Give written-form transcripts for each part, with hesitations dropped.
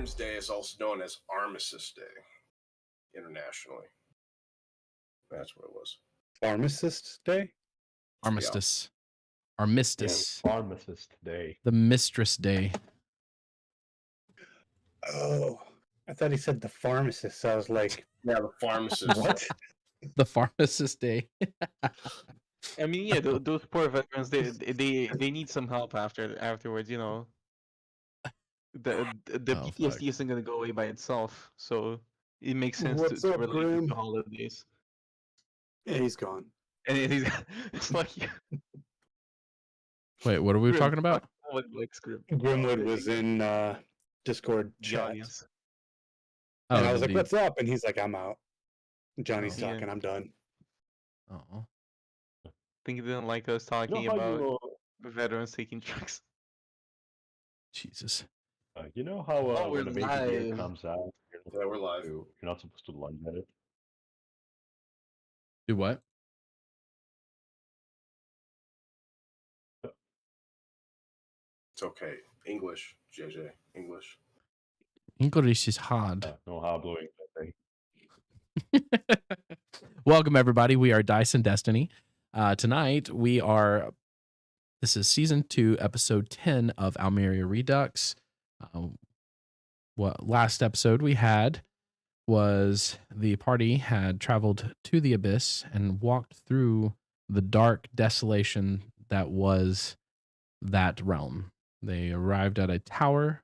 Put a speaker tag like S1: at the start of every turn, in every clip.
S1: Veterans Day is also known as Armistice Day internationally. That's what it was.
S2: Pharmacist Day?
S3: Armistice.
S1: Yeah.
S3: Armistice.
S4: Yeah, Pharmacist Day.
S3: The Mistress Day.
S2: Oh, I thought he said the pharmacist. So I was like,
S1: Yeah, the pharmacist.
S2: what?
S3: The Pharmacist Day.
S5: I mean, yeah, those poor veterans, they need some help afterwards. You know, the
S3: Oh,
S5: PTSD
S3: fuck.
S5: isn't gonna go away by itself, so it makes sense
S2: What's
S5: to
S2: up,
S5: relate it
S2: Grim?
S5: to holidays.
S2: Yeah, he's gone.
S5: And it's like
S3: Wait, what are we
S5: Grim,
S3: talking about?
S5: what likes Grim?
S2: Grimwood was in Discord
S5: The
S2: chat.
S5: audience.
S2: And I
S3: Oh,
S2: was
S3: did
S2: like,
S3: he?
S2: what's up? And he's like, I'm out. Johnny's
S3: Oh.
S5: Yeah.
S2: talking, I'm done.
S3: Oh.
S5: I think he didn't like us talking
S4: how
S5: about veterans taking drugs.
S3: Jesus.
S4: you know how
S5: Oh, we're
S4: when a major beer
S5: live.
S4: comes out,
S1: Yeah, we're live.
S4: you're not supposed to lunge at it.
S3: Do what?
S1: It's okay. English, JJ. English.
S3: English is hard.
S4: No hard blowing that thing.
S3: Welcome, everybody. We are Dice and Destiny. Tonight, this is Season 2, Episode 10 of Almeria Redux. What last episode we had was the party had traveled to the Abyss and walked through the dark desolation that was that realm. They arrived at a tower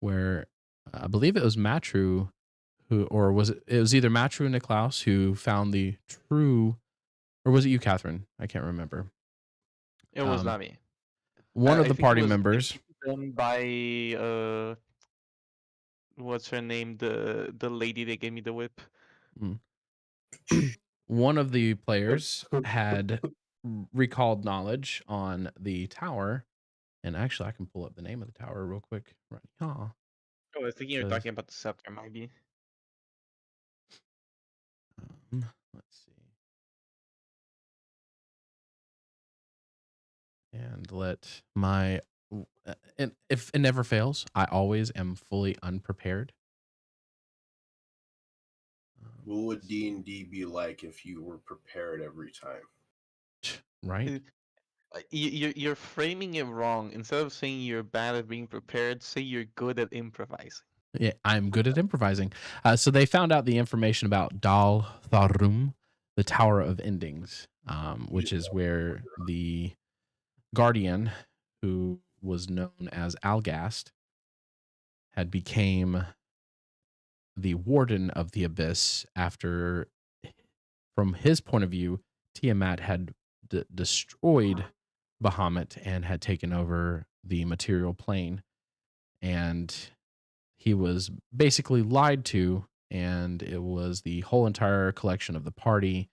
S3: where I believe it was Matru who, or was it was either Matru and Niklaus who found the true, or was it you, Catherine? I can't remember.
S5: It was not me.
S3: One of
S5: I
S3: the
S5: think it
S3: party
S5: was
S3: members.
S5: done by what's her name? The lady that gave me the whip.
S3: One of the players had recalled knowledge on the tower, and actually, I can pull up the name of the tower real quick. Right.
S5: Oh, I was thinking you're talking about the scepter, maybe.
S3: Let's see. And let my, and if it never fails, I always am fully unprepared.
S1: What would D&D be like if you were prepared every time?
S3: Right?
S5: You're framing it wrong. Instead of saying you're bad at being prepared, say you're good at improvising.
S3: Yeah, I'm good at improvising. So they found out the information about Dal Tharum, the Tower of Endings, which is where the Guardian, who was known as Algast, had became the Warden of the Abyss after, from his point of view, Tiamat had destroyed Bahamut and had taken over the material plane. And he was basically lied to, and it was the whole entire collection of the party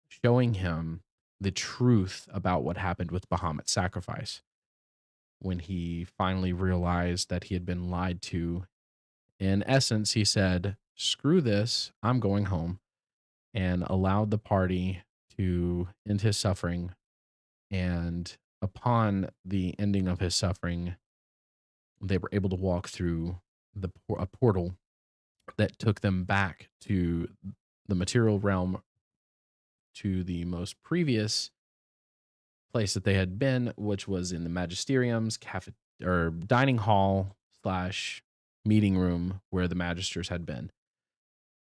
S3: showing him the truth about what happened with Bahamut's sacrifice. When he finally realized that he had been lied to, in essence, he said, screw this, I'm going home, and allowed the party to end his suffering. And upon the ending of his suffering, they were able to walk through a portal that took them back to the material realm, to the most previous place that they had been, which was in the Magisterium's or dining hall slash meeting room where the Magisters had been,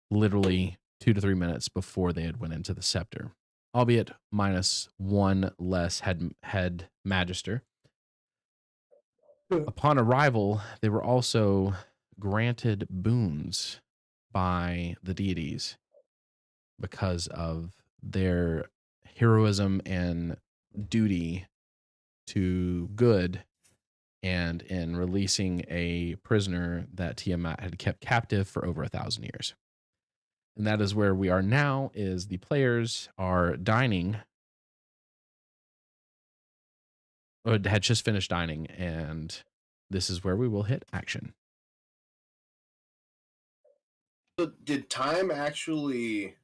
S3: literally 2 to 3 minutes before they had went into the scepter, albeit minus one less head Magister. Upon arrival, they were also granted boons by the deities because of their heroism and duty to good, and in releasing a prisoner that Tiamat had kept captive for over 1,000 years. And that is where we are now, is the players are dining, or had just finished dining, and this is where we will hit action.
S1: So did time actually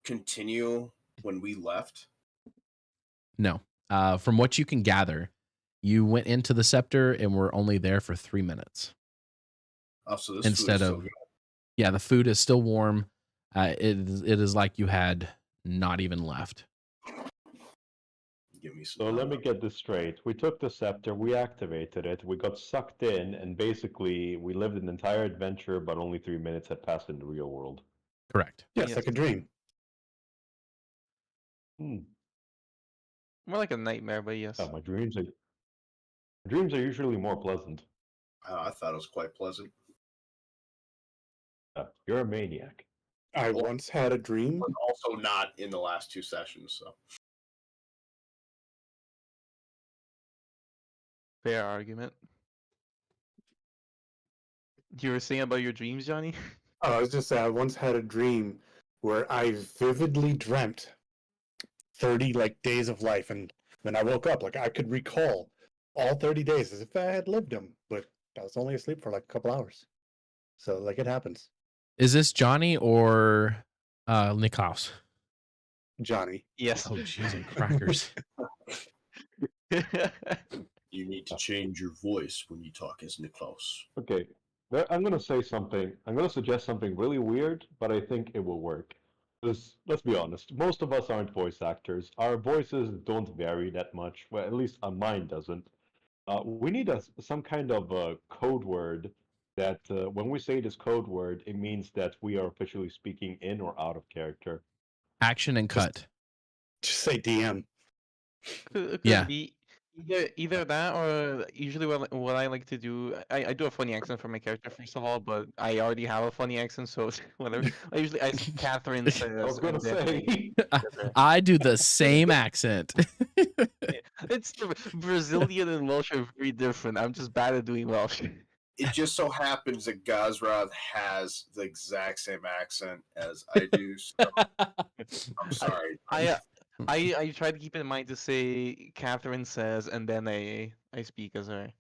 S1: continue when we left?
S3: No. From what you can gather, you went into the scepter and were only there for 3 minutes.
S1: Oh, so this food
S3: instead
S1: is so
S3: of
S1: good.
S3: yeah, the food is still warm. It is like you had not even left.
S1: Give me some.
S4: So let me get this straight. We took the scepter, we activated it, we got sucked in, and basically we lived an entire adventure, but only 3 minutes had passed in the real world.
S3: Correct.
S2: Yes,
S5: Yes.
S2: like a dream.
S4: Hmm.
S5: More like a nightmare, but yes.
S4: Yeah, my dreams are usually more pleasant.
S1: I thought it was quite pleasant.
S4: You're a maniac.
S2: I once had a dream.
S1: But also not in the last 2 sessions. So
S5: Fair argument. You were saying about your dreams, Johnny?
S2: Oh, I was just saying, I once had a dream where I vividly dreamt 30 days of life, and when I woke up, I could recall all 30 days as if I had lived them, but I was only asleep for a couple hours. So it happens.
S3: Is this Johnny or Niklaus?
S2: Johnny.
S5: Yes.
S3: Oh, jeez, and crackers.
S1: you need to change your voice when you talk as Niklaus.
S4: Okay, I'm gonna say something. I'm gonna suggest something really weird, but I think it will work. Because let's be honest, most of us aren't voice actors. Our voices don't vary that much. Well, at least mine doesn't. We need some kind of code word that when we say this code word, it means that we are officially speaking in or out of character.
S3: Action and cut.
S2: Just say DM.
S5: Could
S3: Yeah.
S5: be either that or usually what I like to do. I do a funny accent for my character first of all, but I already have a funny accent, so whatever. I Catherine says.
S4: I was gonna
S5: and then
S4: say.
S3: I do the same accent.
S5: it's Brazilian and Welsh are very different. I'm just bad at doing Welsh.
S1: It just so happens that Gazrath has the exact same accent as I do. So I'm sorry.
S5: I try to keep in mind to say Catherine says, and then I speak as her.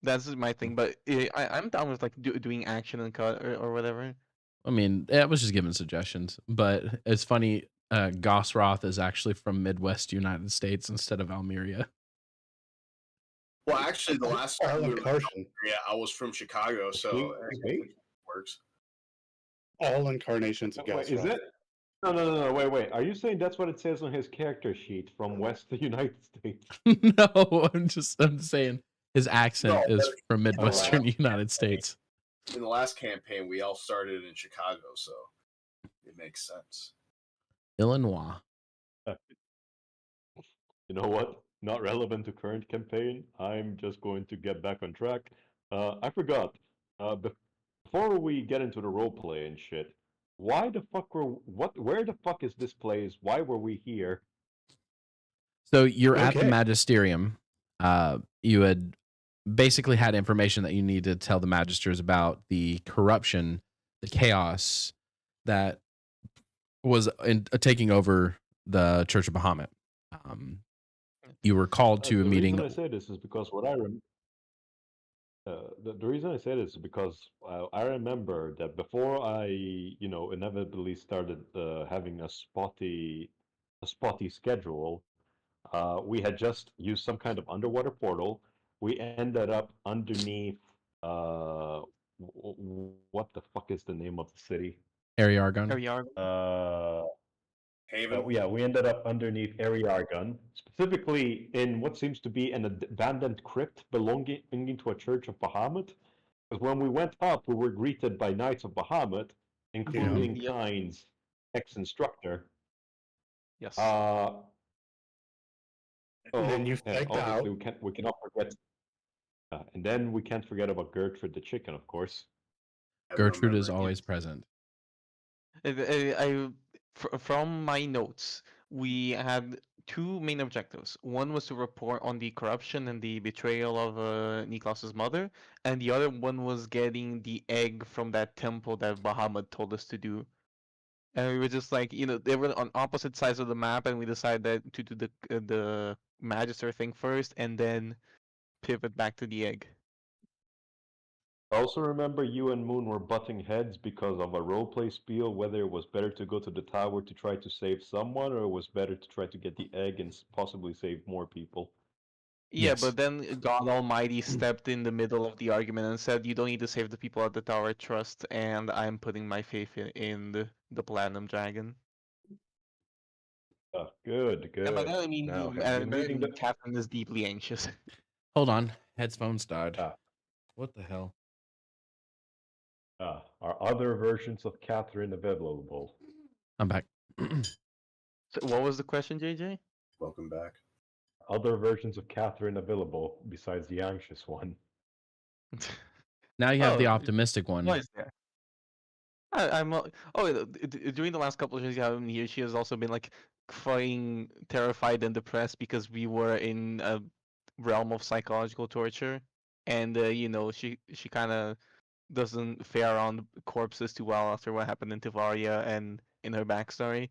S5: That's my thing. But I'm down with doing action and cut or whatever.
S3: I mean, I was just giving suggestions, but it's funny. Gosroth is actually from Midwest United States instead of Almeria.
S1: Well, actually, the last time we were
S2: Carson.
S1: yeah, I was from Chicago, so it works.
S2: All incarnations of
S4: Wait, is
S2: Gosroth.
S4: it? No, wait. Are you saying that's what it says on his character sheet from West United States?
S3: No, I'm saying his accent
S1: No,
S3: is from Midwestern
S1: last
S3: United States.
S1: In the last campaign, we all started in Chicago, so it makes sense.
S3: Illinois.
S4: You know what? Not relevant to current campaign. I'm just going to get back on track. I forgot. Before we get into the roleplay and shit, why the fuck where the fuck is this place? Why were we here?
S3: So you're at the
S2: Okay.
S3: magisterium. You had basically had information that you needed to tell the magisters about the corruption, the chaos that was taking over the Church of Bahamut. You were called to a meeting.
S4: The reason I say this is because the reason I say this is because I remember that before I, inevitably started having a spotty schedule, we had just used some kind of underwater portal. We ended up underneath. What the fuck is the name of the city?
S3: Ariargon.
S1: Haven.
S4: Yeah, we ended up underneath Ariargon, specifically in what seems to be an abandoned crypt belonging to a church of Bahamut. Because when we went up, we were greeted by Knights of Bahamut, including
S5: Yep.
S4: Kyne's ex-instructor.
S5: Yes.
S2: And then you faked out.
S4: We cannot forget. And then we can't forget about Gertrude the chicken, of course.
S3: Gertrude is always present.
S5: From my notes, we had two main objectives. One was to report on the corruption and the betrayal of Niklaus's mother, and the other one was getting the egg from that temple that Bahamut told us to do. And we were just they were on opposite sides of the map, and we decided to do the Magister thing first, and then pivot back to the egg.
S4: I also remember you and Moon were butting heads because of a roleplay spiel, whether it was better to go to the tower to try to save someone, or it was better to try to get the egg and possibly save more people.
S5: Yeah,
S3: Yes.
S5: but then God Almighty stepped in the middle of the argument and said, "You don't need to save the people at the Tower of Trust, and I'm putting my faith in the Platinum Dragon."
S4: Good,
S5: And by
S4: good.
S5: that I mean,
S4: Now, have you
S5: and by that I
S4: meeting
S5: mean
S4: the
S5: Catherine is deeply anxious.
S3: Hold on. Headphones died.
S4: ah,
S3: What the hell?
S4: are other versions of Catherine available?
S3: I'm back.
S5: So what was the question, JJ?
S1: Welcome back.
S4: Other versions of Catherine available besides the anxious one?
S3: Now you have the
S5: Oh,
S3: optimistic
S5: why
S3: one.
S5: is there? I'm during the last couple of days you have him here, she has also been like crying, terrified, and depressed because we were in a realm of psychological torture, and she kind of doesn't fare around corpses too well after what happened in Tivaria and in her backstory.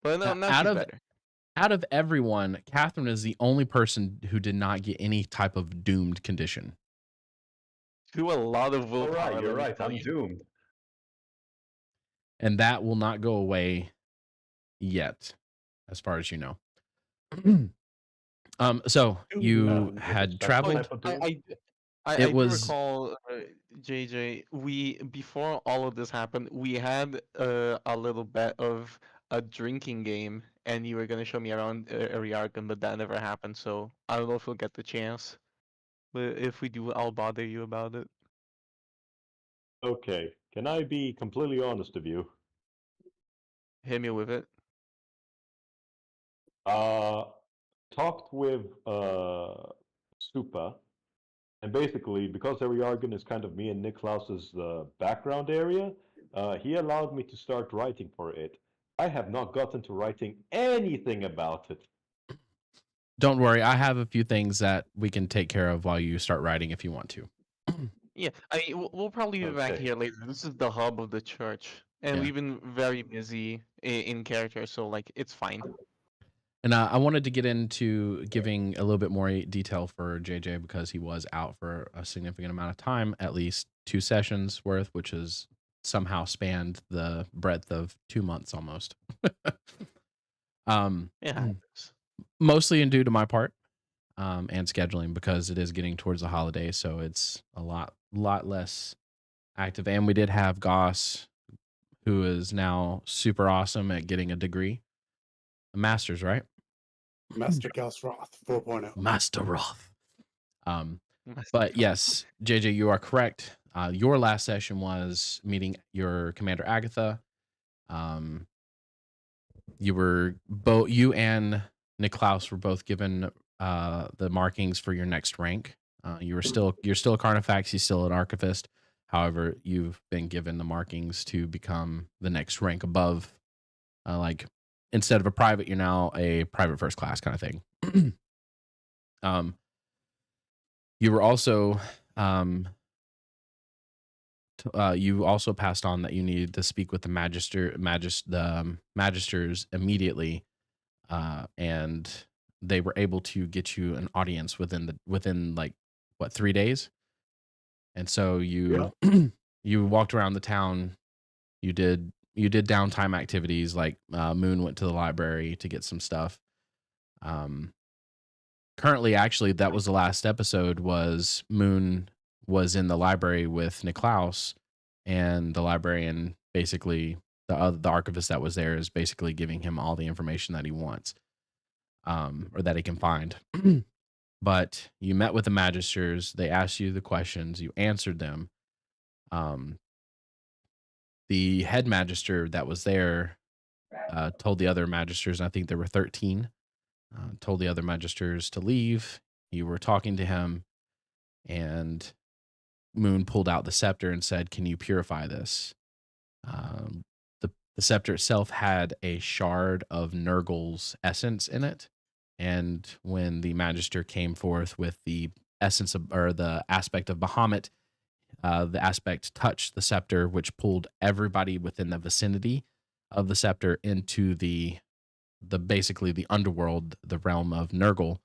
S5: But no,
S3: Now,
S5: now
S3: out
S5: she's
S3: of
S5: better.
S3: out of everyone, Catherine is the only person who did not get any type of doomed condition.
S5: Through a lot of
S4: All
S5: willpower,
S4: right, you're
S5: let me
S4: right.
S5: tell
S4: I'm
S5: you.
S4: doomed.
S3: And that will not go away yet, as far as you know. So you
S4: Is it
S3: had
S4: special
S3: traveled.
S4: type of doom?
S3: It
S5: I do
S3: was
S5: recall, JJ, we before all of this happened, we had a little bit of a drinking game, and you were gonna show me around Ariargan, but that never happened. So I don't know if we'll get the chance. But if we do, I'll bother you about it.
S4: Okay, can I be completely honest with you?
S5: Hit me with it.
S4: Uh, talked with Supa, and basically, because Ariargan is kind of me and Niklaus's background area, he allowed me to start writing for it. I have not gotten to writing anything about it.
S3: don't worry, I have a few things that we can take care of while you start writing if you want to.
S5: Yeah, I mean, we'll probably be back
S4: Okay.
S5: here later. This is the hub of the church, and
S3: Yeah.
S5: we've been very busy in character, so like it's fine.
S3: And I wanted to get into giving a little bit more detail for JJ because he was out for a significant amount of time, at least 2 sessions worth, which has somehow spanned the breadth of 2 months almost.
S5: It happens.
S3: Mostly in due to my part and scheduling because it is getting towards the holidays, so it's a lot less active. And we did have Goss, who is now super awesome at getting a degree, a master's, right?
S2: Master Gauss Roth 4.0.
S3: Master Roth. But yes, JJ, you are correct. Your last session was meeting your commander Agatha. You and Niklaus were both given the markings for your next rank. You're still a Carnifex. He's still an Archivist. However, you've been given the markings to become the next rank above. Like instead of a private, you're now a private first class kind of thing. You were also you also passed on that you needed to speak with the magisters immediately, and they were able to get you an audience within like what 3 days. And so you you walked around the town. You did downtime activities like Moon went to the library to get some stuff. Currently, actually, that was the last episode. Was Moon was in the library with Niklaus, and the librarian basically the archivist that was there is basically giving him all the information that he wants, or that he can find. But you met with the magisters. They asked you the questions. You answered them. The head magister that was there told the other magisters, and I think there were 13, told the other magisters to leave. You were talking to him, and Moon pulled out the scepter and said, "Can you purify this?" The scepter itself had a shard of Nurgle's essence in it, and when the magister came forth with the essence of, or the aspect of Bahamut, the aspect touched the scepter, which pulled everybody within the vicinity of the scepter into the basically the underworld, the realm of Nurgle,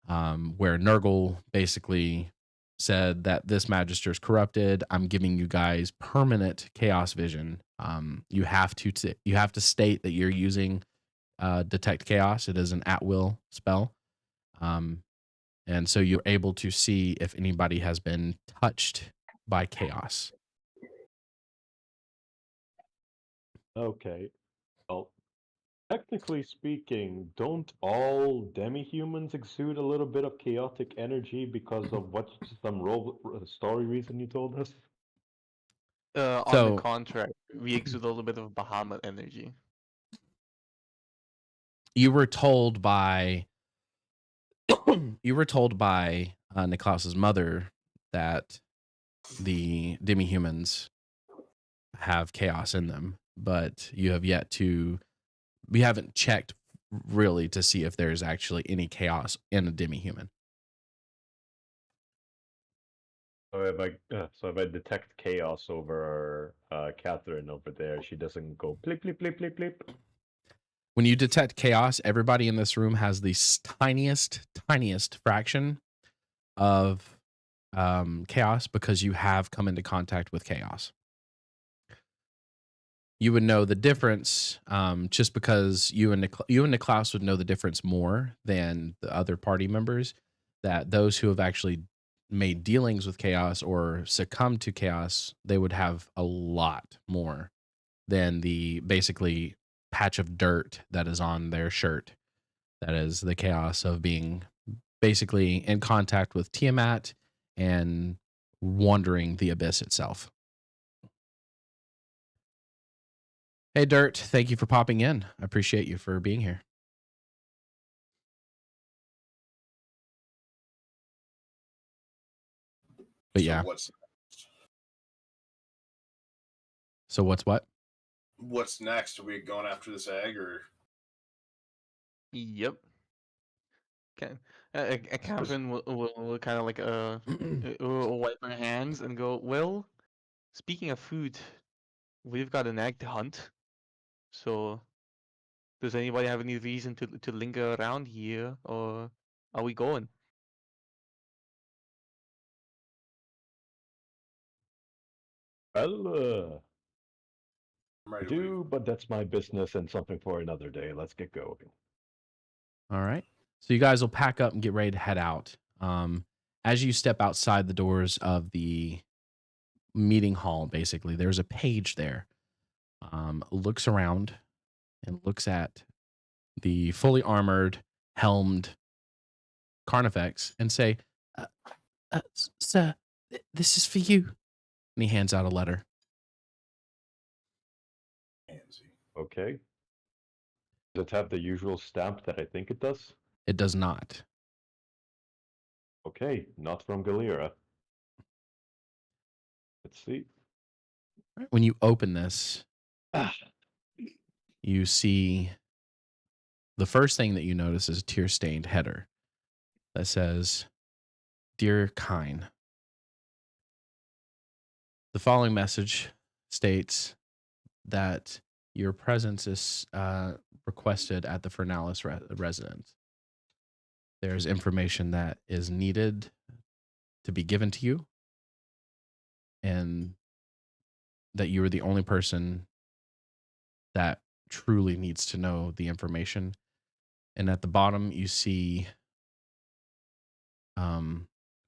S3: where Nurgle basically said that this magister is corrupted. I'm giving you guys permanent chaos vision. You have to state that you're using detect chaos. It is an at will spell, And so you're able to see if anybody has been touched by chaos.
S4: Okay. Well, technically speaking, don't all demi-humans exude a little bit of chaotic energy because of what some story reason you told us?
S5: On the
S3: So
S5: contrary, we exude a little bit of Bahamut energy.
S3: you were told by Niklaus's mother that the demi-humans have chaos in them, but you have yet to. We haven't checked really to see if there's actually any chaos in a demi-human.
S4: So if I detect chaos over Catherine over there, she doesn't go blip blip blip blip blip.
S3: When you detect chaos, everybody in this room has the tiniest fraction of chaos because you have come into contact with chaos. You would know the difference just because you and Niklaus would know the difference more than the other party members. That those who have actually made dealings with chaos or succumbed to chaos, they would have a lot more than the basically patch of dirt that is on their shirt. That is the chaos of being basically in contact with Tiamat and wandering the abyss itself. Hey, Dirt, thank you for popping in. I appreciate you for being here. But
S1: So
S3: yeah. So what's what?
S1: What's next? Are we going after this egg or?
S5: Yep. Okay. Catherine will kind of like will wipe her hands and go, well, speaking of food, we've got an egg to hunt. So, does anybody have any reason to linger around here, or are we going?
S4: Well,
S1: I'm
S4: I
S1: ready to leave.
S4: do, but that's my business and something for another day. Let's get going.
S3: All right. So you guys will pack up and get ready to head out. As you step outside the doors of the meeting hall, basically, there's a page there. Looks around and looks at the fully armored, helmed Carnifex and say, "Sir, this is for you." And he hands out a letter.
S4: Okay. Does it have the usual stamp that I think it does?
S3: It does not.
S4: Okay, not from Galera. Let's see.
S3: When you open this, you see the first thing that you notice is a tear-stained header that says, "Dear Kine." The following message states that your presence is requested at the Fernalis residence. There's information that is needed to be given to you, and that you are the only person that truly needs to know the information. And at the bottom, you see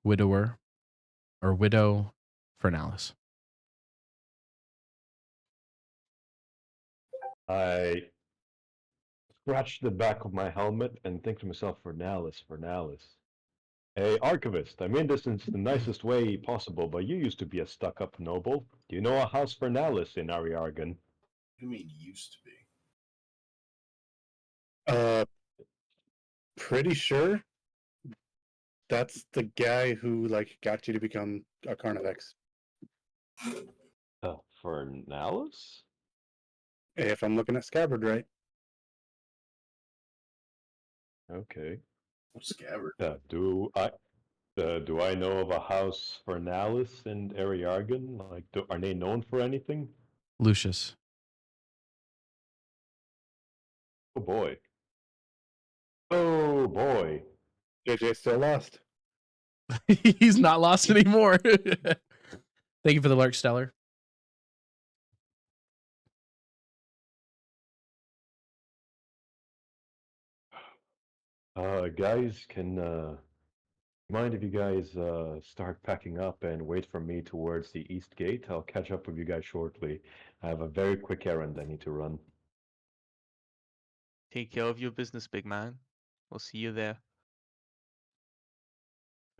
S3: Widow Fernalis.
S4: I scratch the back of my helmet and think to myself, Fernalis. Hey, archivist, I mean this in the nicest way possible, but you used to be a stuck-up noble. Do you know a house Fernalis in Ariargan?
S1: You mean used to be?
S2: Pretty sure that's the guy who like got you to become a Carnifex.
S4: Fernalis?
S2: If I'm looking at Scabbard right.
S4: Okay.
S1: What's scabbard?
S4: Do I know of a house Fernalis in Ariargan? Like, are they known for anything?
S3: Lucius.
S4: Oh boy. Oh boy.
S2: JJ still lost.
S3: He's not lost anymore. Thank you for the lurk, Stellar.
S4: Guys, can mind if you guys start packing up and wait for me towards the east gate? I'll catch up with you guys shortly. I have a very quick errand I need to run.
S5: Take care of your business, big man. We'll see you there.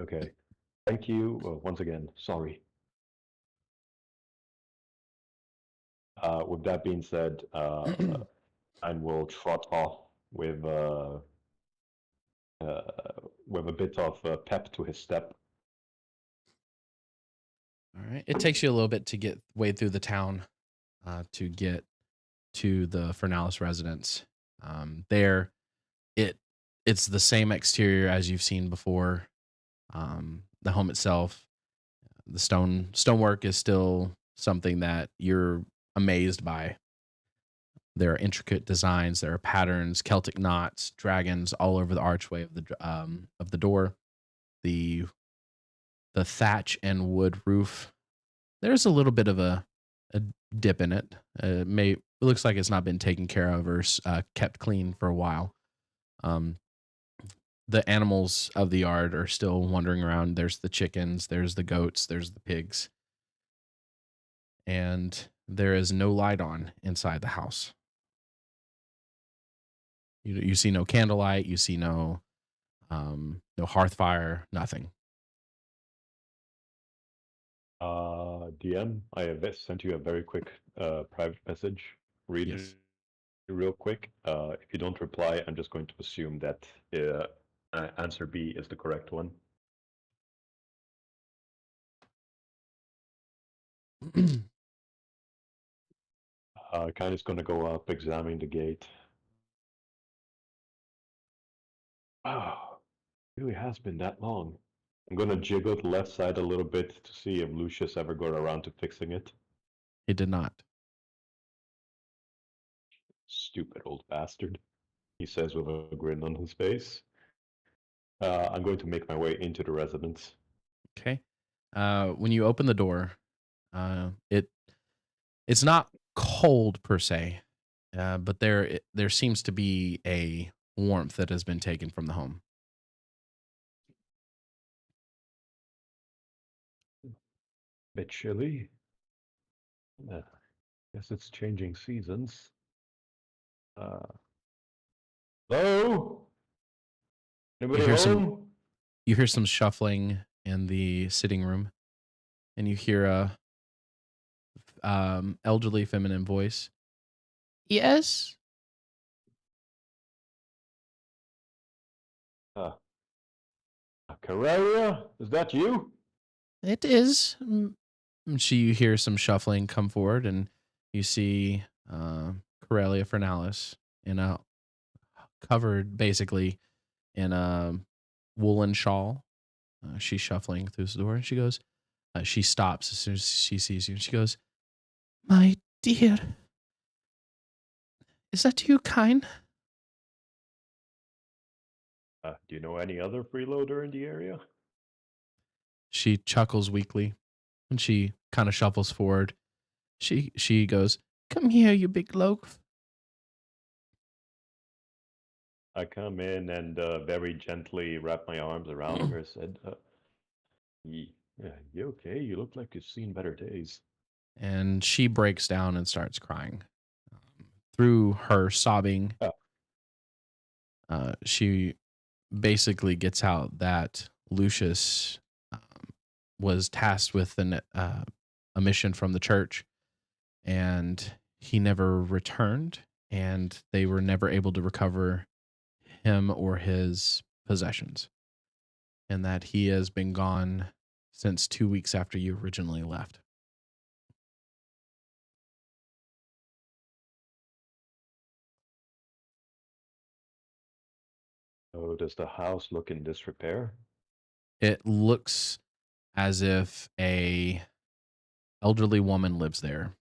S4: Okay. Thank you once again. Sorry. With that being said, I will trot off uh, with a bit of pep to his step.
S3: All right. It takes you a little bit to get way through the town to get to the Fernalis residence. There, it's the same exterior as you've seen before. The home itself, the stonework is still something that you're amazed by. There are intricate designs, there are patterns, Celtic knots, dragons all over the archway of the door. The thatch and wood roof, there's a little bit of a dip in it. It looks like it's not been taken care of or kept clean for a while. Um, the animals of the yard are still wandering around. There's the chickens, there's the goats, there's the pigs, and there is no light on inside the house. You see no candlelight, you see no hearth fire, nothing.
S4: DM, I have sent you a very quick private message. Read
S3: Yes.
S4: it real quick. If you don't reply, I'm just going to assume that answer B is the correct one. Kind of going to go up, examine the gate. Wow, it really has been that long. I'm going to jiggle the left side a little bit to see if Lucius ever got around to fixing it.
S3: It did not.
S4: Stupid old bastard, he says with a grin on his face. I'm going to make my way into the residence.
S3: Okay. When you open the door, it's not cold per se, but there seems to be a warmth that has been taken from the home.
S4: Bit chilly. Guess it's changing seasons. Hello? Anybody home?
S3: You hear some shuffling in the sitting room, and you hear a elderly feminine voice. Yes.
S4: Carreria? Is that you?
S3: It is. You hear some shuffling come forward, and you see Corellia Fernalis covered basically in a woolen shawl. She's shuffling through the door, and she goes. She stops as soon as she sees you, and she goes, "My dear, is that you, Kine?"
S4: Do you know any other freeloader in the area?
S3: She chuckles weakly, and she kind of shuffles forward. She goes, "Come here, you big loaf."
S4: I come in and very gently wrap my arms around her. Said, "Yeah, you okay? You look like you've seen better days."
S3: And she breaks down and starts crying. Through her sobbing, she basically gets out that Lucius was tasked with a mission from the church, and he never returned, and they were never able to recover him or his possessions, and that he has been gone since 2 weeks after you originally left.
S4: Oh, does the house look in disrepair?
S3: It looks as if a elderly woman lives there.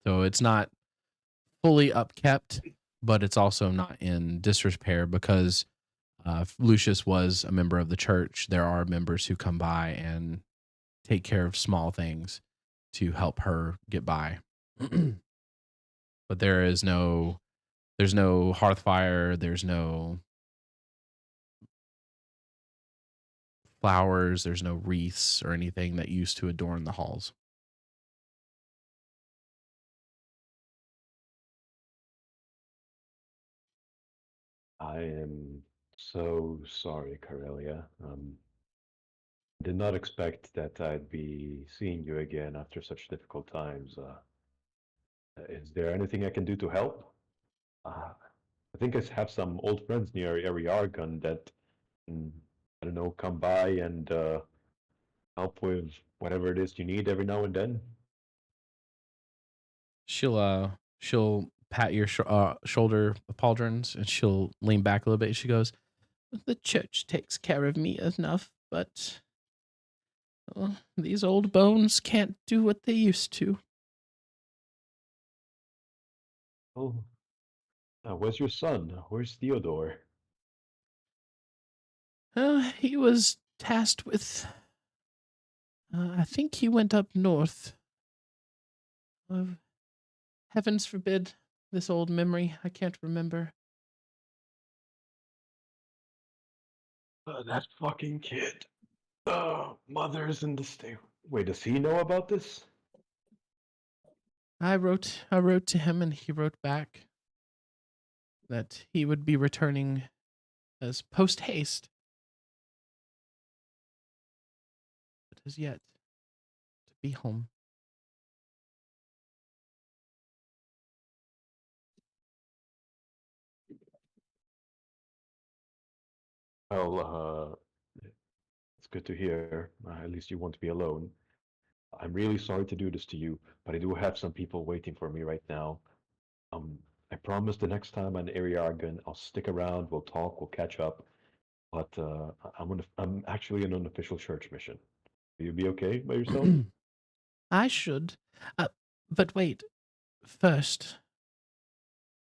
S3: So it's not fully upkept, but it's also not in disrepair because Lucius was a member of the church. There are members who come by and take care of small things to help her get by. But there's no hearth fire, there's no flowers. There's no wreaths or anything that used to adorn the halls.
S4: I am so sorry, Corellia. Did not expect that I'd be seeing you again after such difficult times. Is there anything I can do to help? I think I have some old friends near Ariargon that, mm, I don't know, come by and help with whatever it is you need every now and then.
S3: She'll pat your shoulder, pauldrons, and she'll lean back a little bit. She goes, "The church takes care of me enough, but these old bones can't do what they used to."
S4: Oh, where's your son? Where's Theodore?
S3: He was tasked with. I think he went up north. Heavens forbid this old memory. I can't remember.
S4: That fucking kid. Mother's in the state. Wait, does he know about this?
S3: I wrote to him, and he wrote back that he would be returning as post haste, but as yet to be home.
S4: Well, it's good to hear. At least you won't be alone. I'm really sorry to do this to you, but I do have some people waiting for me right now. Um, I promise the next time I'm in Ariargon, I'll stick around. We'll talk. We'll catch up. But I'm actually on an official church mission. Will you be okay by yourself?
S3: I should. But wait. First,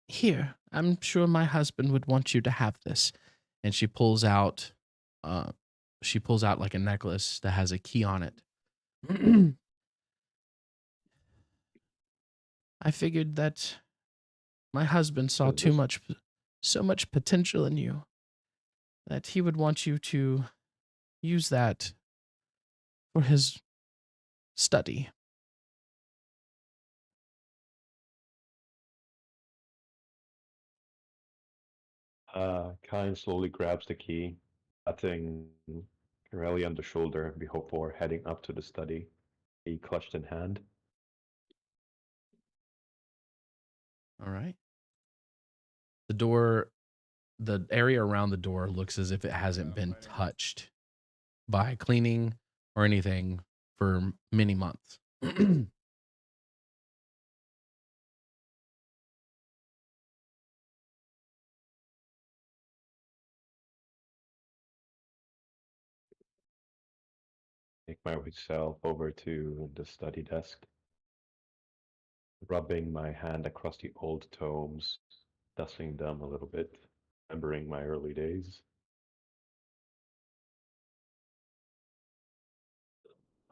S3: here, I'm sure my husband would want you to have this. And uh, she pulls out like a necklace that has a key on it. I figured that my husband saw
S4: What is this?
S3: so much potential in you that he would want you to use that for his study.
S4: Kine slowly grabs the key, patting Corelli on the shoulder before heading up to the study, key clutched in hand.
S3: All right. The area around the door looks as if it hasn't been touched by cleaning or anything for many months.
S4: Make myself over to the study desk, rubbing my hand across the old tomes, dusting them a little bit, remembering my early days.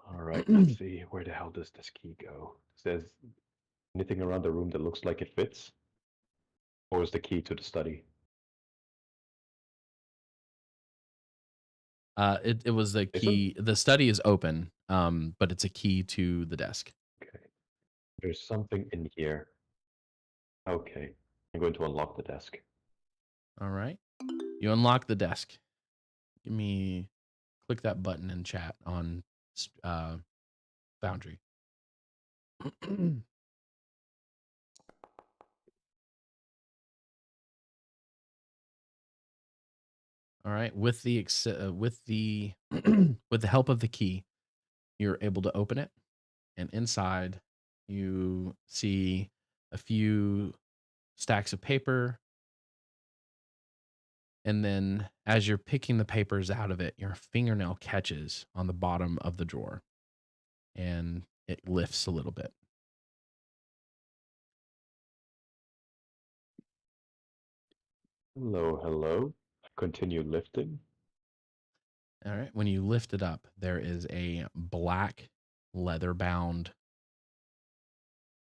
S4: All right, let's see. Where the hell does this key go? Says anything around the room that looks like it fits? Or is the key to the study?
S3: It was the
S4: Jason?
S3: key. The study is open, but it's a key to the desk.
S4: Okay. There's something in here. Okay. I'm going to unlock the desk.
S3: All right. You unlock the desk. Click that button in chat on Foundry. All right. With the with the with the help of the key, you're able to open it, and inside you see a few stacks of paper. And then as you're picking the papers out of it, your fingernail catches on the bottom of the drawer and it lifts a little bit.
S4: Hello, hello. Continue lifting.
S3: All right. When you lift it up, there is a black leather bound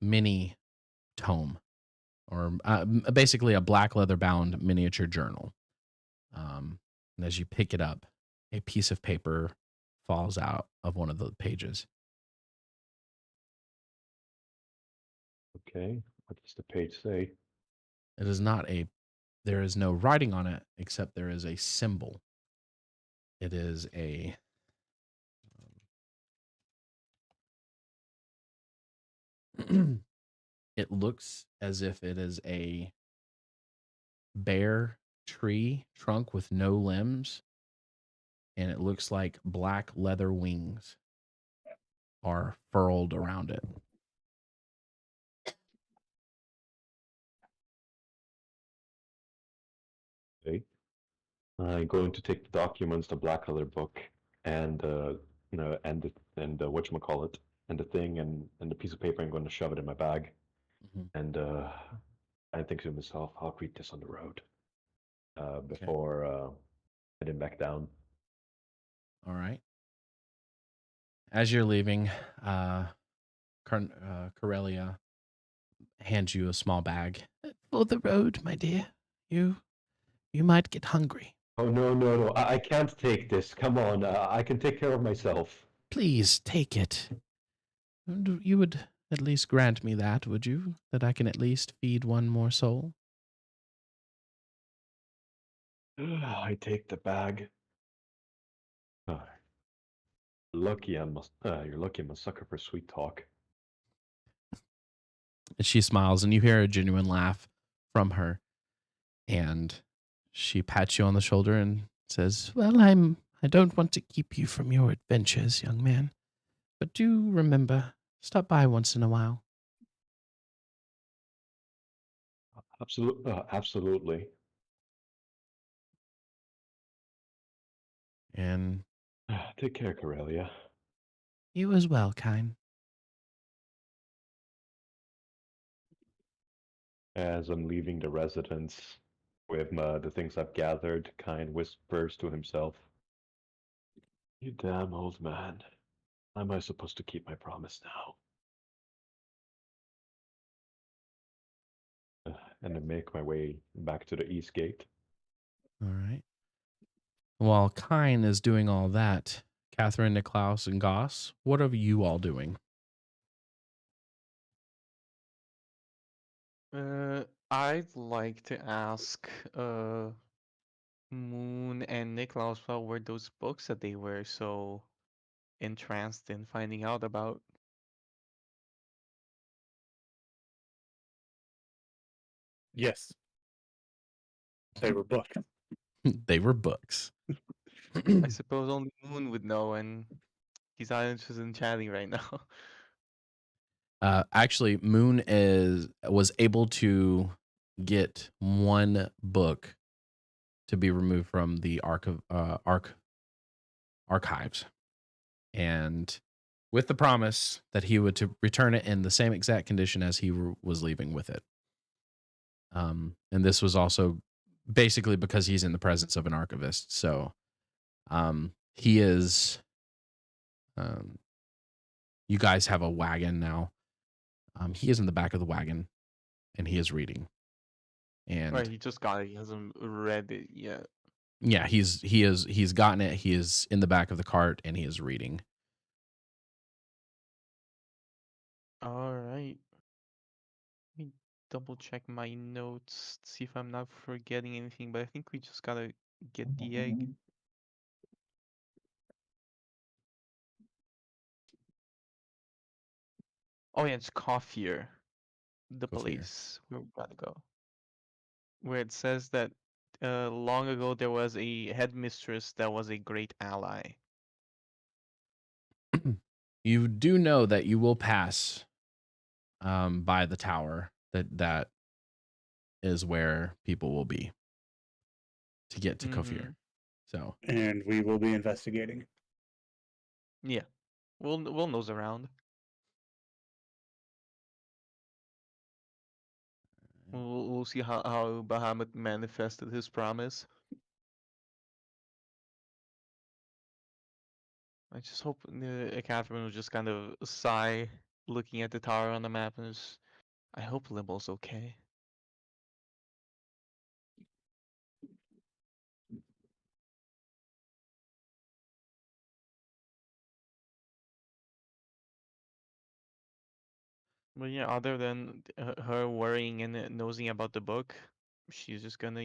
S3: mini tome, or basically a black leather bound miniature journal. And as you pick it up, a piece of paper falls out of one of the pages.
S4: Okay. What does the page say?
S3: It is not a, there is no writing on it except there is a symbol. It is a, it looks as if it is a bare tree trunk with no limbs, and it looks like black leather wings are furled around it.
S4: Okay. I'm going to take the documents, the black color book, and whatchamacallit, and the thing and the piece of paper. I'm going to shove it in my bag,
S3: Mhm.
S4: and I think to myself, I'll read this on the road
S3: Okay.
S4: before heading back down.
S3: All right. As you're leaving, Corellia hands you a small bag. For the road, my dear. You might get hungry.
S4: Oh no! I can't take this. Come on, I can take care of myself.
S3: Please take it. You would at least grant me that, would you? That I can at least feed one more soul?
S4: I take the bag. Oh, you're lucky I'm a sucker for sweet talk.
S3: And she smiles, and you hear a genuine laugh from her. And she pats you on the shoulder and says, "Well, I don't want to keep you from your adventures, young man. But do remember, stop by once in a while."
S4: Absolutely.
S3: And
S4: Take care, Corellia.
S3: you as well, Kine.
S4: As I'm leaving the residence with the things I've gathered, Kine whispers to himself, "You damn old man. How am I supposed to keep my promise now?" And I make my way back to the east gate.
S3: All right. While Kine is doing all that, Catherine, Niklaus, and Goss, what are you all doing?
S5: I'd like to ask Moon and Niklaus what were those books that they were so entranced in finding out about.
S2: Yes, they were booked.
S3: They were books.
S5: I suppose only Moon would know, and he's not interested in chatting right now.
S3: Actually, Moon was able to get one book to be removed from the archives, and with the promise that he would to return it in the same exact condition as he was leaving with it. And this was also basically because he's in the presence of an archivist. So he is. You guys have a wagon now. He is in the back of the wagon, and he is reading. And
S5: Right, he just got it. He hasn't read it yet.
S3: yeah, he's gotten it. He is in the back of the cart, and he is reading.
S5: All right. Let me double check my notes, see if I'm not forgetting anything, but I think we just gotta get the egg. Oh yeah, it's Coffeer, the
S3: Go figure.
S5: place where we gotta go. Where it says that long ago there was a headmistress that was a great ally.
S3: You do know that you will pass by the tower. That is where people will be to get to Kofir. So
S2: And we will be investigating.
S5: Yeah, we'll nose around. We'll see how Bahamut manifested his promise. I just hope Catherine will just kind of sigh, looking at the tower on the map, and just, I hope Limble's okay. But yeah, other than her worrying and nosing about the book, she's just gonna,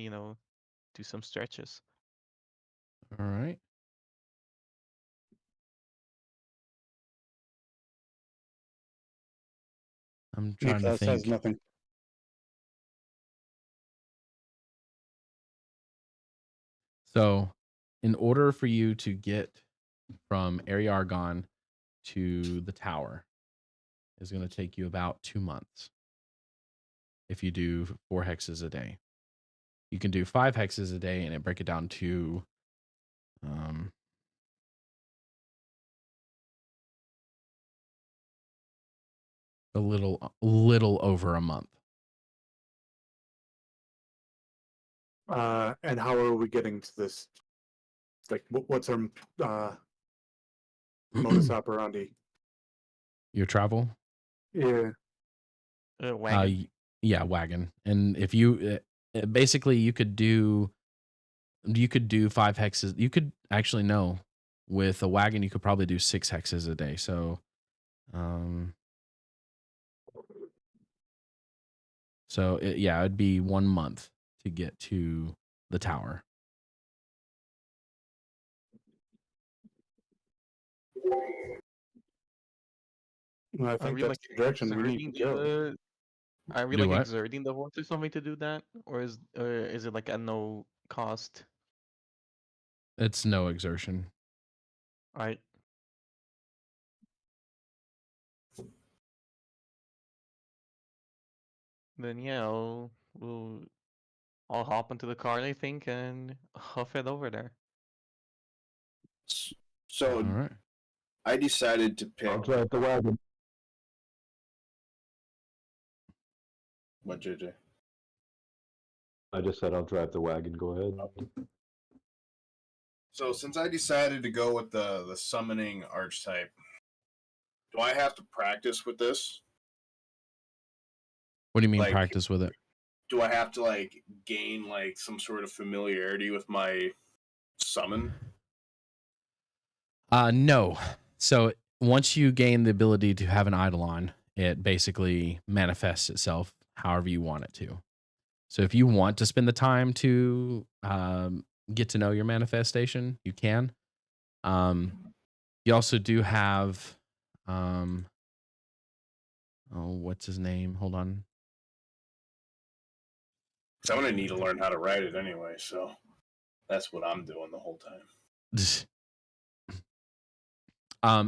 S5: do some stretches.
S3: All right. I'm trying to
S2: Niklas has
S3: think.
S2: nothing.
S3: So, in order for you to get from Ariargon to the tower, is going to take you about 2 months. If you do 4 hexes a day, you can do 5 hexes a day, and it break it down to a little over a month.
S2: And how are we getting to this? Like, what's our modus operandi?
S3: Your travel,
S2: Yeah.
S5: Wagon.
S3: yeah, wagon. And if you basically you could do 5 hexes. You could actually no, with a wagon you could probably do 6 hexes a day. So yeah, it'd be 1 month to get to the tower.
S2: Well, I
S5: Are
S2: think
S5: we
S2: that's
S5: like
S2: the direction we need
S5: exerting
S2: to go.
S5: the? Are we
S3: Do
S5: like
S3: what?
S5: exerting the horse or something to do that, or is it like a no cost?
S3: It's no exertion.
S5: Right. Then yeah, I'll hop into the car, I think, and huff it over there.
S3: All
S1: So
S3: right.
S1: I decided to
S4: I'll
S1: pick
S4: drive the wagon.
S1: what JJ.
S4: I just said I'll drive the wagon. Go ahead.
S1: So since I decided to go with the summoning archetype, do I have to practice with this?
S3: What do you mean
S1: Like,
S3: practice with it?
S1: do I have to like gain like some sort of familiarity with my summon?
S3: No. So once you gain the ability to have an eidolon, it basically manifests itself however you want it to. So if you want to spend the time to get to know your manifestation, you can. You also do have, what's his name? Hold on.
S1: So I'm gonna need to learn how to write it anyway. So that's what I'm doing the whole time.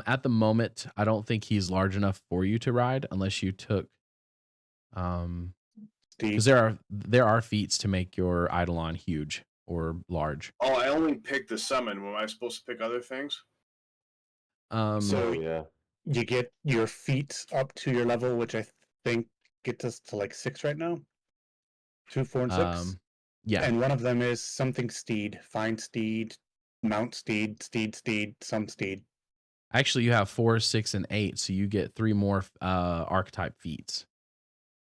S3: At the moment, I don't think he's large enough for you to ride unless you took, because there are feats to make your eidolon huge or large.
S1: Oh, I only picked the summon. Am I supposed to pick other things?
S2: So
S4: Yeah.
S2: you get your feet up to your level, which I think gets us to like 6 right now. 2, 4, and 6.
S3: Yeah.
S2: And one of them is something steed, find steed, mount steed, steed, some steed.
S3: Actually, you have 4, 6, and 8, so you get 3 more archetype feats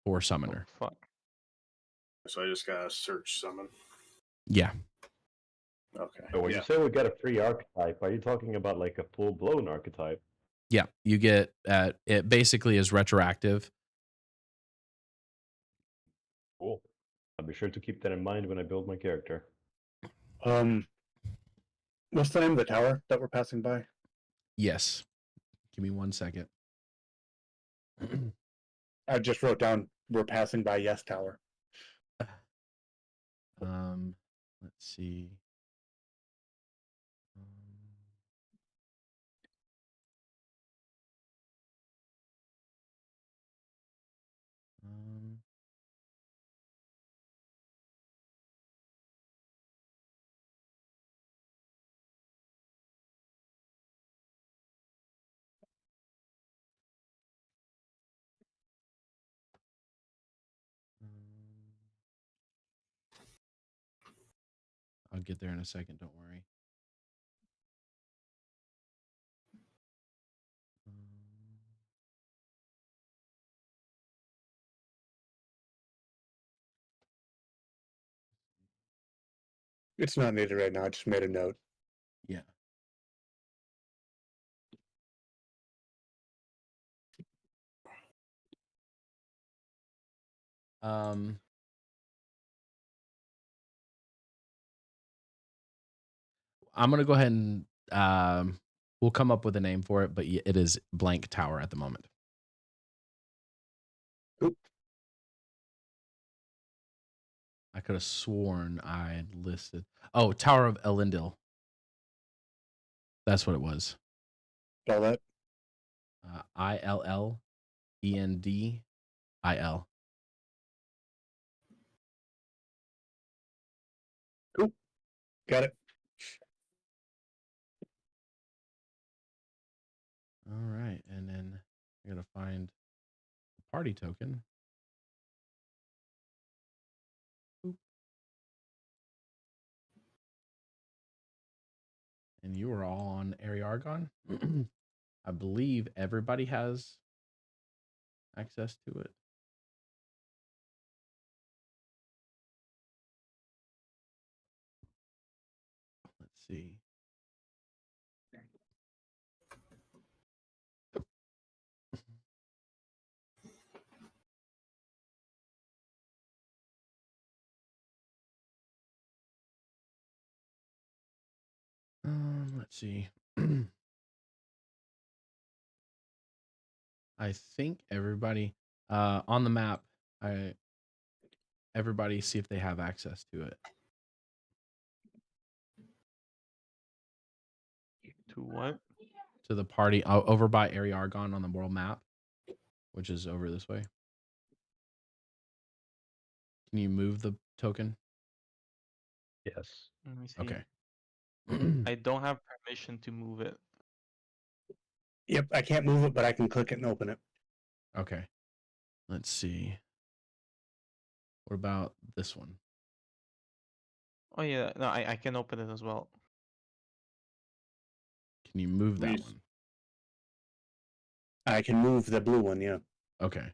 S3: for summoner.
S5: Oh, fuck.
S1: So I just gotta search summon.
S3: Yeah.
S1: Okay.
S4: So when you say we get a free archetype, are you talking about like a full-blown archetype?
S3: Yeah. You get it basically is retroactive.
S4: Cool. I'll be sure to keep that in mind when I build my character.
S2: What's the name of the tower that we're passing by?
S3: Yes. Give me 1 second.
S2: I just wrote down we're passing by Yes Tower.
S3: Let's see. I'll get there in a second. Don't worry.
S2: It's not needed right now. I just made a note.
S3: Yeah. Um, I'm gonna go ahead and we'll come up with a name for it, but it is blank tower at the moment.
S2: Oop.
S3: I could have sworn I had listed. Oh, Tower of Elendil. That's what it was.
S2: Spell that.
S3: ILLENDIL.
S2: Cool. Got it.
S3: All right, and then I gotta find the party token. Boop. And you are all on Ariargon. I believe everybody has access to it. Let's see. Let's see. I think everybody on the map. Everybody see if they have access to it.
S5: To what?
S3: To the party over by Ariargon on the world map, which is over this way. Can you move the token?
S4: Yes.
S5: Let me see.
S3: Okay.
S5: I don't have permission to move it.
S2: Yep, I can't move it, but I can click it and open it.
S3: Okay. Let's see. What about this one?
S5: Oh yeah, no, I can open it as well.
S3: Can you move that
S2: Yes.
S3: one?
S2: I can move the blue one, yeah.
S3: Okay.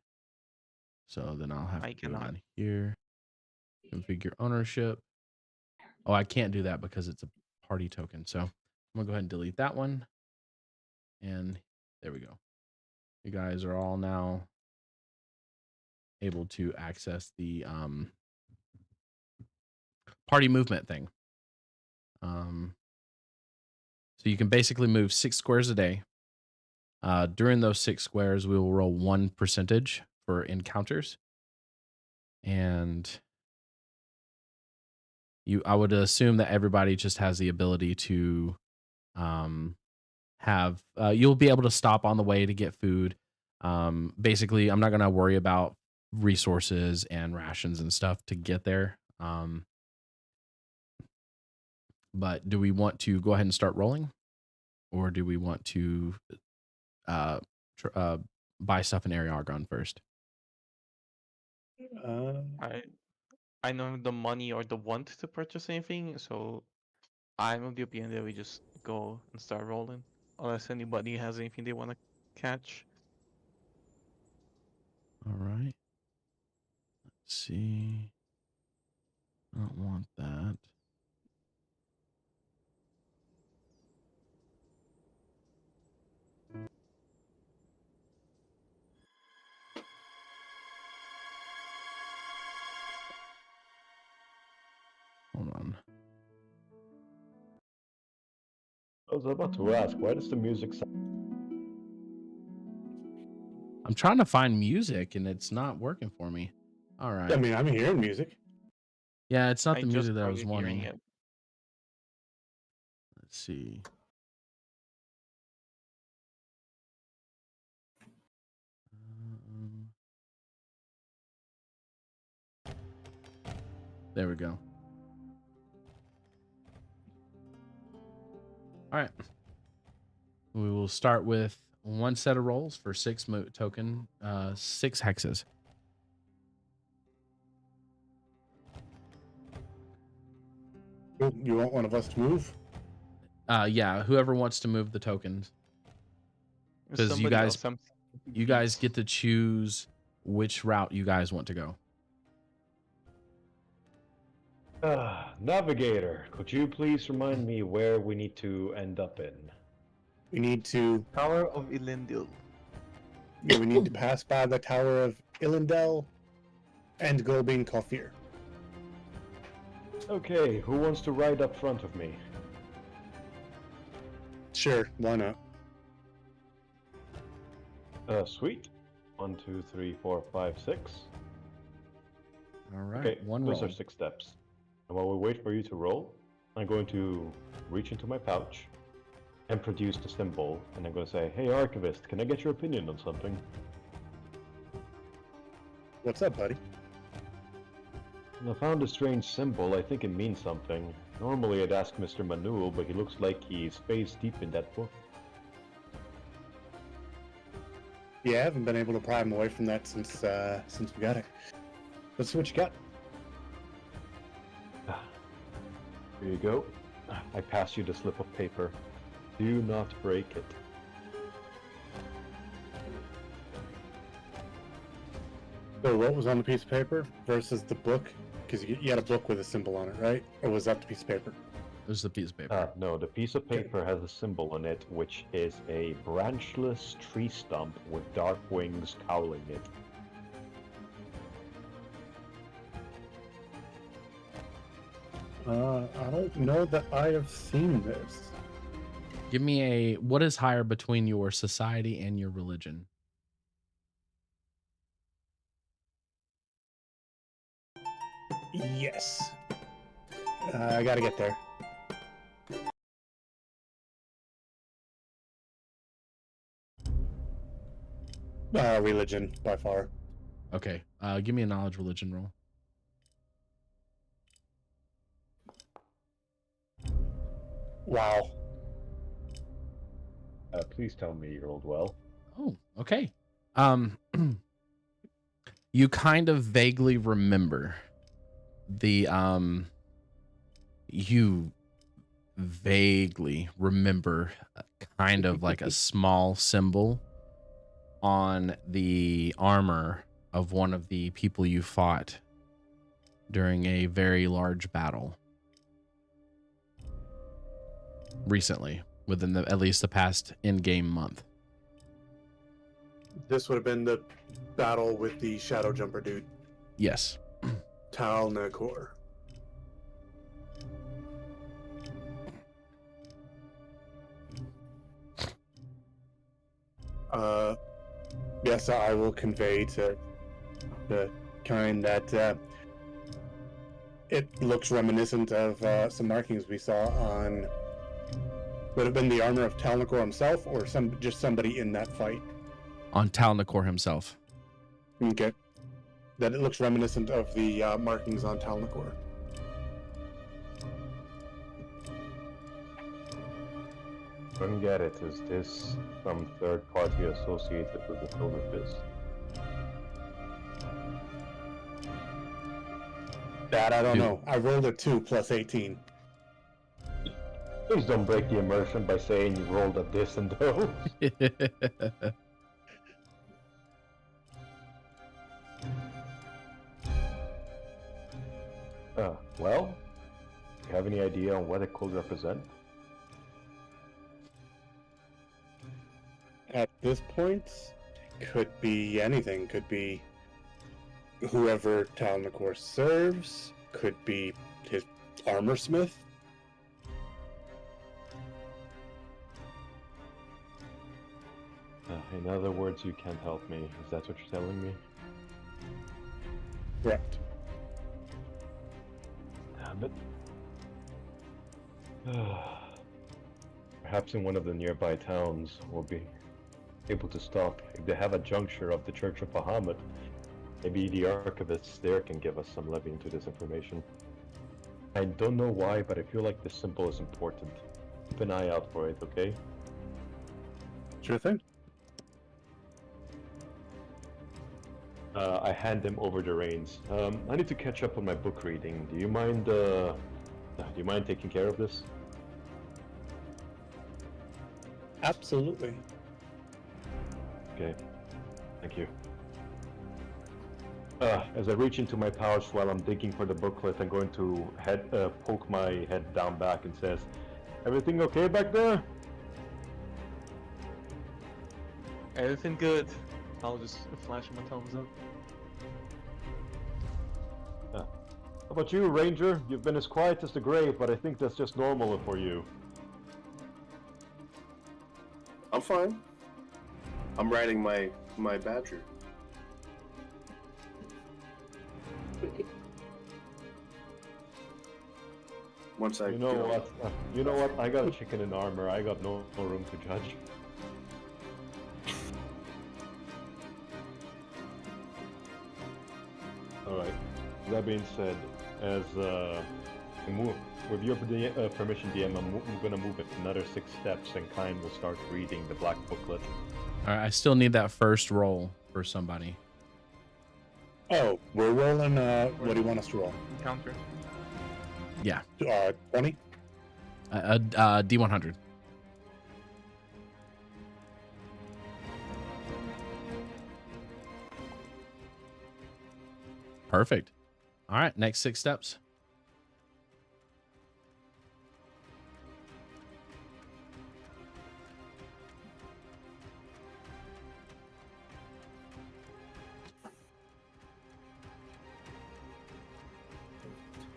S3: So then I'll have
S5: I
S3: to go
S5: cannot.
S3: in here. Configure ownership. Oh, I can't do that because it's a party token. So I'm gonna go ahead and delete that one. And there we go. You guys are all now able to access the party movement thing. So you can basically move 6 squares a day. During those 6 squares, we will roll 1% for encounters. And I would assume that everybody just has the ability to have you'll be able to stop on the way to get food. Basically, I'm not gonna worry about resources and rations and stuff to get there. But do we want to go ahead and start rolling, or do we want to buy stuff in Ariargon first?
S5: I don't have the money or the want to purchase anything, so I'm of the opinion that we just go and start rolling, unless anybody has anything they want to catch.
S3: All right. Let's see. I don't want that. Hold on.
S4: I was about to ask, why does the music sound?
S3: I'm trying to find music and it's not working for me. All right.
S2: I mean, I'm hearing music.
S3: Yeah, it's not
S5: I
S3: the
S5: just
S3: music that I was
S5: started hearing
S3: wanting.
S5: it.
S3: Let's see. There we go. All right. We will start with one set of rolls for 6 token, 6 hexes.
S2: You want one of us to move?
S3: Yeah, whoever wants to move the tokens. Because
S5: Somebody else,
S3: you guys get to choose which route you guys want to go.
S4: Navigator, could you please remind me where we need to end up in?
S2: We need to
S5: Tower of Elendil.
S2: we need to pass by the Tower of Elendil, end goal being Kafir.
S4: Okay, who wants to ride up front of me?
S2: Sure, why not?
S4: Sweet. 1, 2, 3, 4, 5, 6.
S3: All right.
S4: Okay,
S3: One
S4: those
S3: roll.
S4: are 6 steps. And while we wait for you to roll, I'm going to reach into my pouch and produce the symbol, and I'm going to say, "Hey, Archivist, can I get your opinion on something?"
S2: What's up, buddy?
S4: I found a strange symbol. I think it means something. Normally I'd ask Mr. Manul, but he looks like he's face deep in that book.
S2: Yeah, I haven't been able to pry him away from that since we got it. Let's see what you got.
S4: Here you go. I pass you the slip of paper. Do not break it.
S2: So what was on the piece of paper versus the book? Because you had a book with a symbol on it, right? Or was that the piece of paper?
S3: There's the piece of paper.
S4: No, the piece of paper has a symbol on it, which is a branchless tree stump with dark wings cowling it.
S2: I don't know that I have seen this.
S3: Give me a what is higher between your society and your religion?
S2: Yes. I gotta get there. Religion, by far.
S3: Okay. Give me a knowledge religion roll.
S2: Wow.
S4: Please tell me you rolled well.
S3: Oh, okay. You kind of vaguely remember you vaguely remember kind of like a small symbol on the armor of one of the people you fought during a very large battle recently, within at least the past in-game month.
S2: This would have been the battle with the Shadow Jumper dude.
S3: Yes.
S2: Tal Nakor. Yes, I will convey to the kind that it looks reminiscent of some markings we saw on. Would have been the armor of Tal Nakor himself, or just somebody in that fight.
S3: On Tal Nakor himself.
S2: Okay. That it looks reminiscent of the markings on Tal Nakor.
S4: Couldn't get it. Is this some third party associated with the Silver Fist?
S2: That I don't
S3: Dude.
S2: know. I rolled a 2 plus 18.
S4: Please don't break the immersion by saying you rolled a this and those. Well, do you have any idea on what it could represent?
S2: At this point, could be anything. Could be whoever Tal Nakor serves. Could be his armor smith.
S4: In other words, you can't help me. Is that what you're telling me?
S2: Correct.
S4: Damn it. Perhaps in one of the nearby towns we'll be able to stop. If they have a juncture of the Church of Bahamut, maybe the archivists there can give us some levy into this information. I don't know why, but I feel like this symbol is important. Keep an eye out for it, okay?
S2: Sure thing.
S4: I hand him over the reins. I need to catch up on my book reading. Do you mind taking care of this?
S2: Absolutely.
S4: Okay. Thank you. As I reach into my pouch while I'm digging for the booklet, I'm going to poke my head down back and says, "Everything okay back there?"
S5: Everything good. I'll just flash my thumbs up.
S4: How about you, Ranger? You've been as quiet as the grave, but I think that's just normal for you.
S1: I'm fine. I'm riding my badger. Once I
S4: You know
S1: get on-
S4: what? You know what? I got a chicken in armor. I got no room to judge. Alright. That being said, as we move, with your permission, DM, I'm gonna move it another 6 steps, and Kine will start reading the black booklet.
S3: All right, I still need that first roll for somebody.
S2: Oh, we're rolling. What do you want us to roll?
S5: Counter.
S3: Yeah,
S2: 20.
S3: D100. Perfect. All right, next 6 steps.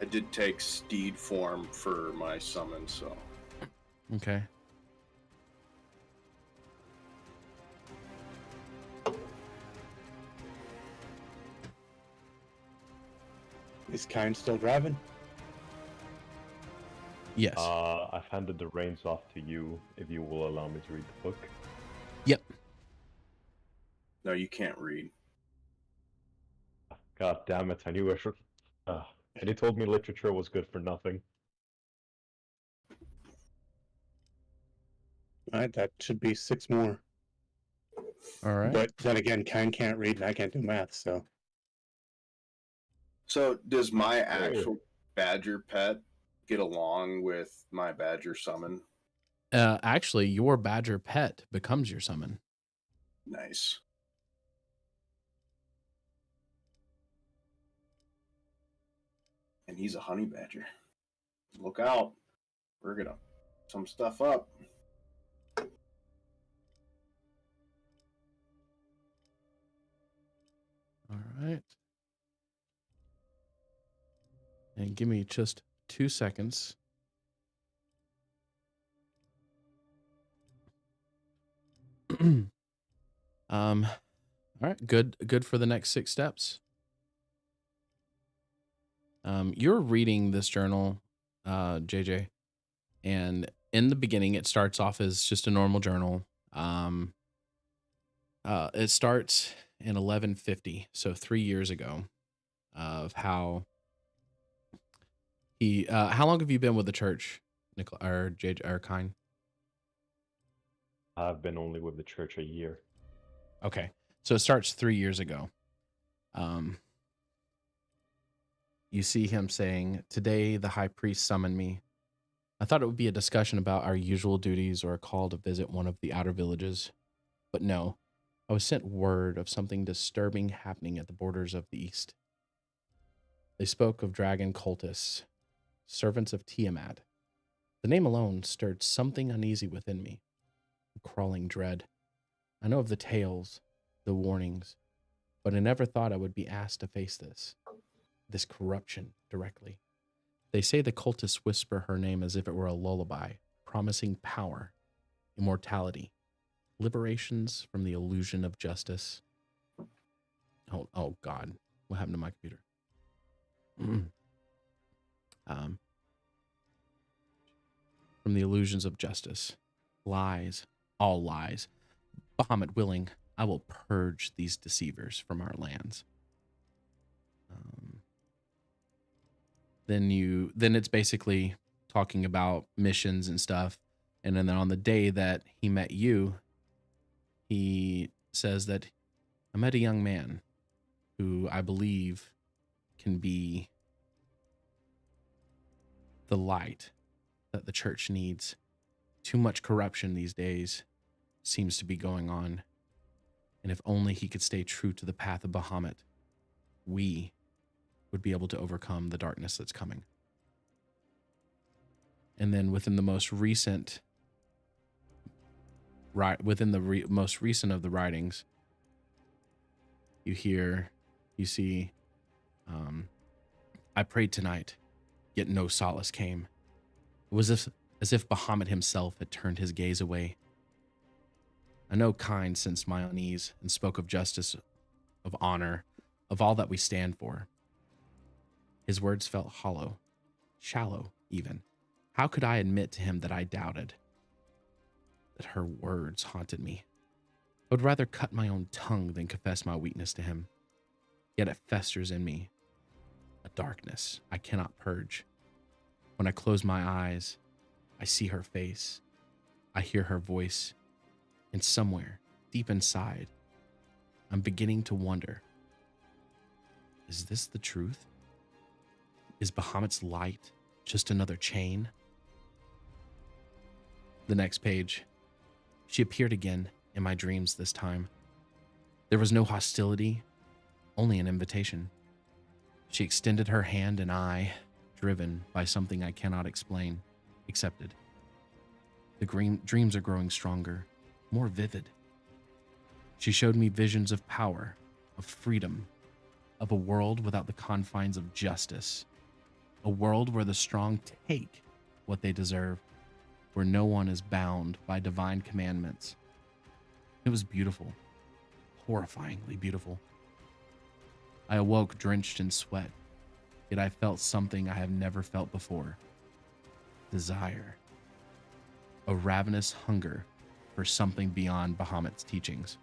S1: I did take steed form for my summon, so
S3: Okay.
S2: Is Kine still driving?
S3: Yes.
S4: I've handed the reins off to you, if you will allow me to read the book.
S3: Yep.
S1: no, you can't read.
S4: God damn it, I knew I should... and he told me literature was good for nothing.
S2: All right, that should be 6 more.
S3: All right.
S2: But then again, Kine can't read and I can't do math, so.
S1: So does my actual badger pet get along with my badger summon?
S3: Actually, your badger pet becomes your summon.
S1: Nice. And he's a honey badger. Look out. We're gonna some stuff up.
S3: All right. And give me just 2 seconds. All right, good for the next 6 steps. You're reading this journal, JJ, and in the beginning it starts off as just a normal journal. It starts in 1150, so 3 years ago, of how he how long have you been with the church, or JJ or Kine?
S4: I've been only with the church a year.
S3: Okay. So it starts 3 years ago. You see him saying, "Today the high priest summoned me. I thought it would be a discussion about our usual duties or a call to visit one of the outer villages. But no, I was sent word of something disturbing happening at the borders of the east. They spoke of dragon cultists, servants of Tiamat. The name alone stirred something uneasy within me, a crawling dread. I know of the tales, the warnings, but I never thought I would be asked to face this corruption directly. They say the cultists whisper her name as if it were a lullaby, promising power, immortality, liberations from the illusion of justice." Oh God, what happened to my computer? From the illusions of justice, lies, all lies. Bahamut willing, I will purge these deceivers from our lands. Then it's basically talking about missions and stuff. And then on the day that he met you, he says that I met a young man who I believe can be the light that the church needs. Too much corruption these days seems to be going on. And if only he could stay true to the path of Bahamut, we would be able to overcome the darkness that's coming. And then within the most recent most recent of the writings, you see I prayed tonight, yet no solace came. It was as if Bahamut himself had turned his gaze away. I know Kind sensed my unease and spoke of justice, of honor, of all that we stand for. His words felt hollow, shallow even. How could I admit to him that I doubted? That her words haunted me. I would rather cut my own tongue than confess my weakness to him. Yet it festers in me, a darkness I cannot purge. When I close my eyes, I see her face. I hear her voice. And somewhere, deep inside, I'm beginning to wonder, is this the truth? Is Bahamut's light just another chain? The next page. She appeared again in my dreams this time. There was no hostility, only an invitation. She extended her hand and I, driven by something I cannot explain, accepted. The dreams are growing stronger, more vivid. She showed me visions of power, of freedom, of a world without the confines of justice, a world where the strong take what they deserve, where no one is bound by divine commandments. It was beautiful, horrifyingly beautiful. I awoke drenched in sweat, yet I felt something I have never felt before. Desire. A ravenous hunger for something beyond Bahamut's teachings.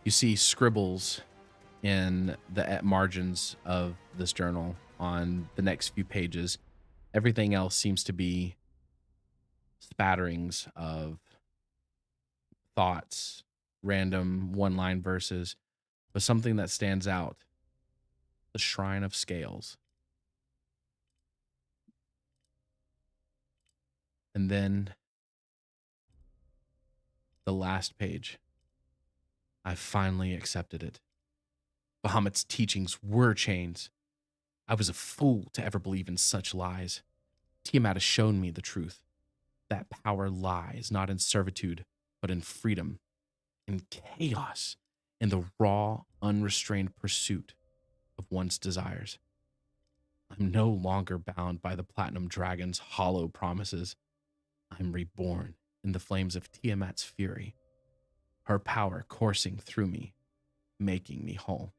S3: You see scribbles in the margins of this journal on the next few pages. Everything else seems to be spatterings of thoughts, random one-line verses, but something that stands out, the Shrine of Scales. And then the last page. I finally accepted it. Bahamut's teachings were chains. I was a fool to ever believe in such lies. Tiamat has shown me the truth. That power lies not in servitude, but in freedom, in chaos, in the raw, unrestrained pursuit of one's desires. I'm no longer bound by the Platinum Dragon's hollow promises. I'm reborn in the flames of Tiamat's fury, her power coursing through me, making me whole.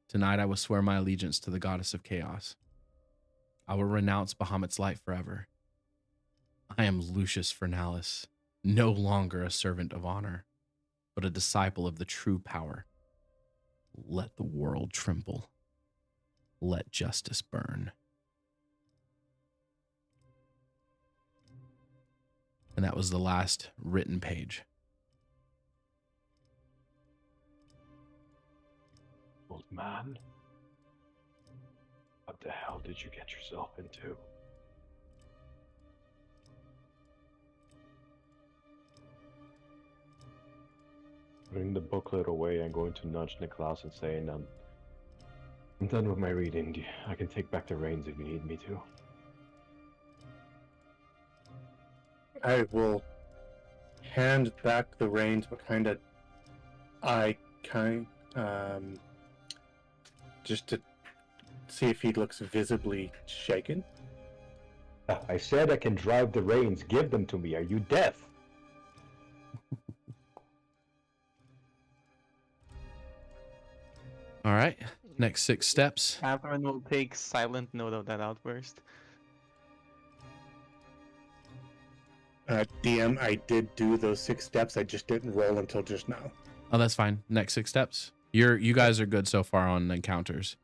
S3: Tonight I will swear my allegiance to the goddess of chaos. I will renounce Bahamut's light forever. I am Lucius Fernalis, no longer a servant of honor, but a disciple of the true power. Let the world tremble. Let justice burn. And that was the last written page.
S4: Old man, what the hell did you get yourself into? Putting the booklet away, I'm going to nudge Niklaus and saying, I'm done with my reading. I can take back the reins if you need me to.
S2: I will hand back the reins, but just to see if he looks visibly shaken.
S4: I said I can drive the reins. Give them to me. Are you deaf?
S3: All right. Next 6 steps.
S5: Catherine will take silent note of that outburst.
S2: DM, I did do those 6 steps. I just didn't roll until just now.
S3: Oh, that's fine. Next 6 steps. You guys are good so far on encounters.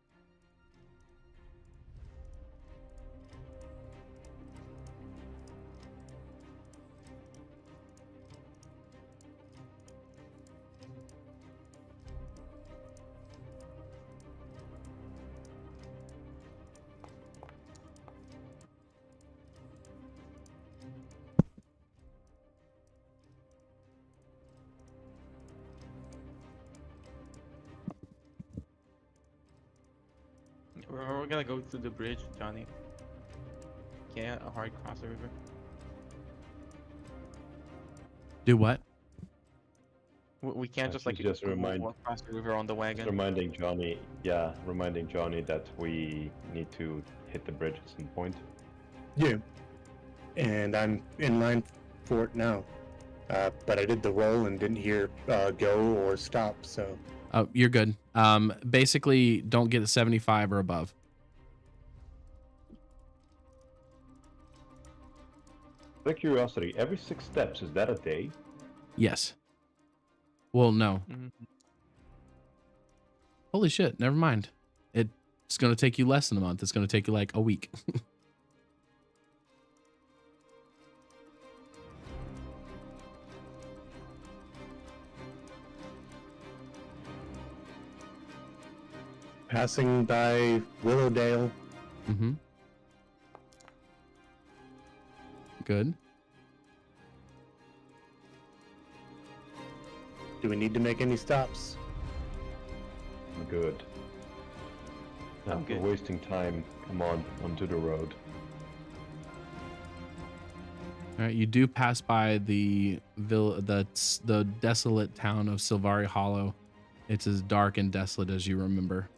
S5: We're gonna go to the bridge, Johnny. Yeah, a hard cross the river.
S3: Do what?
S5: We can't just like
S4: She's just
S5: walk past the river on the wagon.
S4: reminding Johnny, that we need to hit the bridge at some point.
S2: Yeah. And I'm in line for it now. But I did the roll and didn't hear go or stop, so.
S3: Oh, you're good. Basically, don't get a 75 or above.
S4: Out of curiosity, every 6 steps, is that a day?
S3: Yes. Well, no. Holy shit, never mind. It's going to take you less than a month. It's going to take you like a week.
S2: Passing by Willowdale.
S3: Mm-hmm. Good.
S2: Do we need to make any stops?
S4: I'm good. Now,
S5: I'm good.
S4: we're wasting time. Come on, onto the road.
S3: All right, you do pass by the desolate town of Silvari Hollow. It's as dark and desolate as you remember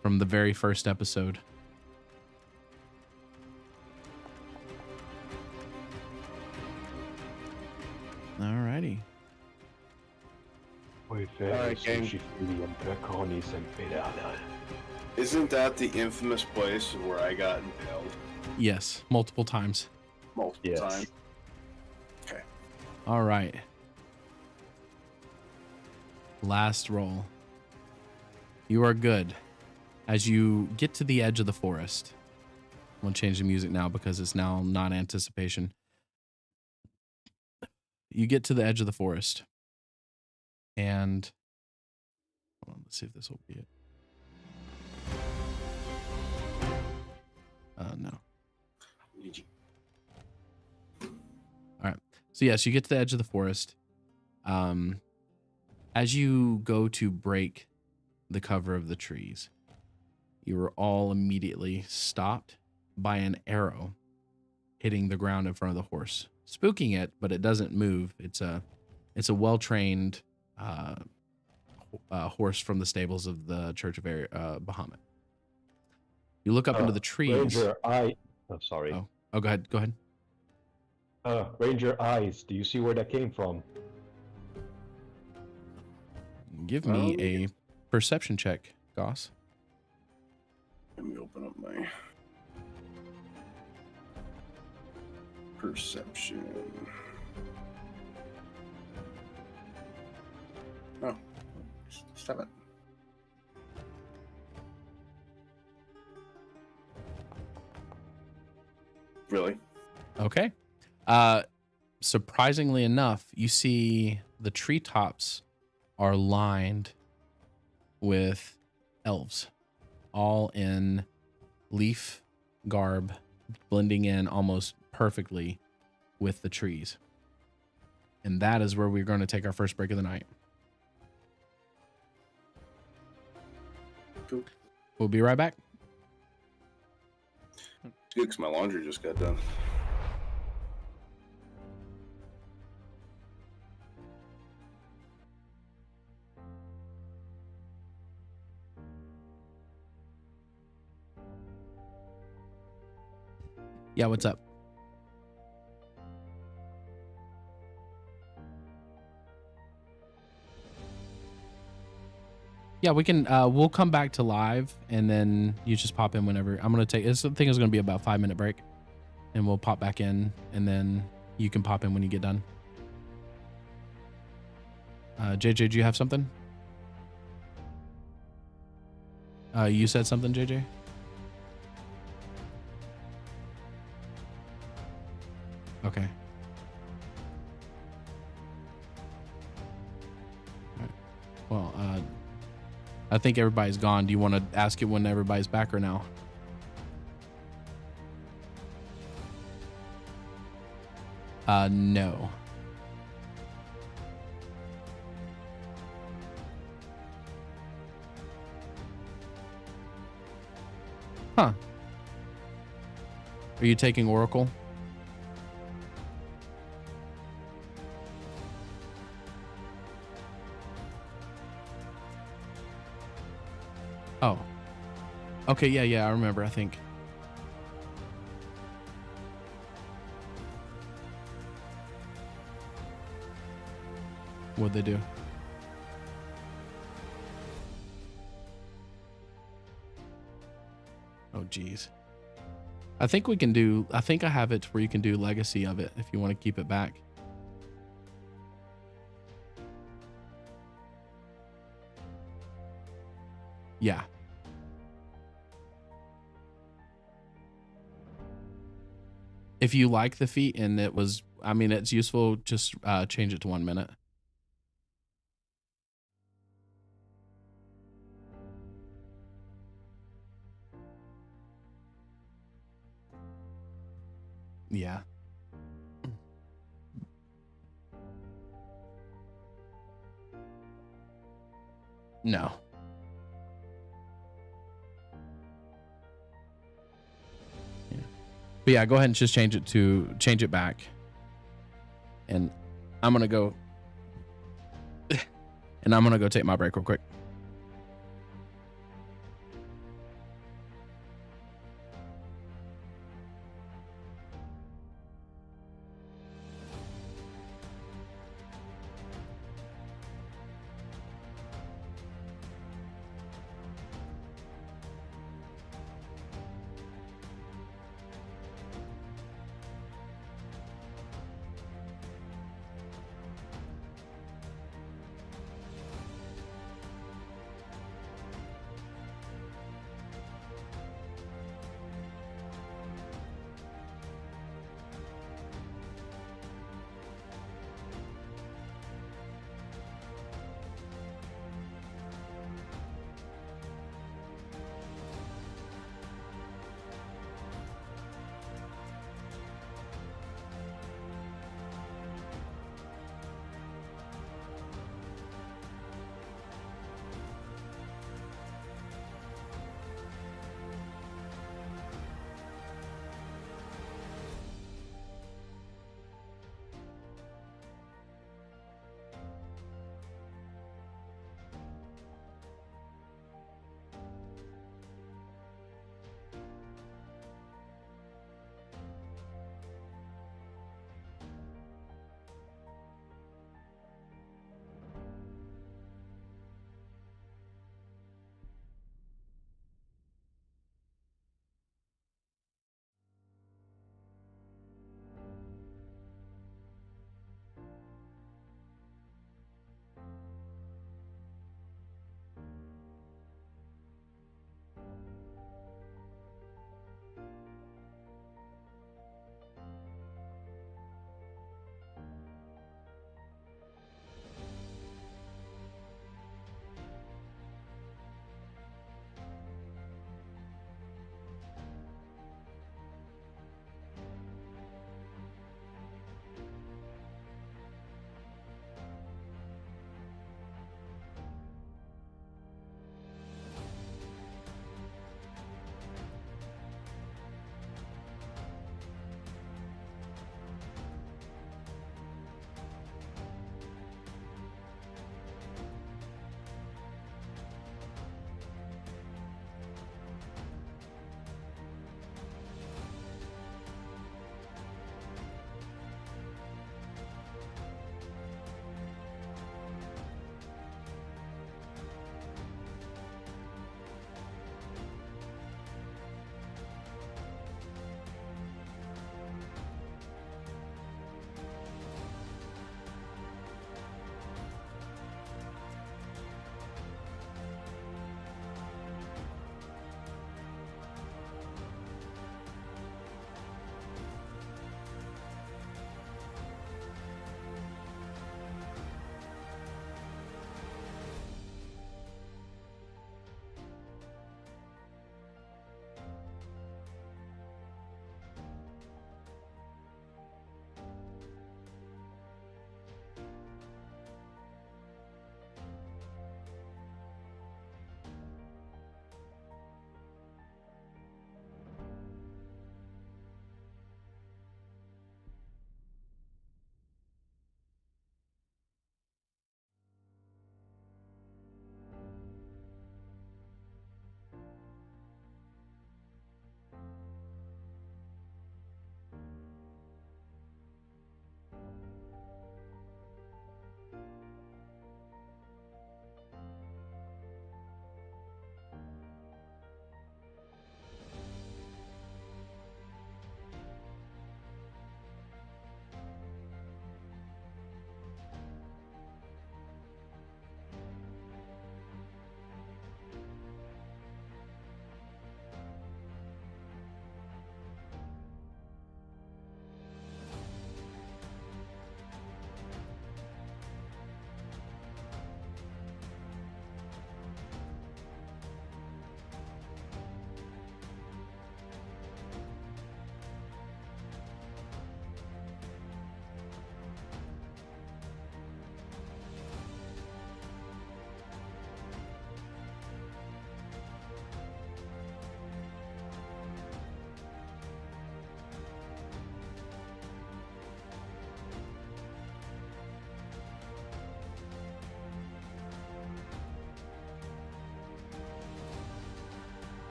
S3: from the very first episode. Alrighty.
S1: Isn't that the infamous place where I got impaled
S3: Yes, multiple times.
S1: multiple times? Okay.
S3: All right. Last roll. You are good. As you get to the edge of the forest, I'm going to change the music now because it's now not anticipation. You get to the edge of the forest. And hold on, let's see if this will be it. No. All right. So yes, you get to the edge of the forest. As you go to break the cover of the trees, you are all immediately stopped by an arrow hitting the ground in front of the horse, spooking it, but it doesn't move. It's a well-trained horse from the stables of the Church of Bahamut. You look up into the trees.
S4: Ranger, sorry.
S3: Oh, go ahead. Go ahead.
S4: Ranger eyes. Do you see where that came from?
S3: Give me a perception check, Goss.
S1: Let me open up my perception. Oh, stop it. Really?
S3: Okay. Surprisingly enough, you see the treetops are lined with elves, all in leaf garb, blending in almost perfectly with the trees. And that is where we're going to take our first break of the night.
S1: Cool.
S3: We'll be right back.
S1: It's good because my laundry just got done.
S3: Yeah, what's up? Yeah, we can, we'll come back to live and then you just pop in whenever. I'm going to take, this thing is going to be about a 5-minute break and we'll pop back in and then you can pop in when you get done. JJ, do you have something? You said something, JJ? Okay. All right. Well, I think everybody's gone. Do you want to ask it when everybody's back or now? No. Huh. Are you taking Oracle? Okay, yeah, I remember. I think. What'd they do? Oh, geez. I think we can do. I think I have it where you can do legacy of it if you want to keep it back. Yeah. If you like the feat and it was, I mean, it's useful, just change it to 1 minute. Yeah. No. Yeah. But yeah, go ahead and just change it back. And I'm gonna go take my break real quick.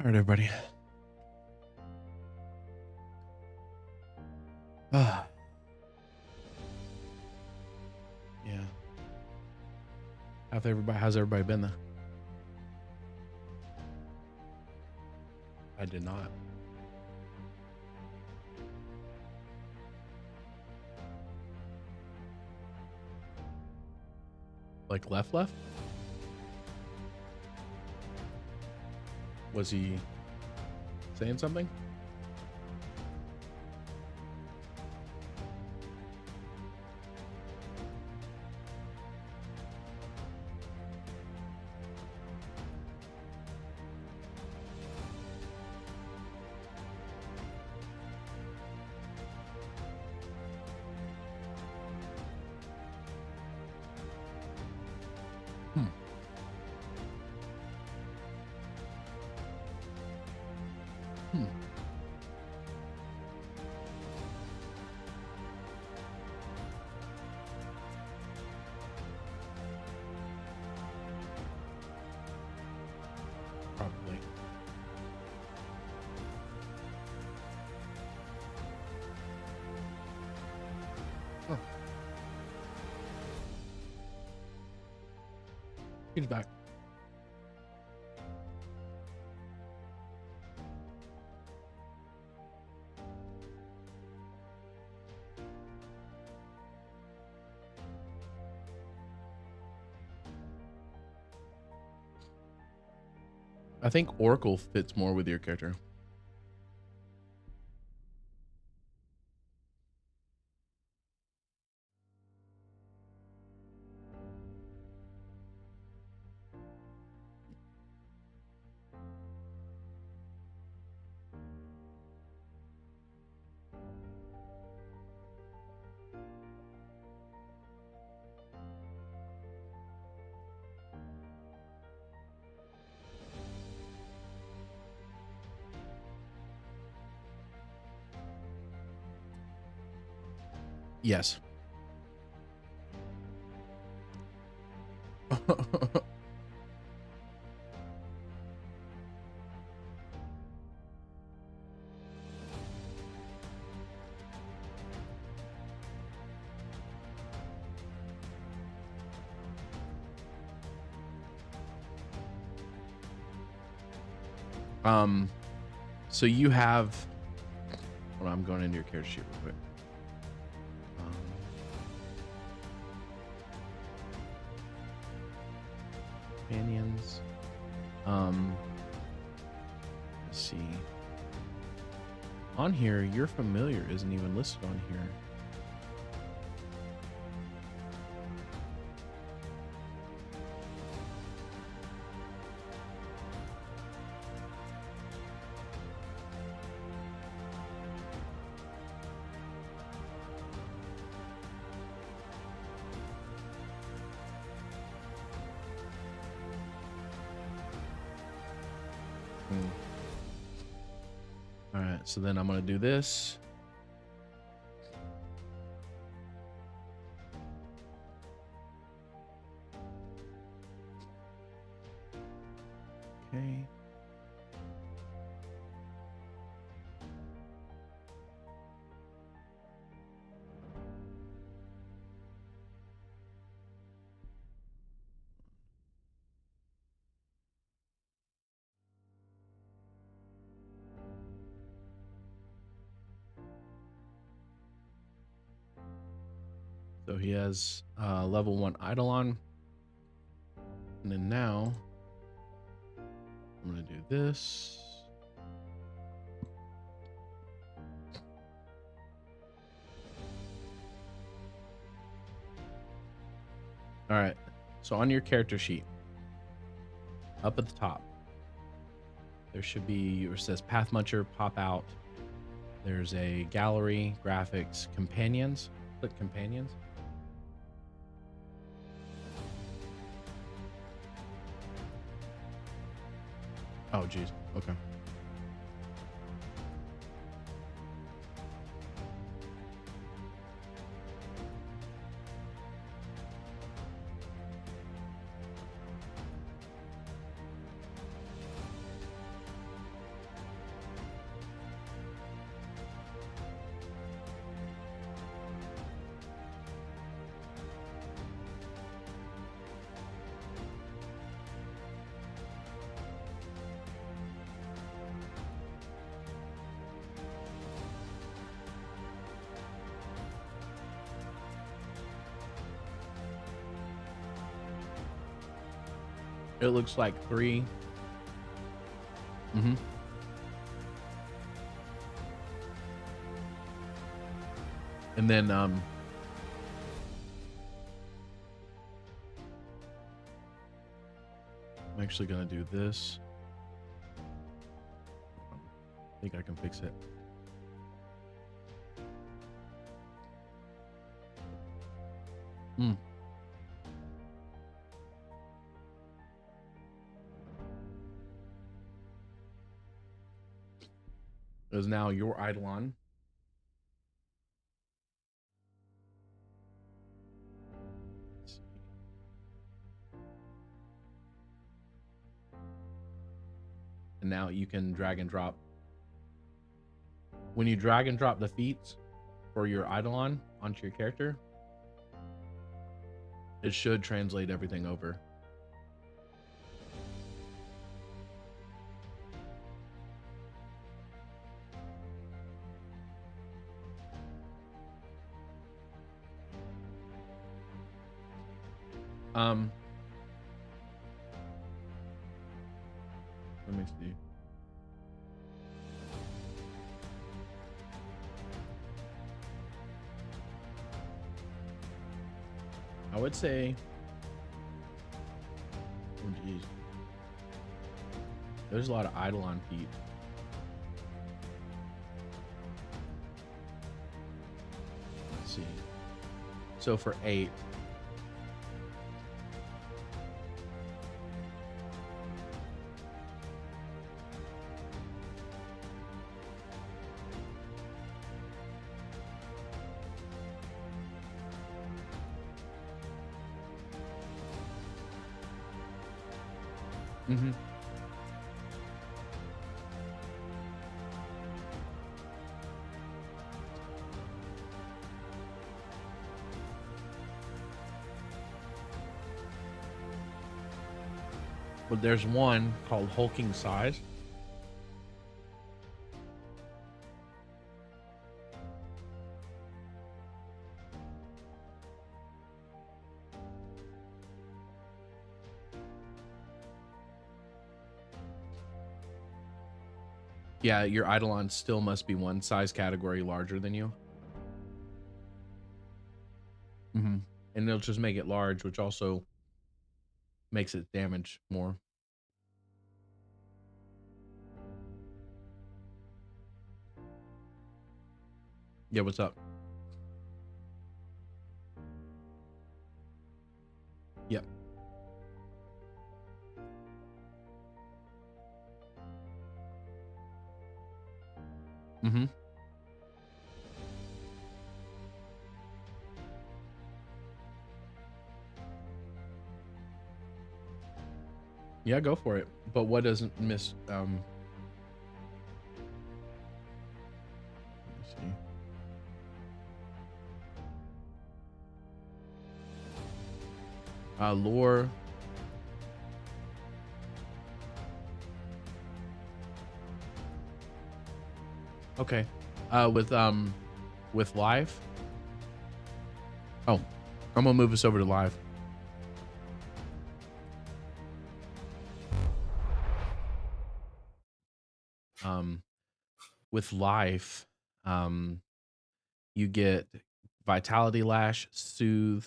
S3: All right, everybody. Ah. Yeah. How's everybody been though? I did not. Like left? Was he saying something? Probably. Oh. He's back. I think Oracle fits more with your character. Yes. So you have. Hold on, I'm going into your character sheet real quick. Companions. Let's see. On here, your familiar isn't even listed on here. All right, so then I'm going to do this. Okay. So he has level 1 Eidolon. And then now I'm going to do this. All right. So on your character sheet, up at the top, there should be where it says Path Muncher pop out. There's a gallery, graphics, companions. Click companions. Oh, geez. Okay. It looks like 3. Mm-hmm. And then I'm actually gonna do this. I think I can fix it. Is now your Eidolon. Let's see. And now you can drag and drop. When you drag and drop the feats for your Eidolon onto your character, it should translate everything over. Let me see. I would say, oh geez, there's a lot of Eidolon feet. Let's see. So for 8, but there's one called Hulking Size. Yeah, your Eidolon still must be one size category larger than you. And it'll just make it large, which also makes it damage more. Yeah, what's up? Yep. Yeah, go for it. But what doesn't miss let me see. Lore. Okay. With live. Oh, I'm gonna move us over to live. With life, you get Vitality Lash, Soothe.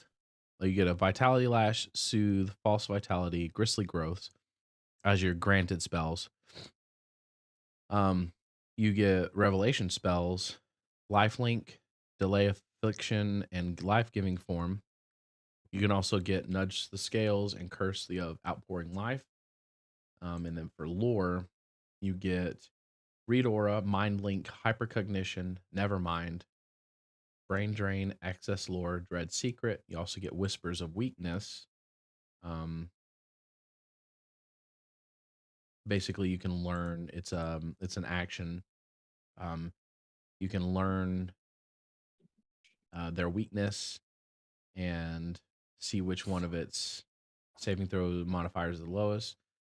S3: You get a Vitality Lash, Soothe, False Vitality, Gristly Growths as your granted spells. You get Revelation spells, Lifelink, Delay Affliction, and Life-Giving Form. You can also get Nudge the Scales and Curse the Outpouring Life. And then for lore, you get Read Aura, Mind Link, Hypercognition, Nevermind, Brain Drain, Excess Lore, Dread Secret. You also get Whispers of Weakness. Basically, you can learn. It's an action. You can learn their weakness and see which one of its saving throw modifiers is the lowest.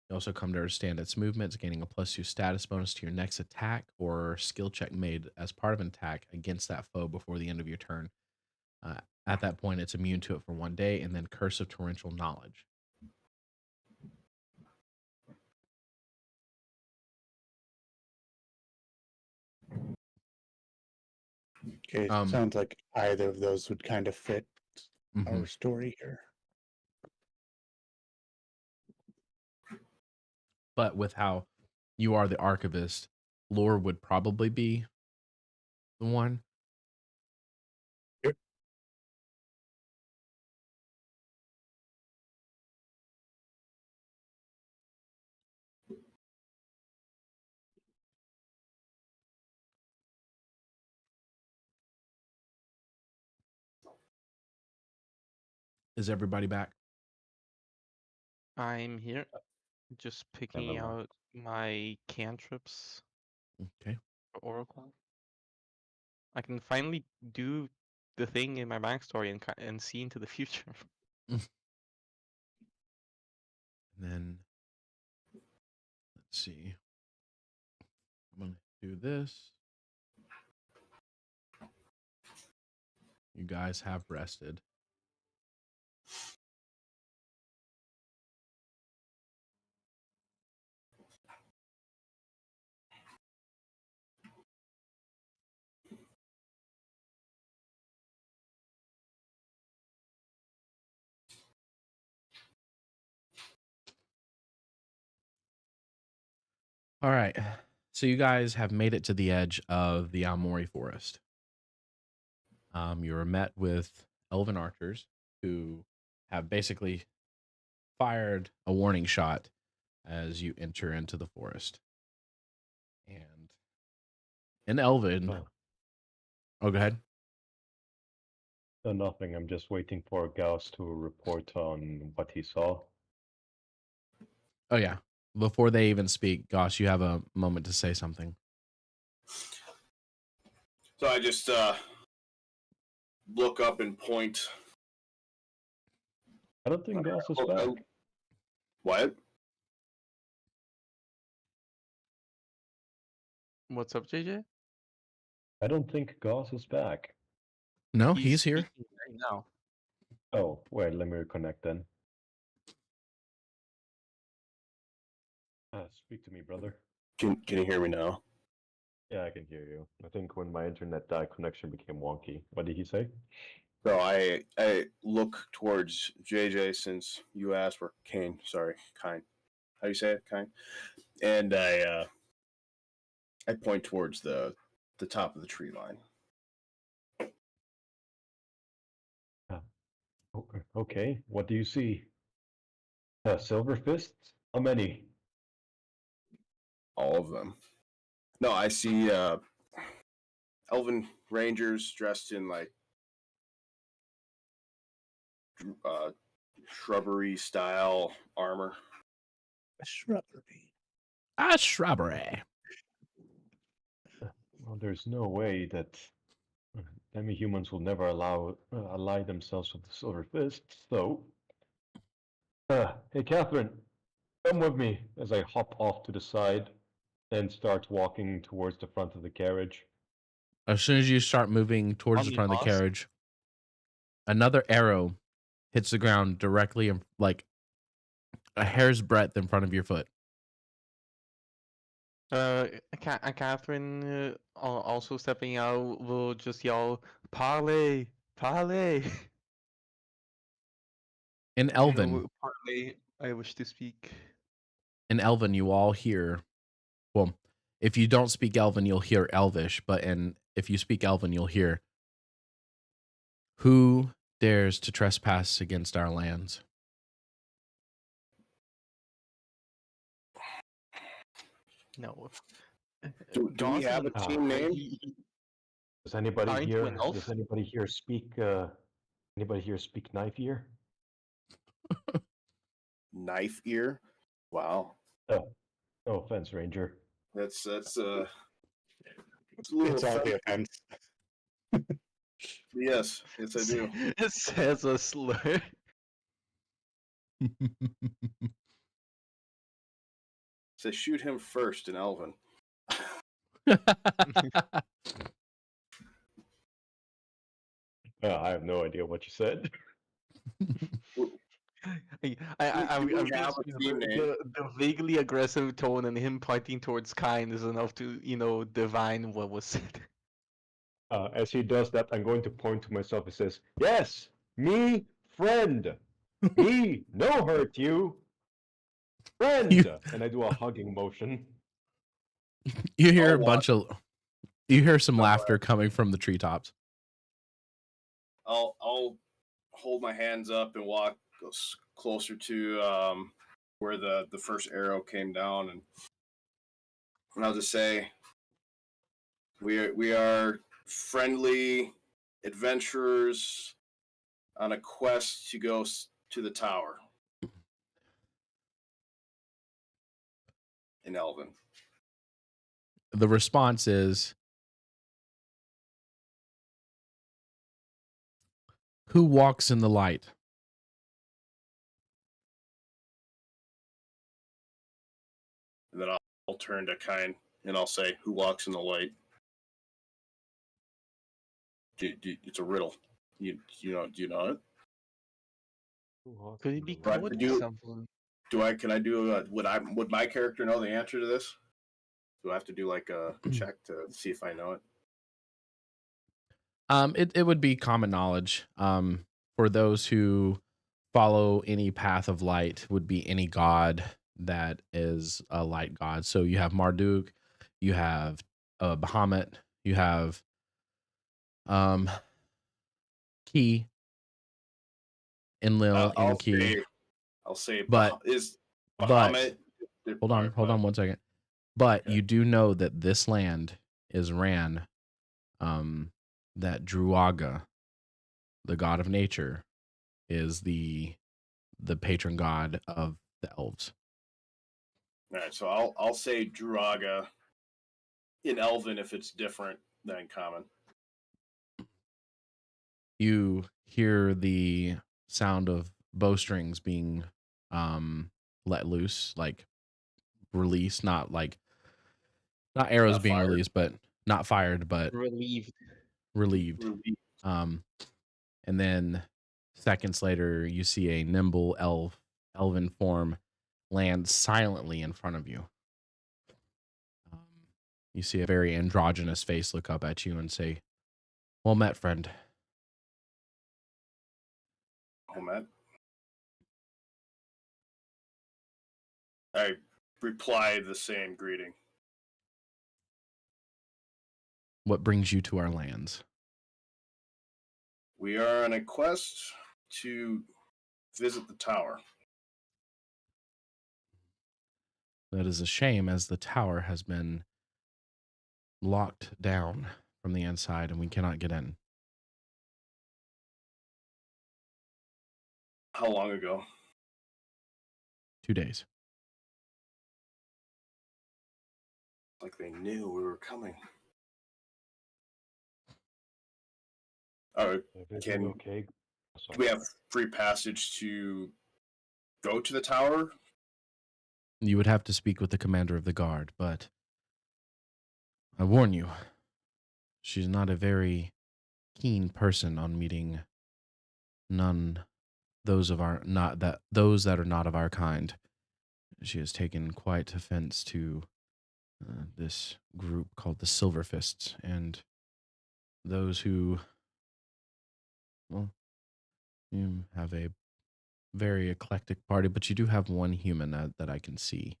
S3: You also come to understand its movements, gaining a +2 status bonus to your next attack or skill check made as part of an attack against that foe before the end of your turn. At that point, it's immune to it for 1 day, and then Curse of Torrential Knowledge.
S2: Okay, sounds like either of those would kind of fit our story here.
S3: But with how you are the archivist, lore would probably be the one.
S2: Yep.
S3: Is everybody back?
S5: I'm here, just picking
S4: Hello.
S5: out my cantrips
S3: Okay.
S5: for Oracle. I can finally do the thing in my backstory and see into the future.
S3: And then let's see. I'm gonna do this. You guys have rested. All right. So you guys have made it to the edge of the Almori forest. You are met with elven archers who have basically fired a warning shot as you enter into the forest. And in Elven, oh, go ahead.
S4: Nothing. I'm just waiting for Gauss to report on what he saw.
S3: Oh, yeah. Before they even speak, Gosh, you have a moment to say something.
S1: So I just look up and point.
S4: I don't think Gauss is back.
S1: What?
S5: What's up, JJ?
S4: I don't think Gauss is back.
S3: No, he's here.
S5: speaking right now.
S4: Oh, wait, let me reconnect then. Speak to me, brother.
S1: Can you hear me now?
S4: Yeah, I can hear you. I think when my internet died, connection became wonky. What did he say?
S1: So I look towards JJ since you asked for Kane. Sorry, Kine. How do you say it, Kine? And I point towards the top of the tree line.
S4: Okay, what do you see? Silver fists? How many?
S1: All of them. No, I see elven rangers dressed in like shrubbery style armor.
S2: A shrubbery.
S3: A shrubbery.
S4: Well, there's no way that demi-humans will never ally themselves with the silver fists, so... hey, Catherine, come with me as I hop off to the side and start walking towards the front of the carriage.
S3: As soon as you start moving towards the front of the carriage, another arrow hits the ground directly in, like a hair's breadth in front of your foot.
S5: Catherine, also stepping out, will just yell, "Parley, parley!"
S3: In Elven,
S5: Parley, I wish to speak.
S3: in Elven, you all hear. Well, if you don't speak Elven, you'll hear Elvish. But if you speak Elven, you'll hear, "Who dares to trespass against our lands?"
S5: No.
S1: Do we have a team name?
S4: Does anybody
S5: Aren't you
S4: here?
S5: an elf?
S4: Does anybody here speak? Anybody here speak knife ear?
S1: Knife ear? Wow.
S4: Oh, no offense, Ranger.
S1: That's a little
S2: It's all the offense.
S1: Yes, yes I do.
S5: It says a slur.
S1: Say shoot him first in Elven.
S4: I have no idea what you said.
S5: I'm
S1: Do we
S5: guessing
S1: have a team name?
S5: the vaguely aggressive tone and him pointing towards Kine is enough to, divine what was said.
S4: As he does that, I'm going to point to myself. He says, "Yes, me, friend. Me, no hurt you, friend."
S3: You
S4: And I do a hugging motion.
S3: you hear
S1: I'll
S3: a bunch of you hear some
S1: No,
S3: laughter coming from the treetops.
S1: I'll hold my hands up and walk closer to where the first arrow came down, and I'll just say we are friendly adventurers on a quest to go to the tower in Elven.
S3: The response is, "Who walks in the light?"
S1: And then I'll turn to Kine and I'll say, "Who walks in the light?" It's a riddle. Do you know it?
S5: Could it be
S1: Right,
S5: code
S1: do-
S5: something?
S1: Can I do would my character know the answer to this? Do I have to do like a check to see if I know it?
S3: It would be common knowledge. For those who follow any path of light, would be any god that is a light god. So you have Marduk, you have Bahamut, you have um Ki, Enlil, Enki.
S1: I'll say
S3: But
S1: is
S3: but
S1: Bahamut.
S3: hold on 1 second. But
S1: Okay.
S3: you do know that this land is ran, that Druaga, the god of nature, is the patron god of the elves.
S1: All right, so I'll say Druaga in Elven if it's different than common.
S3: You hear the sound of bowstrings being let loose, like released, not arrows
S1: Not
S3: being
S1: fired.
S3: released, but not fired, but
S5: Relieved.
S3: relieved. And then seconds later, you see a nimble elven form land silently in front of you. You see a very androgynous face look up at you and say, "Well met, friend."
S1: Well met. I reply the same greeting.
S3: "What brings you to our lands?"
S1: We are on a quest to visit the tower.
S3: "That is a shame, as the tower has been locked down from the inside and we cannot get in."
S1: How long ago?
S3: 2 days.
S1: Like they knew we were coming.
S4: Everything okay?
S1: Do we have free passage to go to the tower?
S3: You would have to speak with the commander of the guard, but I warn you, she's not a very keen person on meeting those that are not of our kind. She has taken quite offense to this group called the Silver Fists, and those who, well, you have a very eclectic party, but you do have one human that I can see.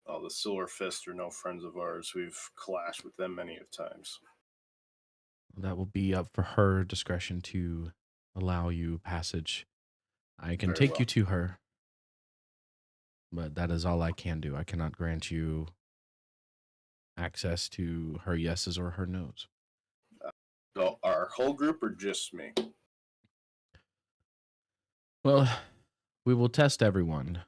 S1: Oh, the Silver Fist are no friends of ours. We've clashed with them many times.
S3: That will be up for her discretion to allow you passage. I can
S1: Very
S3: take
S1: well.
S3: you to her, but that is all I can do. I cannot grant you access to her yeses or her nos.
S1: So our whole group or just me?
S3: Well, we will test everyone,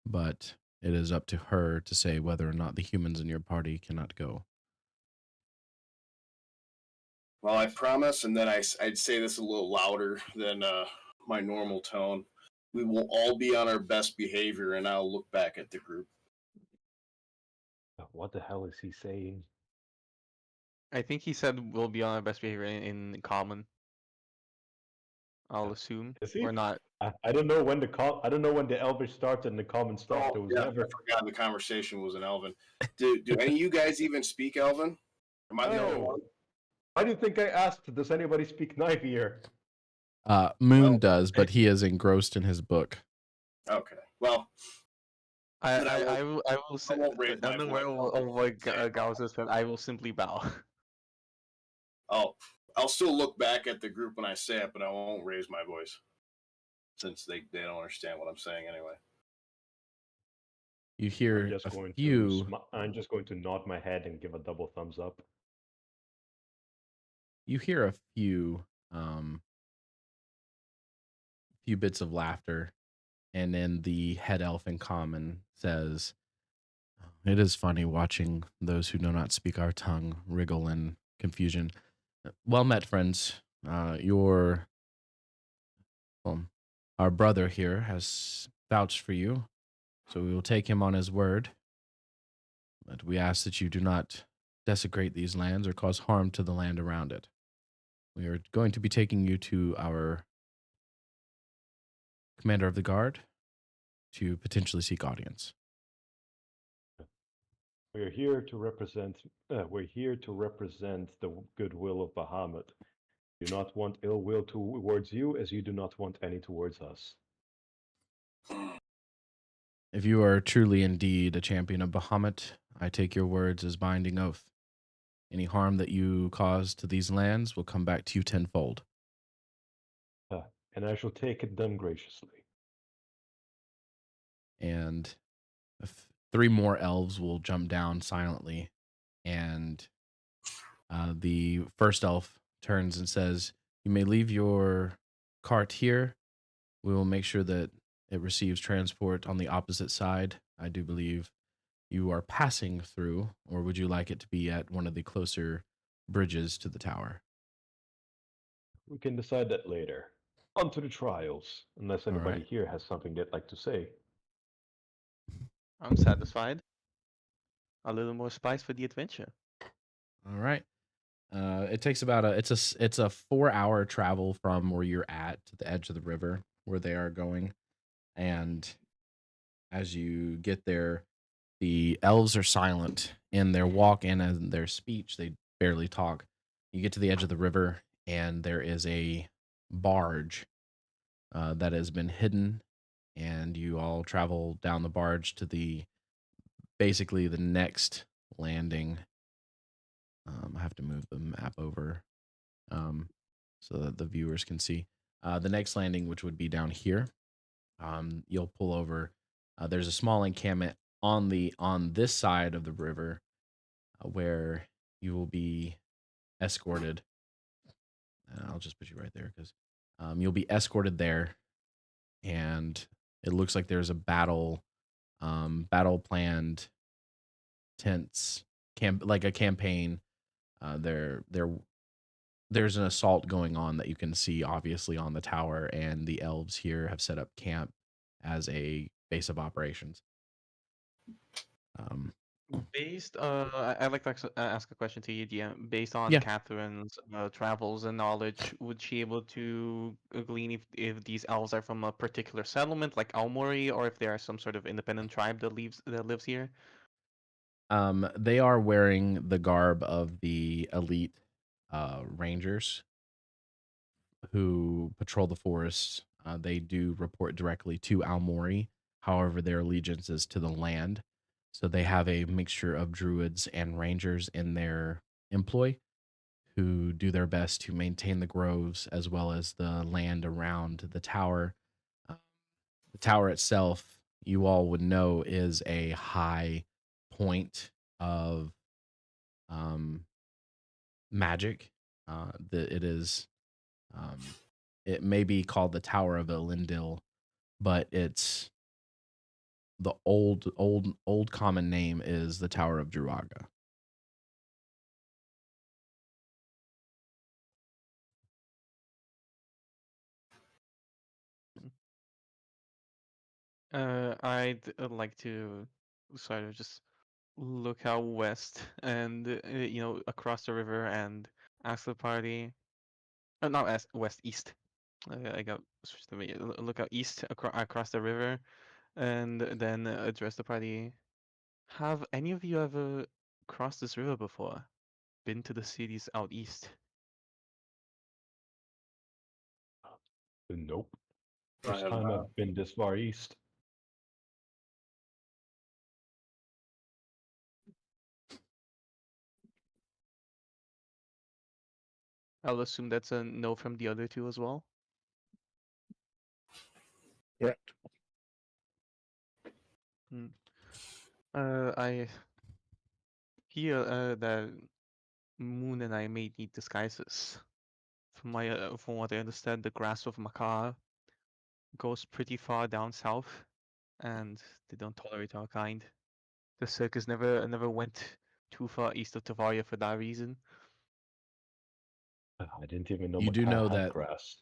S3: but it is up to her to say whether or not the humans in your party cannot go.
S1: Well, I promise, and then I'd say this a little louder than my normal tone. We will all be on our best behavior, and I'll look back at the group.
S4: What the hell is he saying?
S5: I think he said we'll be on our best behavior in common. I'll assume.
S4: Is he?
S5: Or not.
S4: I don't know when I don't know when the Elvish started and the Common stopped. There
S1: Oh,
S4: was
S1: yeah,
S4: never.
S1: I forgot the conversation was in Elven. Do any of you guys even speak Elven? Am I the only
S4: No.
S1: one?
S4: Why do you think I asked? Does anybody speak knife here?
S3: Moon
S1: Well,
S3: does, but he is engrossed in his book.
S1: Okay. Well,
S5: I
S1: then
S5: I, I will I will
S1: I
S5: say
S1: won't raise my
S5: unaware
S1: voice.
S5: of what Gauss has said, I will simply bow.
S1: I'll still look back at the group when I say it, but I won't raise my voice since they don't understand what I'm saying anyway.
S3: You
S4: I'm
S3: hear
S4: just
S3: a
S4: going
S3: few.
S4: to. I'm just going to nod my head and give a double thumbs up.
S3: You hear a few bits of laughter, and then the head elf in common says, "It is funny watching those who do not speak our tongue wriggle in confusion. Well met, friends. Your well, our brother here has vouched for you, so we will take him on his word. But we ask that you do not desecrate these lands or cause harm to the land around it. We are going to be taking you to our commander of the guard to potentially seek audience."
S4: We're here to represent. We're here to represent the goodwill of Bahamut. We do not want ill will towards you, as you do not want any towards us.
S3: If you are truly indeed a champion of Bahamut, I take your words as binding oath. Any harm that you cause to these lands will come back to you tenfold.
S4: And I shall take it done graciously.
S3: And three more elves will jump down silently, and the first elf turns and says, "You may leave your cart here. We will make sure that it receives transport on the opposite side. I do believe you are passing through, or would you like it to be at one of the closer bridges to the tower?"
S4: We can decide that later. On to the trials, unless
S3: All
S4: anybody
S3: right.
S4: here has something they'd like to say.
S5: I'm satisfied. A little more spice for the adventure.
S3: All right. It takes about it's a 4 hour travel from where you're at to the edge of the river where they are going, and as you get there, the elves are silent in their walk and in their speech. They barely talk. You get to the edge of the river, and there is a barge that has been hidden, and you all travel down the barge to basically the next landing. I have to move the map over um, so that the viewers can see. The next landing, which would be down here, you'll pull over. There's a small encampment on this side of the river where you will be escorted. I'll just put you right there because you'll be escorted there, and it looks like there's a battle planned, tents, like a campaign. There's an assault going on that you can see obviously on the tower, and the elves here have set up camp as a base of operations. Um,
S5: I'd like to ask a question to you, DM. Based on
S3: yeah,
S5: Catherine's travels and knowledge, would she able to glean if these elves are from a particular settlement, like Almeria, or if they are some sort of independent tribe that lives here?
S3: they are wearing the garb of the elite rangers who patrol the forests. They do report directly to Almori. However, their allegiance is to the land. So they have a mixture of druids and rangers in their employ who do their best to maintain the groves as well as the land around the tower. Uh, the tower itself, you all would know, is a high point of um, magic. It is. Um, it may be called the Tower of Elendil, but it's the old common name is the Tower of Druaga.
S5: I'd like to sort of just look out west and across the river and ask the party. Not west, east. I got switched to me. Look out east across the river, and then address the party. Have any of you ever crossed this river before? Been to the cities out east?
S4: Nope.
S1: I
S4: First
S1: have
S4: time
S1: not.
S4: I've been this far east.
S5: I'll assume that's a no from the other two as well.
S2: Correct.
S5: Hmm. I hear that Moon and I may need disguises. From what I understand, the grasp of Makar goes pretty far down south, and they don't tolerate our kind. The circus never went too far east of Tavaria for that reason.
S4: I didn't even know
S3: You do
S4: Makar
S3: know
S4: had
S3: that
S4: grass.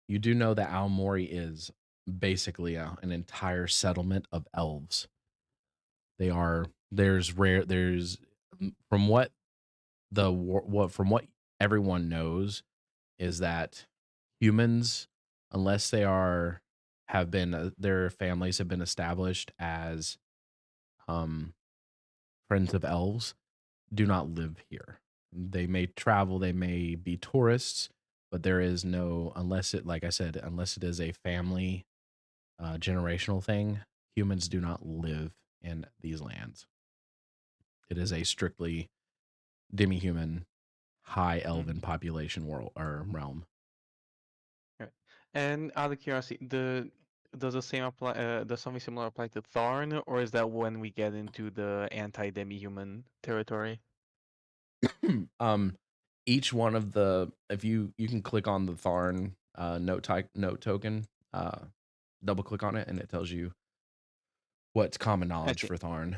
S3: Almori is basically an entire settlement of elves. They are there's from what from what everyone knows is that humans, unless they are have been their families have been established as um friends of elves, do not live here. They may travel, they may be tourists, but there is no, unless it, like I said, unless it is a family generational thing, humans do not live in these lands. It is a strictly demi-human, high elven
S5: Mm-hmm.
S3: population world or realm.
S5: Right. And out of curiosity, does the same apply? Does something similar apply to Tharn, or is that when we get into the anti-demi-human territory?
S3: um, each one of the if you can click on the Tharn note token, double click on it, and it tells you what's common
S5: I
S3: knowledge
S5: see.
S3: for Tharn.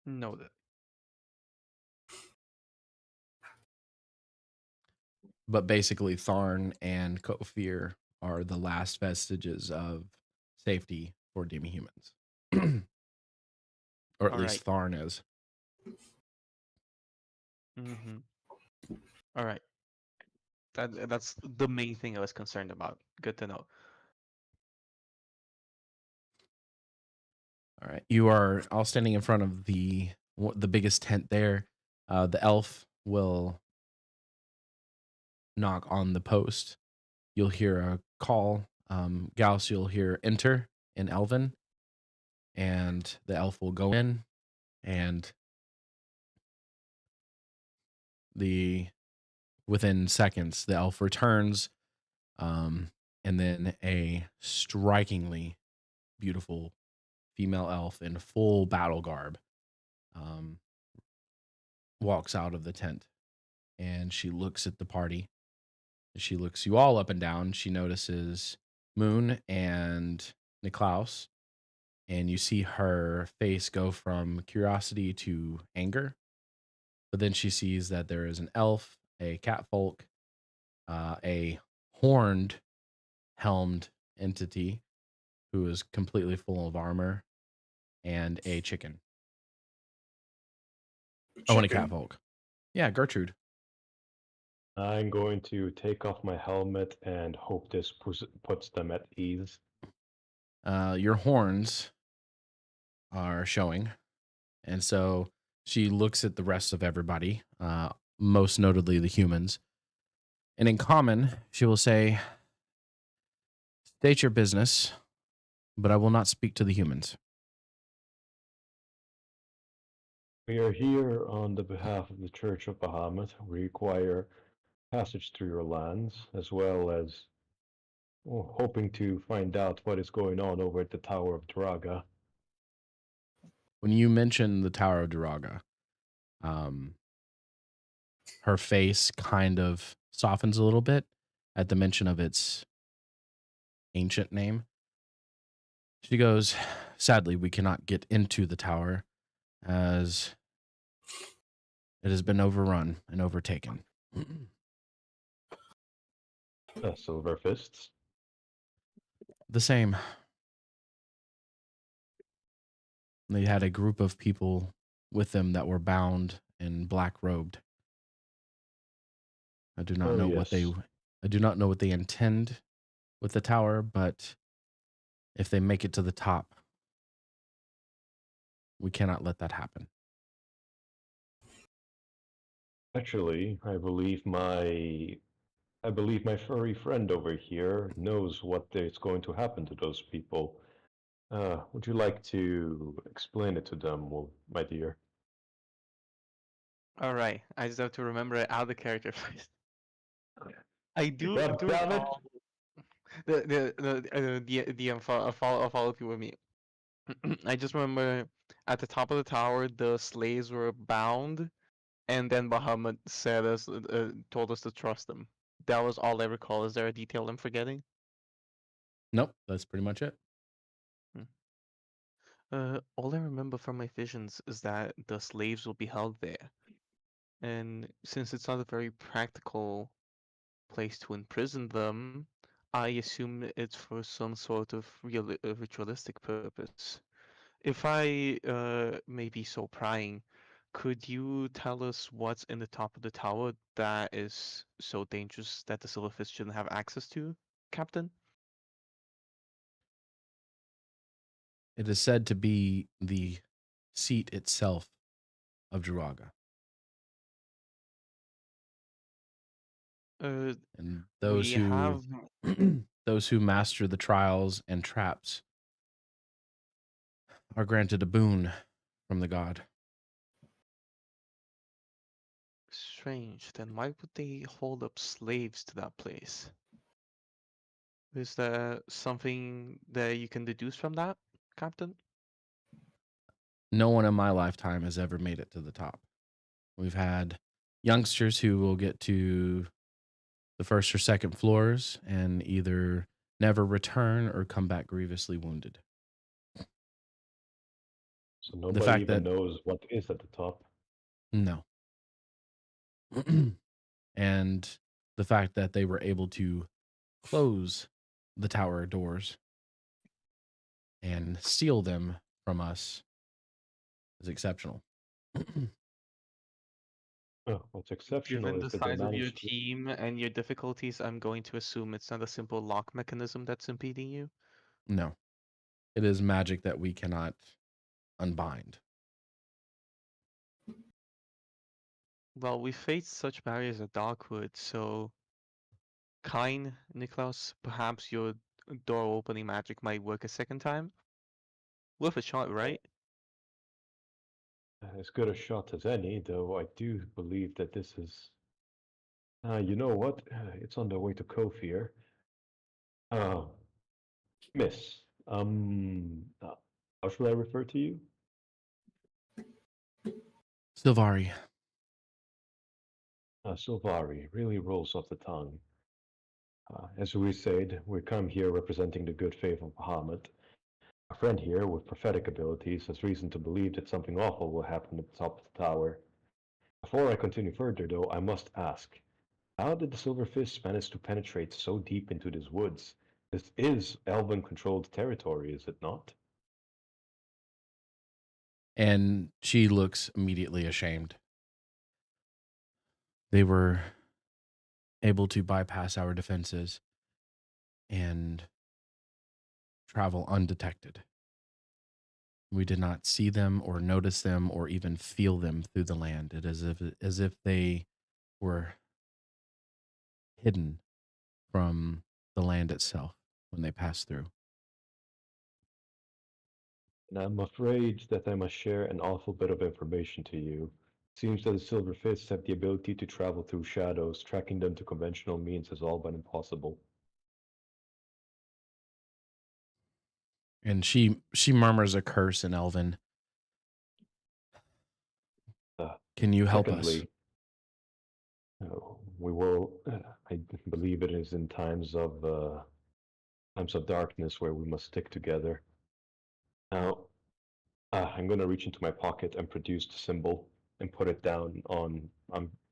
S5: Noted.
S3: But basically, Tharn and Kofir are the last vestiges of safety for demi-humans, or at
S5: All right.
S3: least Tharn is.
S5: Mm-hmm. All right. That's the main thing I was concerned about. Good to know.
S3: All right, you are all standing in front of the biggest tent there. The elf will knock on the post. You'll hear a call. Gauss, you'll hear enter in Elven, and the elf will go in, and the within seconds the elf returns, and then a strikingly beautiful female elf in full battle garb um, walks out of the tent, and she looks at the party. She looks you all up and down. She notices Moon and Niklaus, and you see her face go from curiosity to anger. But then she sees that there is an elf, a catfolk, a horned, helmed entity who is completely full of armor, and a chicken. Oh, and a
S1: Chicken.
S3: catfolk. Yeah, Gertrude.
S4: I'm going to take off my helmet and hope this puts them at ease.
S3: Your horns are showing. And so she looks at the rest of everybody, most notably the humans. And in common, she will say, state your business, but I will not speak to the humans.
S4: We are here on the behalf of the Church of Bahamut. We require passage through your lands, as well as hoping to find out what is going on over at the Tower of Draga.
S3: When you mention the Tower of Duraga, um, her face kind of softens a little bit at the mention of its ancient name. She goes, sadly, we cannot get into the tower as it has been overrun and overtaken.
S4: Silver Fists.
S3: The same. They had a group of people with them that were bound and black robed. I do not
S4: Oh,
S3: know what
S4: yes.
S3: I do not know what they intend with the tower, but if they make it to the top, we cannot let that happen.
S4: Actually, I believe my furry friend over here knows what is going to happen to those people. Would you like to explain it to them, my dear?
S5: All right, I just have to remember it out of the character first. I
S4: God
S5: do
S4: damn it!
S5: recall the follow through with me. I just remember at the top of the tower, the slaves were bound, and then Bahamut told us to trust them. That was all I recall. Is there a detail I'm forgetting?
S3: Nope, that's pretty much it.
S5: All I remember from my visions is that the slaves will be held there, and since it's not a very practical place to imprison them, I assume it's for some sort of ritualistic purpose. If I may be so prying, could you tell us what's in the top of the tower that is so dangerous that the silverfish shouldn't have access to, Captain?
S3: It is said to be the seat itself of Jiraga.
S5: Uh,
S3: And
S5: we have
S3: those who master the trials and traps are granted a boon from the god.
S5: strange. Then why would they hold up slaves to that place? Is there something that you can deduce from that, Captain?
S3: No one in my lifetime has ever made it to the top. We've had youngsters who will get to the first or second floors and either never return or come back grievously wounded.
S4: So
S3: The
S4: nobody
S3: fact
S4: even
S3: that
S4: knows what is at the top.
S3: no. And the fact that they were able to close the tower doors and steal them from us is exceptional.
S4: Oh, what's exceptional
S5: Given
S4: is
S5: the
S4: that they
S5: size of your
S4: managed to.
S5: team and your difficulties, I'm going to assume it's not a simple lock mechanism that's impeding you.
S3: No, it is magic that we cannot unbind.
S5: Well, we faced such barriers at Darkwood, so Kine, Niklaus, perhaps your door opening magic might work a second time? Worth a shot, right?
S4: As good a shot as any, though I do believe that this is. You know what? It's on the way to Kofir. Uh, Miss, how should I refer to you?
S3: Silvari,
S4: Silvari really rolls off the tongue. As we said, we come here representing the good faith of Bahamut. A friend here with prophetic abilities has reason to believe that something awful will happen at the top of the tower. Before I continue further, though, I must ask, how did the Silverfish manage to penetrate so deep into these woods? This is Elven-controlled territory, is it not?
S3: and she looks immediately ashamed. They were able to bypass our defenses and travel undetected. We did not see them or notice them or even feel them through the land. It is as if they were hidden from the land itself when they passed through.
S4: And I'm afraid that I must share an awful bit of information to you. It seems that the Silverfists have the ability to travel through shadows. Tracking them to conventional means is all but impossible.
S3: And she murmurs a curse in Elven.
S4: Uh,
S3: Can you help us?
S4: Secondly, we will. I believe it is in times of darkness where we must stick together. Now, I'm going to reach into my pocket and produce the symbol and put it down on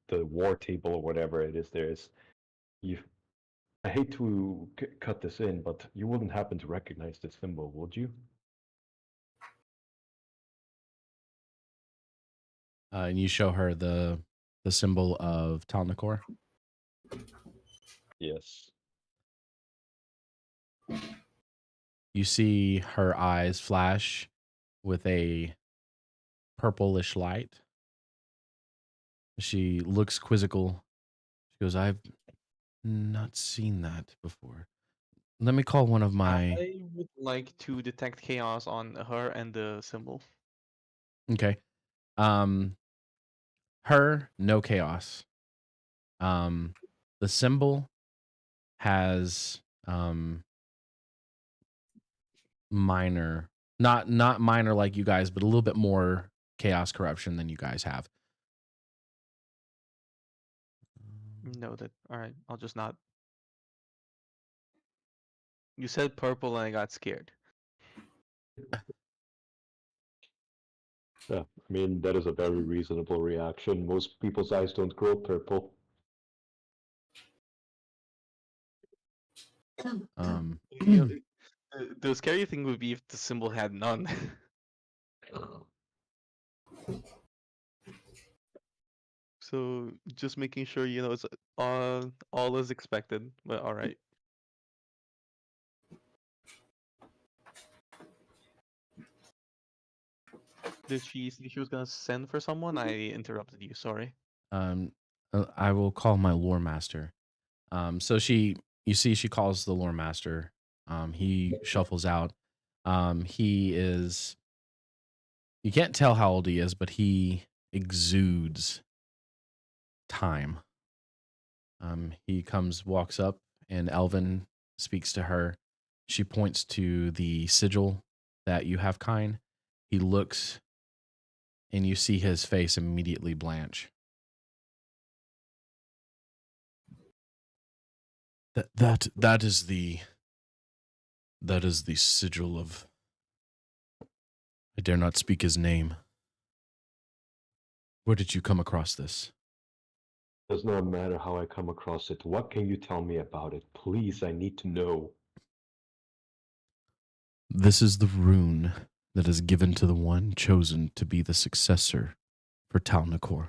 S4: the war table or whatever it is there is. You, I hate to cut this in, but you wouldn't happen to recognize this symbol, would you?
S3: And you show her the symbol of Talnakor.
S4: Yes.
S3: You see her eyes flash with a purplish light. She looks quizzical. She goes, I've not seen that before. Let me call one of my.
S5: I would like to detect chaos on her and the symbol.
S3: Okay. Um, her, no chaos. The symbol has minor, not minor like you guys, but a little bit more chaos corruption than you guys have.
S5: Noted. All right, I'll just not. You said purple and I got scared.
S4: Yeah, I mean, that is a very reasonable reaction. Most people's eyes don't grow purple.
S3: Um,
S5: You know, the scary thing would be if the symbol had none. So just making sure it's all as expected. But all right. Did she say she was gonna send for someone? I interrupted you. Sorry.
S3: um, I will call my lore master. So you see, she calls the lore master. He shuffles out. He is, you can't tell how old he is, but he exudes time. He comes, walks up, and Elvin speaks to her. She points to the sigil that you have, Kine. He looks, and you see his face immediately blanch. That is the sigil of. I dare not speak his name. Where did you come across this?
S4: Does not matter how I come across it. What can you tell me about it? Please, I need to know.
S3: This is the rune that is given to the one chosen to be the successor for Talnakor.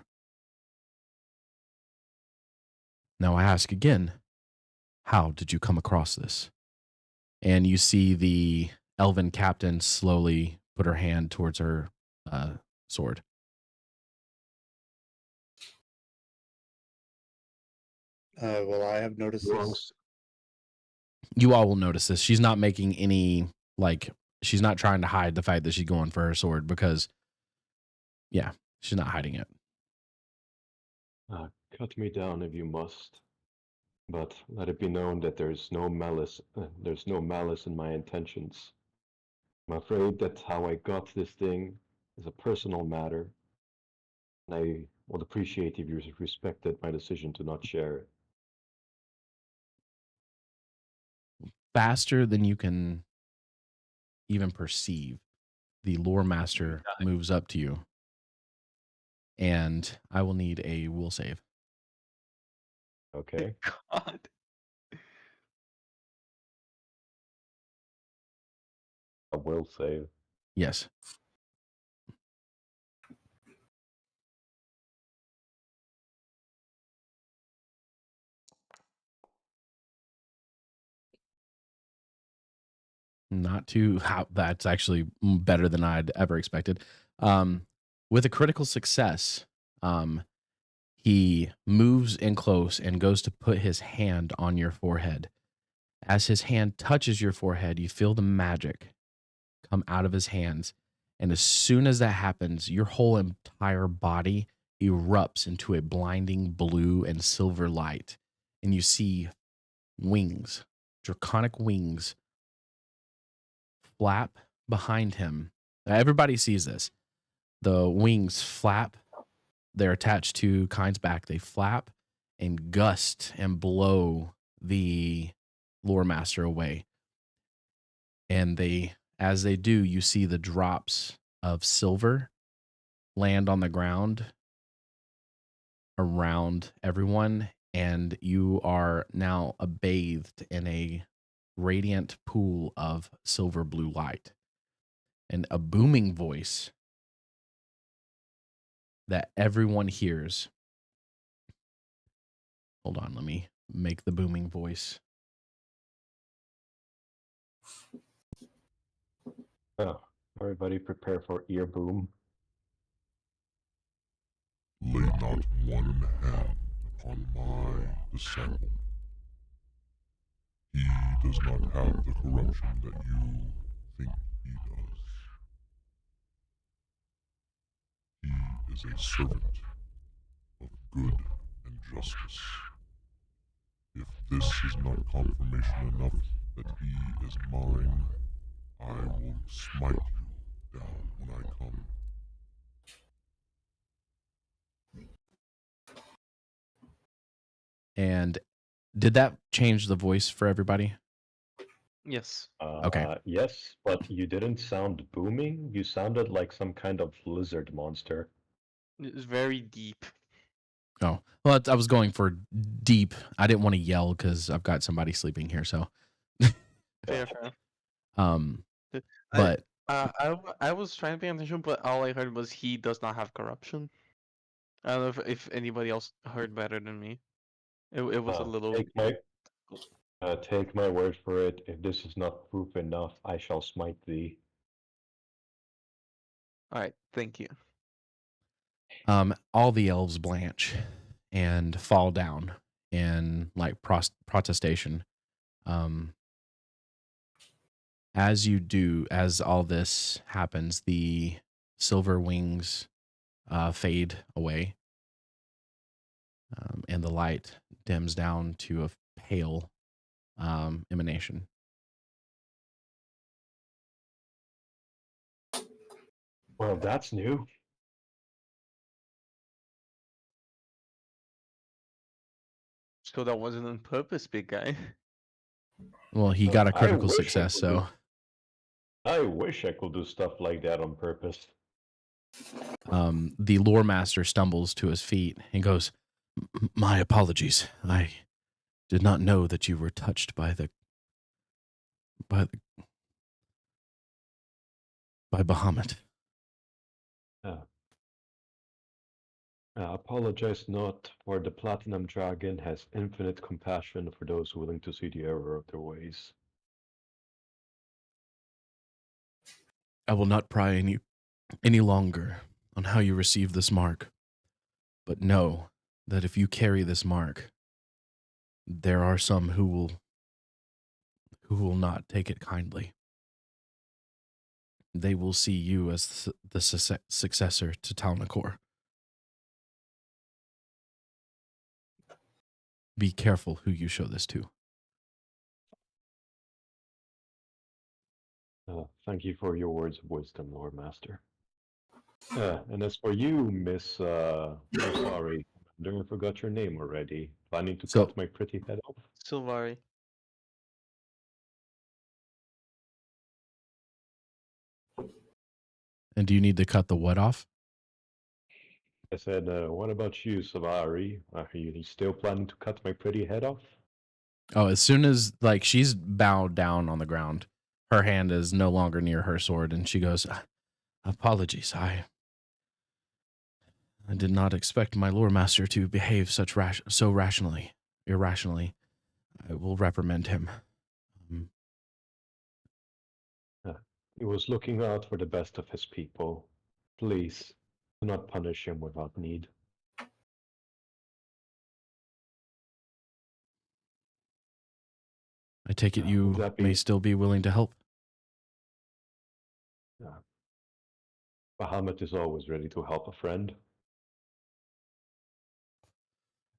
S3: Now I ask again, how did you come across this? And you see the elven captain slowly put her hand towards her sword.
S2: Well, I have noticed
S4: Wrong.
S2: this.
S3: You all will notice this. She's not making any, she's not trying to hide the fact that she's going for her sword because, yeah, she's not hiding it.
S4: Cut me down if you must. But let it be known that there's no malice in my intentions. I'm afraid that how I got this thing is a personal matter, and I would appreciate if you respected my decision to not share it.
S3: Faster than you can even perceive, the lore master moves up to you, and I will need a will save.
S4: Okay?
S5: God.
S4: I will save.
S3: Yes. Not too, that's actually better than I'd ever expected. With a critical success, he moves in close and goes to put his hand on your forehead. As his hand touches your forehead, you feel the magic come out of his hands. And as soon as that happens, your whole entire body erupts into a blinding blue and silver light. And you see wings, draconic wings, flap behind him. Now, everybody sees this. The wings flap. They're attached to Kine's back. They flap and gust and blow the lore master away. And as they do, you see the drops of silver land on the ground around everyone. And you are now bathed in a radiant pool of silver blue light. And a booming voice that everyone hears. Hold on, let me make the booming voice.
S4: Oh, everybody prepare for ear boom.
S6: Lay not one hand upon my disciple. He does not have the corruption that you think he does. He is a servant of good and justice. If this is not confirmation enough that he is mine, I will smite you down when I come.
S3: And did that change the voice for everybody?
S5: Yes.
S3: Okay.
S4: Yes, but you didn't sound booming. You sounded like some kind of lizard monster.
S5: It's very deep.
S3: Oh, well, I was going for deep. I didn't want to yell because I've got somebody sleeping here. So,
S5: Fair, fair. I,
S3: but
S5: I was trying to pay attention, but all I heard was he does not have corruption. I don't know if anybody else heard better than me. It was a little.
S4: Take my word for it. If this is not proof enough, I shall smite thee.
S5: All right, thank you.
S3: all the elves blanch and fall down in like protestation. As you do, as all this happens, the silver wings fade away, and the light dims down to a pale emanation.
S4: Well, that's new.
S5: So that wasn't on purpose, big guy.
S3: Well, he got a
S4: I
S3: critical
S4: wish I
S3: success,
S4: could
S3: so
S4: I wish I could do stuff like that on purpose.
S3: the lore master stumbles to his feet and goes, My apologies. I did not know that you were touched by Bahamut.
S4: Apologize not, for the Platinum Dragon has infinite compassion for those willing to see the error of their ways.
S3: I will not pry any longer on how you receive this mark, but know that if you carry this mark, there are some who will not take it kindly. They will see you as the successor to Talnakor. Be careful who you show this to.
S4: Thank you for your words of wisdom, Lord Master. And as for you, Miss, I'm sorry, I forgot your name already. Planning to
S3: So-
S4: cut my pretty head off?
S5: Silvari.
S3: And do you need to cut the what off?
S4: I said, what about you, Savari? Are you still planning to cut my pretty head off?
S3: Oh, as soon as like she's bowed down on the ground, her hand is no longer near her sword, and she goes, "Apologies, I did not expect my lore master to behave so irrationally. I will reprimand him."
S4: He was looking out for the best of his people. Please, do not punish him without need.
S3: I take it you may still be willing to help.
S4: Bahamut is always ready to help a friend.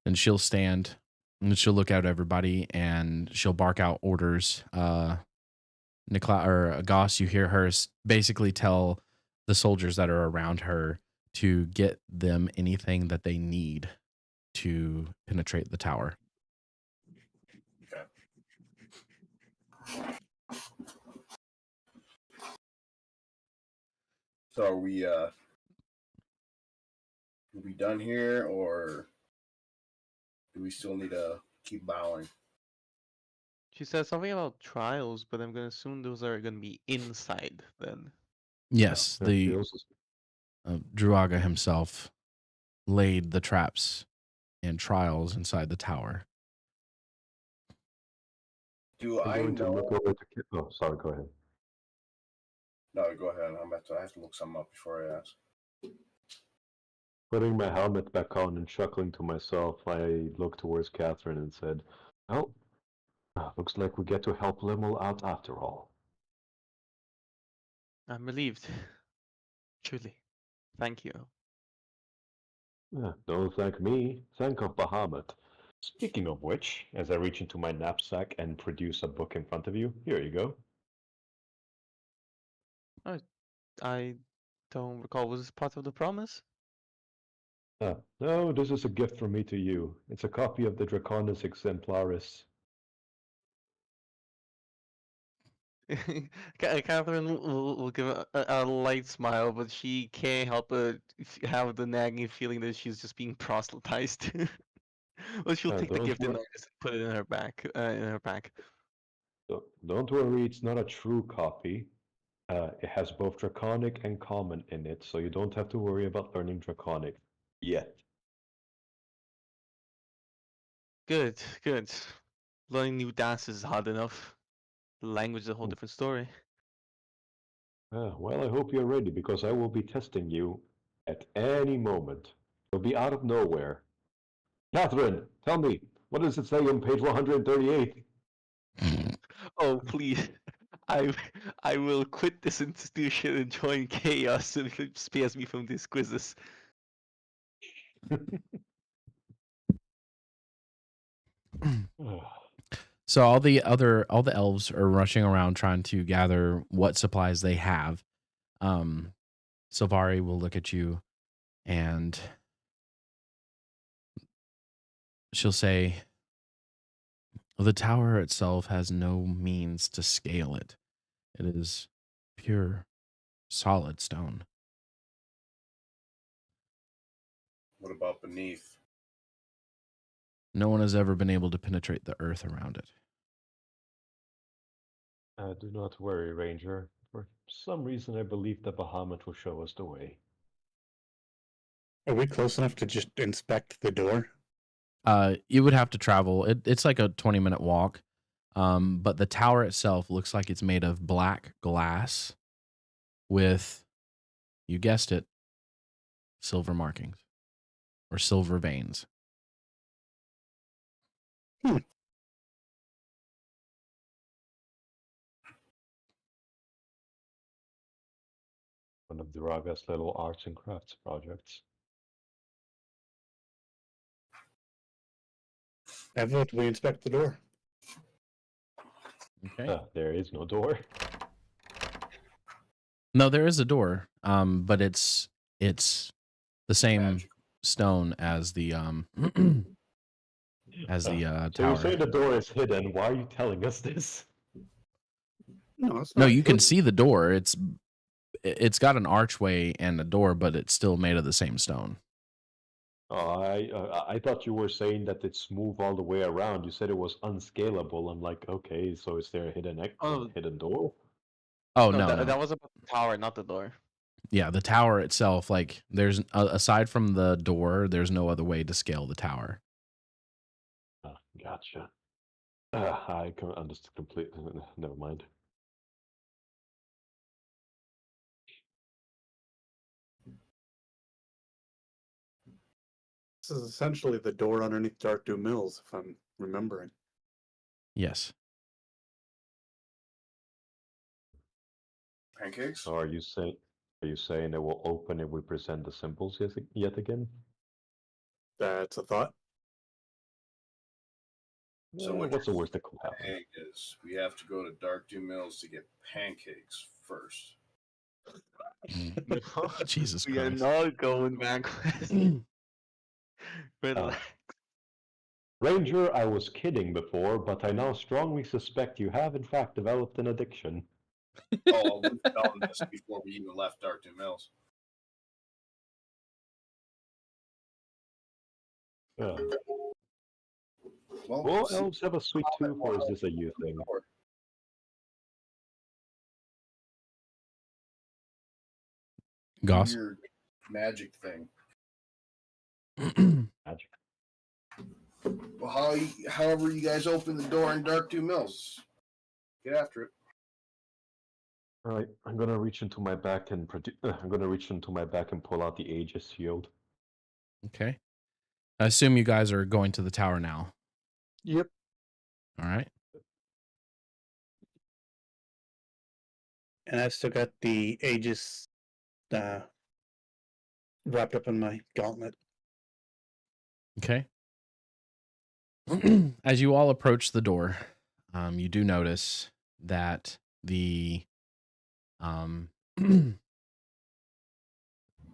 S3: And she'll stand and she'll look out at everybody and she'll bark out orders. Goss, you hear her basically tell the soldiers that are around her to get them anything that they need to penetrate the tower.
S1: Okay. So are we done here, or do we still need to keep bowing?
S5: She said something about trials, but I'm gonna assume those are gonna be inside then.
S3: Yes, the Druaga himself laid the traps and trials inside the tower.
S1: Do
S4: I'm
S1: I
S4: going to
S1: know?
S4: look over to. Oh, sorry. Go ahead.
S1: No, go ahead. I have to look something up before I ask.
S4: Putting my helmet back on and chuckling to myself, I looked towards Catherine and said, "Well, looks like we get to help Limmel out after all."
S5: I'm relieved. Truly. Thank you.
S4: Don't thank me. Thank of Bahamut. Speaking of which, as I reach into my knapsack and produce a book in front of you, here you go.
S5: I don't recall. Was this part of the promise?
S4: No, this is a gift from me to you. It's a copy of the Draconis Exemplaris.
S5: Catherine will give a light smile, but she can't help but have the nagging feeling that she's just being proselytized. Well, she'll take the
S4: Don't
S5: gift in
S4: worry.
S5: there and put it in her back, in her pack.
S4: Don't worry, it's not a true copy. It has both Draconic and Common in it, so you don't have to worry about learning Draconic yet.
S5: Good, good. Learning new dances is hard enough. The language is a whole different story.
S4: Well, I hope you're ready because I will be testing you at any moment. You'll be out of nowhere. Catherine, tell me, what does it say on page 138?
S5: Oh, please. I I will quit this institution and join chaos if it spares me from these quizzes.
S3: So all the elves are rushing around trying to gather what supplies they have. Silvari will look at you and she'll say, the tower itself has no means to scale it. It is pure, solid stone.
S1: What about beneath?
S3: No one has ever been able to penetrate the earth around it.
S4: Do not worry, Ranger. For some reason, I believe that Bahamut will show us the way.
S2: Are we close enough to just inspect the door?
S3: You would have to travel. It's like a 20-minute walk. But the tower itself looks like it's made of black glass with, you guessed it, silver markings or silver veins.
S4: One of Duraga's little arts and crafts projects.
S2: I vote we inspect the door.
S3: Okay.
S4: There is no door.
S3: No, there is a door. But it's the same
S1: Magic.
S3: stone as the
S4: So you
S3: tower.
S4: say the door is hidden. Why are you telling us this?
S2: No, it's
S3: No,
S2: not
S3: you can
S2: hidden.
S3: see the door. It's got an archway and a door, but it's still made of the same stone.
S4: Oh, I thought you were saying that it's smooth all the way around. You said it was unscalable. I'm like, okay, so is there a
S5: Oh,
S4: hidden door?
S3: Oh,
S5: no,
S3: no.
S5: that was about the tower, not the door.
S3: Yeah, the tower itself, like there's aside from the door, there's no other way to scale the tower.
S4: Gotcha. I can understand completely. Never mind.
S2: This is essentially the door underneath Dark Dew Mills, if I'm remembering.
S3: Yes.
S1: Pancakes?
S4: So are you saying it will open if we present the symbols yet again?
S2: That's a thought.
S1: So
S4: What's the worst that could happen?
S1: Saying is we have to go to Dark Dew Mills to get pancakes first.
S5: No,
S3: Jesus
S5: we are
S3: Christ.
S5: not going backwards. Relax.
S4: Ranger, I was kidding before, but I now strongly suspect you have in fact developed an addiction.
S1: Oh, we've known this before we even left Dark Dew Mills.
S4: Will elves have a sweet tooth, or is this a you thing?
S3: Goss.
S1: Weird magic thing.
S4: Magic.
S1: Well, however you guys open the door in Dark Dew Mills, Get after it.
S4: All right, I'm gonna reach into my back and pull out the Aegis shield.
S3: Okay. I assume you guys are going to the tower now.
S2: Yep.
S3: All right.
S2: And I've still got the Aegis wrapped up in my gauntlet.
S3: Okay. As you all approach the door, you do notice that the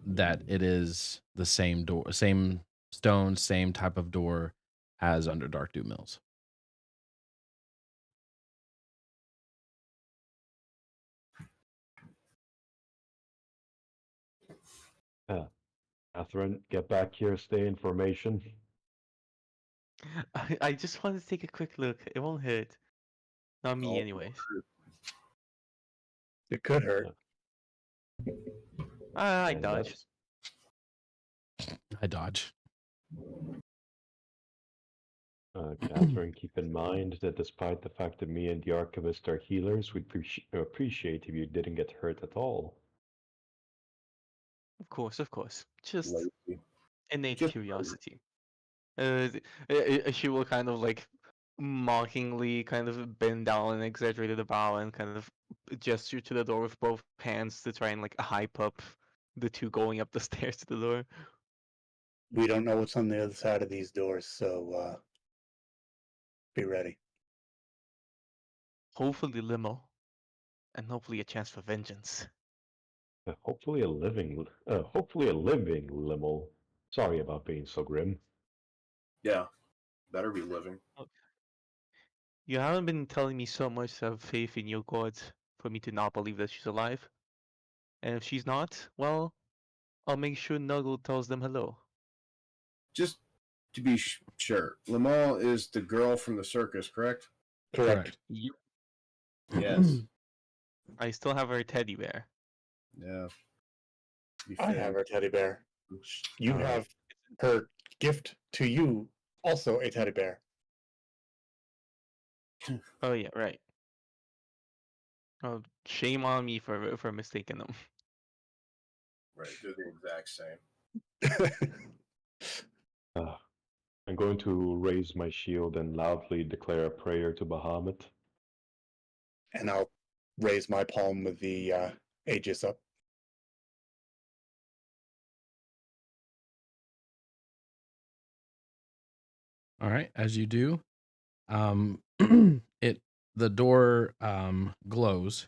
S3: that it is the same door, same stone, same type of door as under Darkdew Mills.
S4: Catherine, get back here, stay in formation.
S5: I just want to take a quick look. It won't hurt. Not me,
S1: Oh,
S5: anyways.
S2: It could hurt.
S5: I
S4: And
S5: dodge.
S3: I dodge.
S4: Catherine, keep in mind that despite the fact that me and the Archivist are healers, we'd appreciate if you didn't get hurt at all.
S5: Of course, of course. Just
S1: lazy.
S5: innate
S1: Just
S5: curiosity. She will kind of like mockingly kind of bend down and exaggerate the bow and kind of gesture to the door with both hands to try and like hype up the two going up the stairs to the door.
S2: We don't know what's on the other side of these doors, so be ready.
S5: Hopefully limo, and hopefully a chance for vengeance.
S4: Hopefully a living limo. Sorry about being so grim.
S1: Yeah, better be living.
S5: You haven't been telling me so much to have faith in your gods for me to not believe that she's alive. And if she's not, well, I'll make sure Nuggle tells them hello.
S1: Just to be sure, Lamal is the girl from the circus, correct?
S2: Correct.
S5: Yep.
S1: Yes.
S5: I still have her teddy bear.
S1: Yeah. You
S2: I
S1: fit
S2: have
S1: in.
S2: her teddy bear. You
S4: Alright.
S2: have her gift to you, also a teddy bear.
S5: Oh yeah, right. Oh, shame on me for mistaking them.
S1: Right, they're the exact same.
S4: I'm going to raise my shield and loudly declare a prayer to Bahamut.
S2: And I'll raise my palm with the Aegis up.
S3: All right. As you do, the door glows,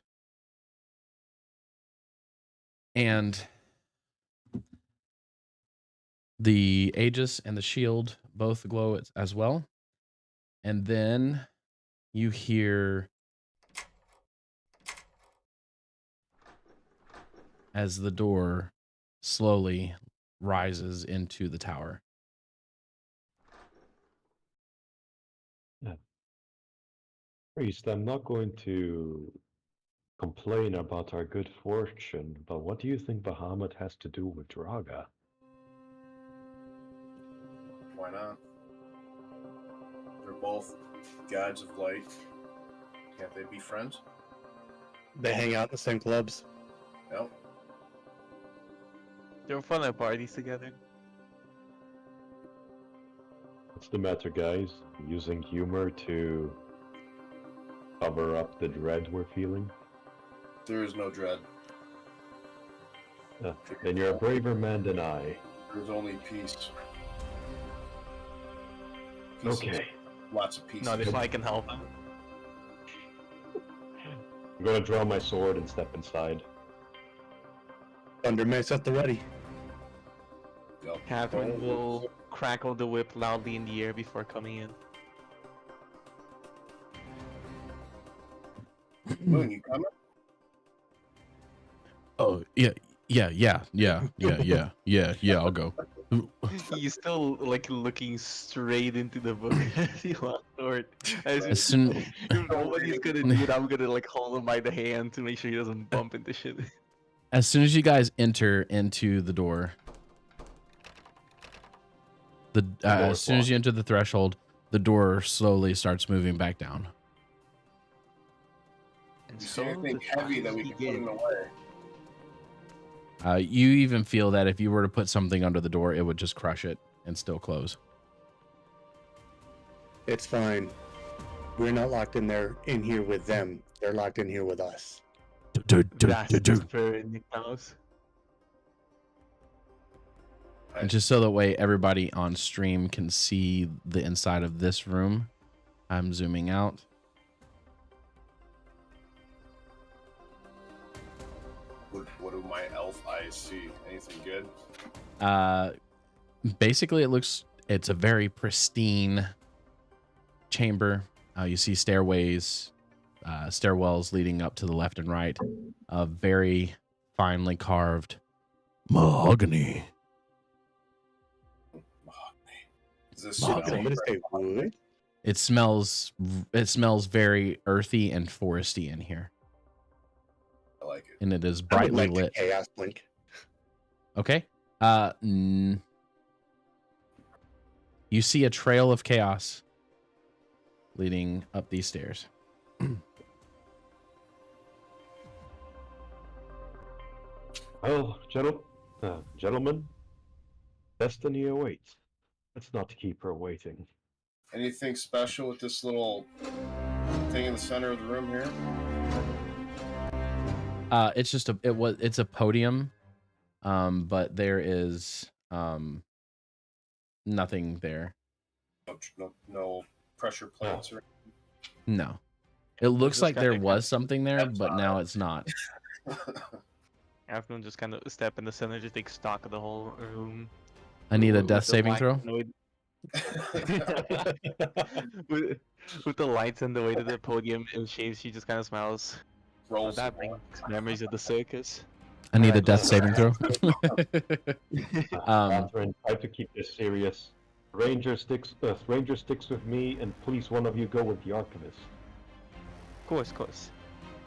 S3: and the Aegis and the shield both glow as well. And then you hear, as the door slowly rises into the tower.
S4: Priest, I'm not going to complain about our good fortune, but what do you think Bahamut has to do with Draga?
S1: Why not? They're both gods of light. Can't they be friends?
S2: They hang out at the same clubs.
S1: Nope.
S5: They're fun at parties together.
S4: What's the matter, guys? Using humor to cover up the dread we're feeling?
S1: There is no dread.
S4: Then you're a braver man than I.
S1: There's only peace.
S4: Okay.
S1: Lots of peace.
S5: Not if I can help.
S4: I'm gonna draw my sword and step inside.
S2: Thunder Mace at the ready.
S1: Yep.
S5: Catherine will crackle the whip loudly in the air before coming in.
S1: Moon, you coming?
S3: Oh, yeah. I'll go.
S5: He's still like looking straight into the book as he walks forward.
S3: As soon,
S5: Nobody's gonna do it. I'm gonna like hold him by the hand to make sure he doesn't bump into shit.
S3: as soon as you guys enter into the door, as soon as you enter the threshold, the door slowly starts moving back down.
S5: And
S1: You see
S5: so
S1: anything
S5: the
S1: heavy that
S5: trials
S1: we can put in the
S5: begin.
S1: way?
S3: You even feel that if you were to put something under the door, it would just crush it and still close.
S2: It's fine. We're not locked in there in here with them. They're locked in here with us.
S5: That's the spirit, Niklaus.
S3: And just so that way everybody on stream can see the inside of this room, I'm zooming out.
S1: What do my elf eyes see? Anything good?
S3: Basically, it's a very pristine chamber. You see stairways, stairwells leading up to the left and right of very finely carved mahogany.
S1: Is this
S3: Mahogany.
S2: Somebody say wood?
S3: It smells very earthy and foresty in here,
S1: I like it.
S3: and it is
S2: I would
S3: brightly
S2: like
S3: lit.
S2: to chaos blink.
S3: Okay. You see a trail of chaos leading up these stairs.
S4: Well, gentlemen, destiny awaits. Let's not keep her waiting.
S1: Anything special with this little thing in the center of the room here?
S3: It's just it's a podium, but there is nothing there.
S1: No pressure plates or
S3: No. It looks
S5: Just
S3: like there
S5: kinda-
S3: was something there,
S1: That's
S3: but
S1: all
S3: now
S1: right.
S3: it's not.
S5: Everyone just kind of step in the center to take stock of the whole room.
S3: I need a
S5: With
S3: death
S5: the
S3: saving
S5: lights
S3: throw.
S5: and the way- with the lights and the way that the podium is shaped, she just kind of smiles. Well,
S1: rolls.
S5: that brings memories of the circus.
S3: I need a
S4: Alright,
S3: death saving throw.
S4: Catherine, try to keep this serious. Ranger sticks with me, and please one of you go with the Archivist.
S5: Of course.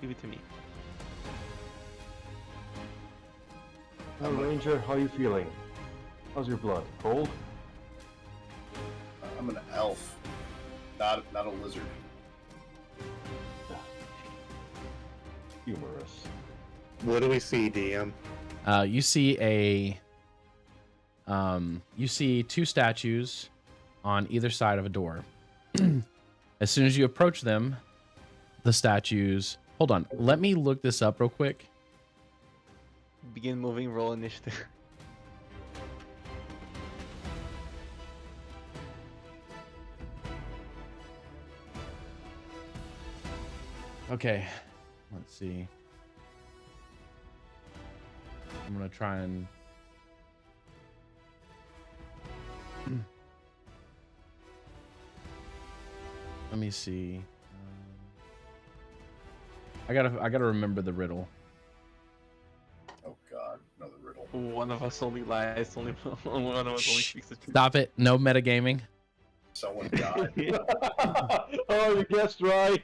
S5: Give it to me.
S4: Now, Ranger, how you feeling? How's your blood? Cold?
S1: I'm an elf, not a lizard.
S4: Humorous.
S2: What do we see, DM?
S3: You see two statues on either side of a door. As soon as you approach them, the statues. Hold on, let me look this up real quick.
S5: Begin moving, roll initiative.
S3: Okay, let's see. I'm gonna try and. Let me see. I gotta remember the riddle.
S1: Oh God, another riddle.
S5: One of us only lies, only one of us only
S3: Shh.
S5: speaks the truth.
S3: Stop it! No metagaming.
S1: Someone died.
S4: Oh, you guessed right.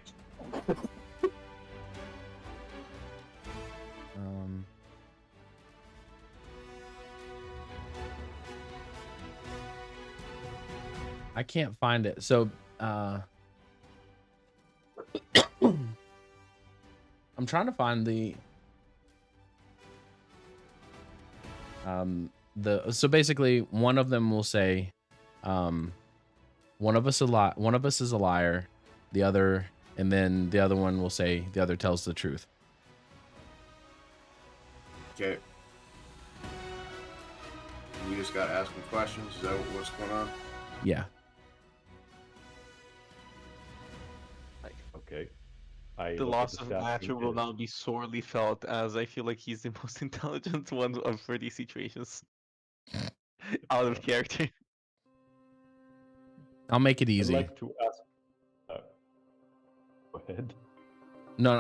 S3: I can't find it. So, I'm trying to find so basically one of them will say, one of us is a liar, the other, and then the other one will say the other tells the truth.
S1: Okay. We just got asking questions. Is that what's going on?
S3: Yeah.
S4: Okay.
S5: The loss of Matcher will now be sorely felt, as I feel like he's the most intelligent one for these situations. Out of character.
S3: I'll make it
S4: I'd
S3: easy.
S4: like to ask. Go ahead.
S3: No,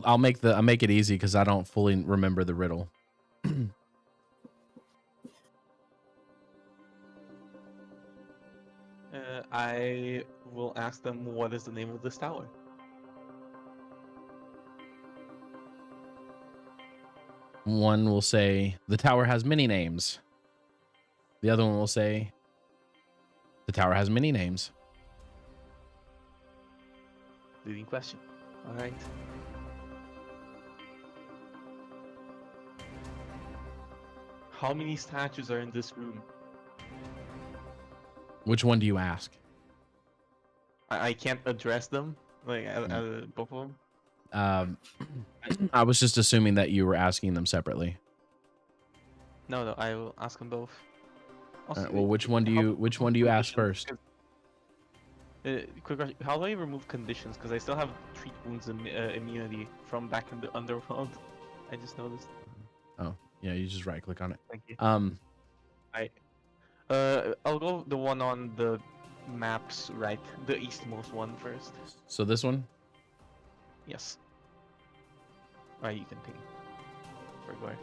S3: I'll make it easy because I don't fully remember the riddle.
S5: I will ask them what is the name of this tower.
S3: One will say the tower has many names. The other one will say the tower has many names.
S5: Leading question. All right. How many statues are in this room?
S3: Which one do you ask?
S5: I can't address them, like both of them.
S3: I was just assuming that you were asking them separately.
S5: No, I will ask them both.
S3: All right, well, which one do you ask first?
S5: Quick question: how do I remove conditions? Because I still have treat wounds immunity from back in the underworld. I just noticed.
S3: Oh, yeah, you just right click on it.
S5: Thank you. I'll go the one on the maps, right? The eastmost one first.
S3: So this one?
S5: Yes. Alright, you can ping. Go ahead.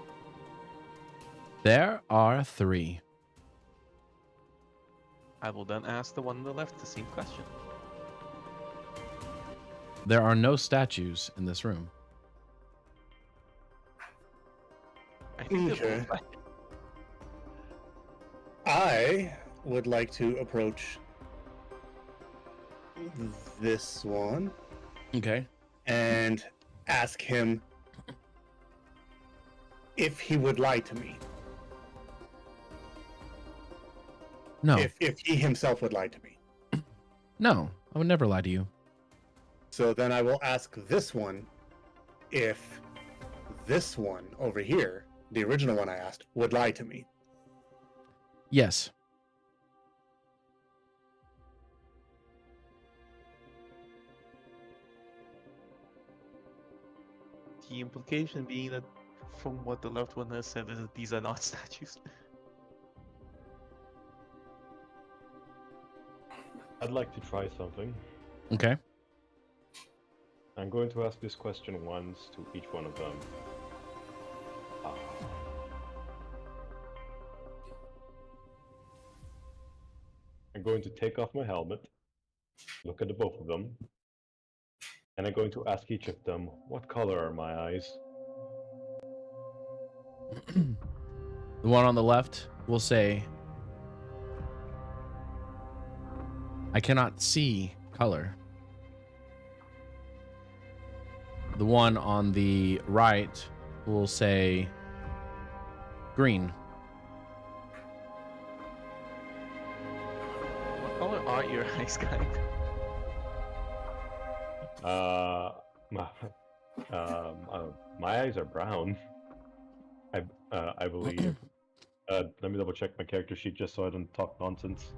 S3: There are 3.
S5: I will then ask the one on the left the same question.
S3: There are no statues in this room.
S5: I think they're
S2: Okay.
S5: both
S2: I would like to approach this one
S3: Okay.
S2: and ask him if he would lie to me.
S3: No.
S2: If he himself would lie to me.
S3: No, I would never lie to you.
S2: So then I will ask this one if this one over here, the original one I asked, would lie to me.
S3: Yes.
S5: The implication being that from what the left one has said is that these are not statues.
S4: I'd like to try something.
S3: Okay.
S4: I'm going to ask this question once to each one of them. I'm going to take off my helmet, look at the both of them, and I'm going to ask each of them, what color are my eyes?
S3: The one on the left will say, I cannot see color. The one on the right will say green.
S5: What color are your eyes, kind?
S4: My eyes are brown. I believe. Let me double check my character sheet just so I don't talk nonsense.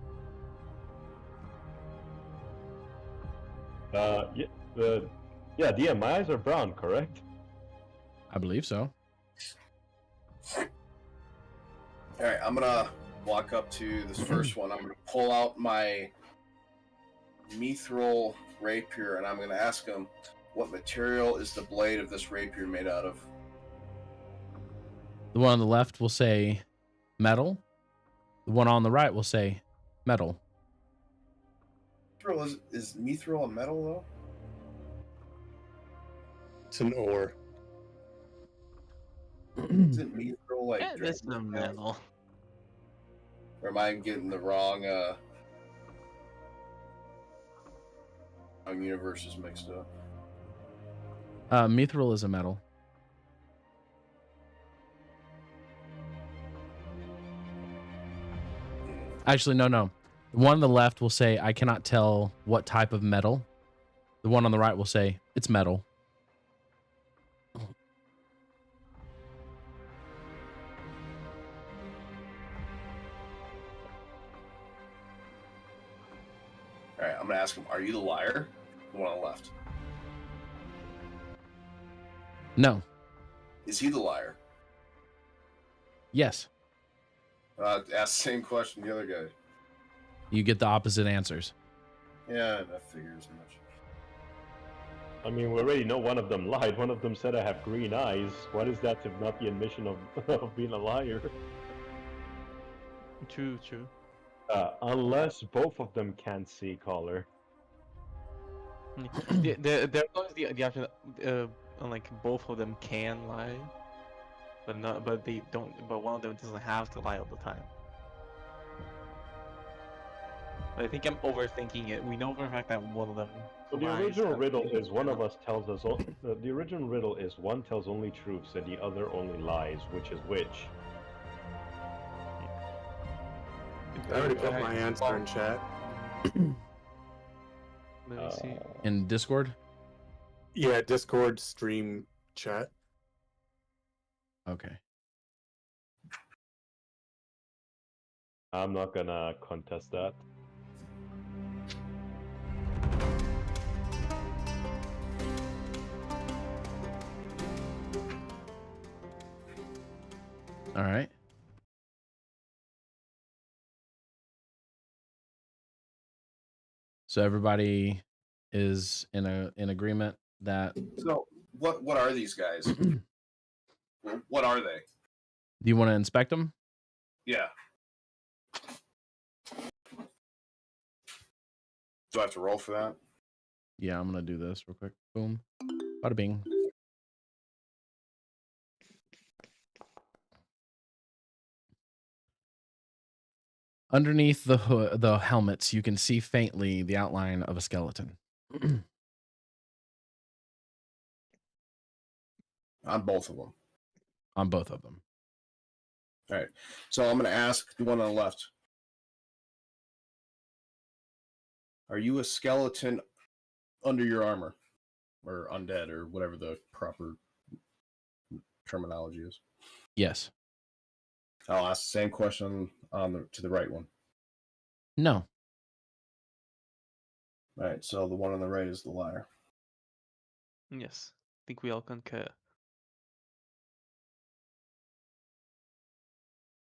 S4: Yeah, DM, my eyes are brown, correct?
S3: I believe so.
S1: All right, I'm gonna walk up to this first one. I'm gonna pull out my mithril rapier, and I'm gonna ask him, what material is the blade of this rapier made out of?
S3: The one on the left will say metal. The one on the right will say metal.
S1: Mithril is mithril a metal though?
S2: It's an ore.
S1: Isn't mithril like?
S5: Yeah, that's the metal.
S1: Or am I getting the wrong universes mixed up?
S3: Mithril is a metal. Actually, no. The one on the left will say, I cannot tell what type of metal. The one on the right will say, it's metal.
S1: All right, I'm gonna ask him, are you the liar? The one on the left.
S3: No.
S1: Is he the liar?
S3: Yes.
S1: Ask the same question to the other guy.
S3: You get the opposite answers.
S1: Yeah, that figures much.
S4: I mean, we already know one of them lied. One of them said I have green eyes. What is that if not the admission of being a liar?
S5: True.
S4: Unless both of them can't see color.
S5: There was the option like both of them can lie, but they don't. But one of them doesn't have to lie all the time. I think I'm overthinking it. We know for a fact that one of them.
S4: So the
S5: lies,
S4: original
S5: but
S4: riddle
S5: they-
S4: is one of us tells us. The original riddle is one tells only truths and the other only lies. Which is which?
S2: I already put
S5: Alright,
S2: my answer in chat.
S5: Let me see.
S3: In Discord?
S2: Yeah, Discord stream chat.
S3: Okay.
S4: I'm not gonna contest that.
S3: All right. So everybody is in agreement that.
S1: So what are these guys? What are they?
S3: Do you want to inspect them?
S1: Yeah. Do I have to roll for that?
S3: Yeah, I'm gonna do this real quick. Boom. Bada bing. Underneath the helmets, you can see faintly the outline of a skeleton.
S1: On both of them.
S3: On both of them.
S1: All right. So I'm going to ask the one on the left. Are you a skeleton under your armor? Or undead, or whatever the proper terminology is?
S3: Yes.
S1: I'll ask the same question to the right one.
S3: No.
S1: All right. So the one on the right is the liar.
S5: Yes, I think we all concur.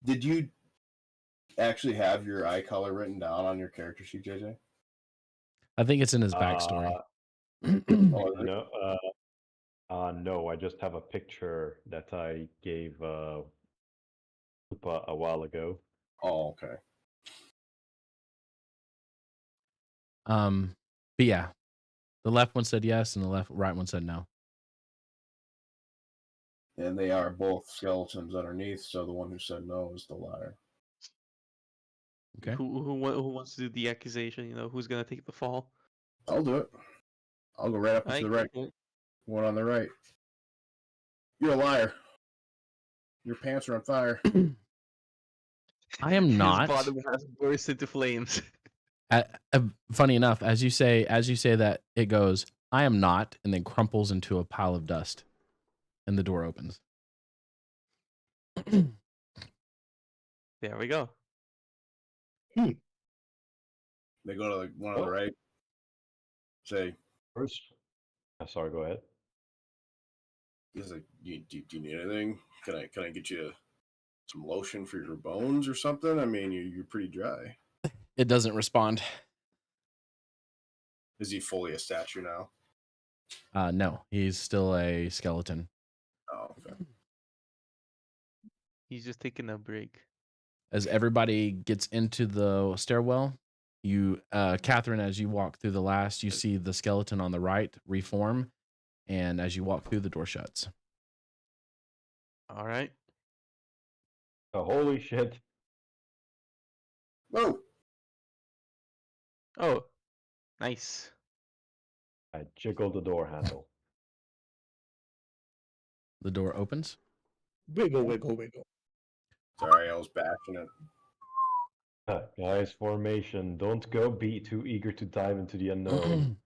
S1: Did you actually have your eye color written down on your character sheet, JJ?
S3: I think it's in his backstory.
S4: No, no, I just have a picture that I gave Koopa a while ago.
S1: Oh, okay.
S3: But yeah, the left one said yes, and the right one said no.
S1: And they are both skeletons underneath, so the one who said no is the liar.
S3: Okay.
S5: Who wants to do the accusation? You know, who's gonna take the fall?
S1: I'll do it. I'll go right up and to the right.
S5: Cool.
S1: One on the right. You're a liar. Your pants are on fire.
S3: I am not.
S5: His bottom half bursts into flames.
S3: Funny enough, as you say that, it goes, "I am not," and then crumples into a pile of dust, and the door opens.
S5: There we go.
S1: They go to the one on the right. Say,
S4: First, sorry, go ahead.
S1: he's like, do you need anything? Can I get you some lotion for your bones or something? I mean, you're pretty dry.
S3: It doesn't respond.
S1: Is he fully a statue now?
S3: No, he's still a skeleton.
S1: Oh, okay.
S5: He's just taking a break.
S3: As everybody gets into the stairwell, you, Catherine, as you walk through the last, you see the skeleton on the right reform, and as you walk through, the door shuts.
S5: All right.
S4: Oh, holy shit.
S1: Whoa!
S5: Oh, nice.
S4: I jiggled the door handle.
S3: The door opens.
S2: Wiggle, wiggle, wiggle.
S1: Sorry, I was bashing it.
S4: Guys, formation. Don't go be too eager to dive into the unknown.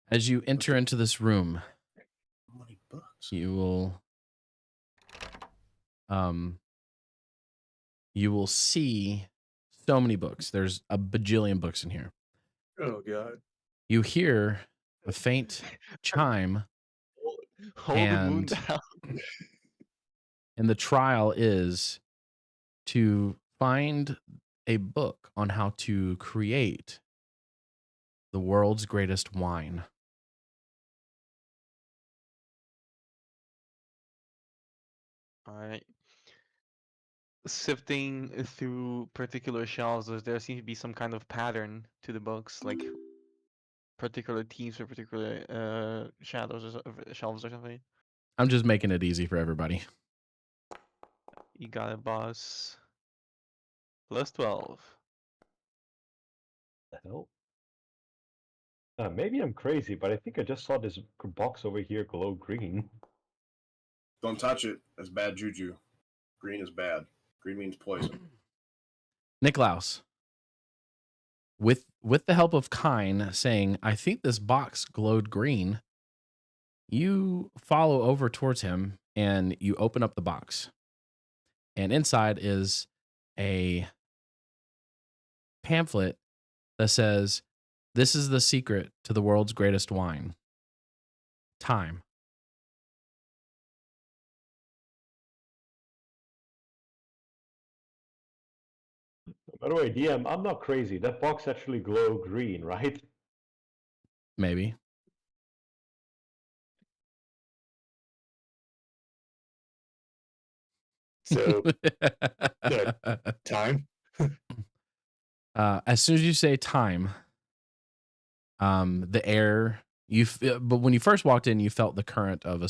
S3: As you enter into this room,
S1: How many books?
S3: you will see so many books. There's a bajillion books in here.
S2: Oh god.
S3: You hear a faint chime,
S5: Hold the moon
S3: And-
S5: down.
S3: and the trial is to find a book on how to create the world's greatest wine.
S5: All right. Sifting through particular shelves, there seems to be some kind of pattern to the books, like particular themes or particular shadows or shelves or something.
S3: I'm just making it easy for everybody.
S5: You got it, boss. Plus 12.
S4: The hell? Maybe I'm crazy, but I think I just saw this box over here glow green.
S1: Don't touch it. That's bad juju. Green is bad. Green means poison.
S3: Niklaus, with the help of Kine saying, I think this box glowed green, you follow over towards him and you open up the box. And inside is a pamphlet that says, this is the secret to the world's greatest wine. Time.
S4: By the way, DM, I'm not crazy. That box actually glow green, right?
S3: Maybe.
S2: So time.
S3: As soon as you say time, the air but when you first walked in, you felt the current of a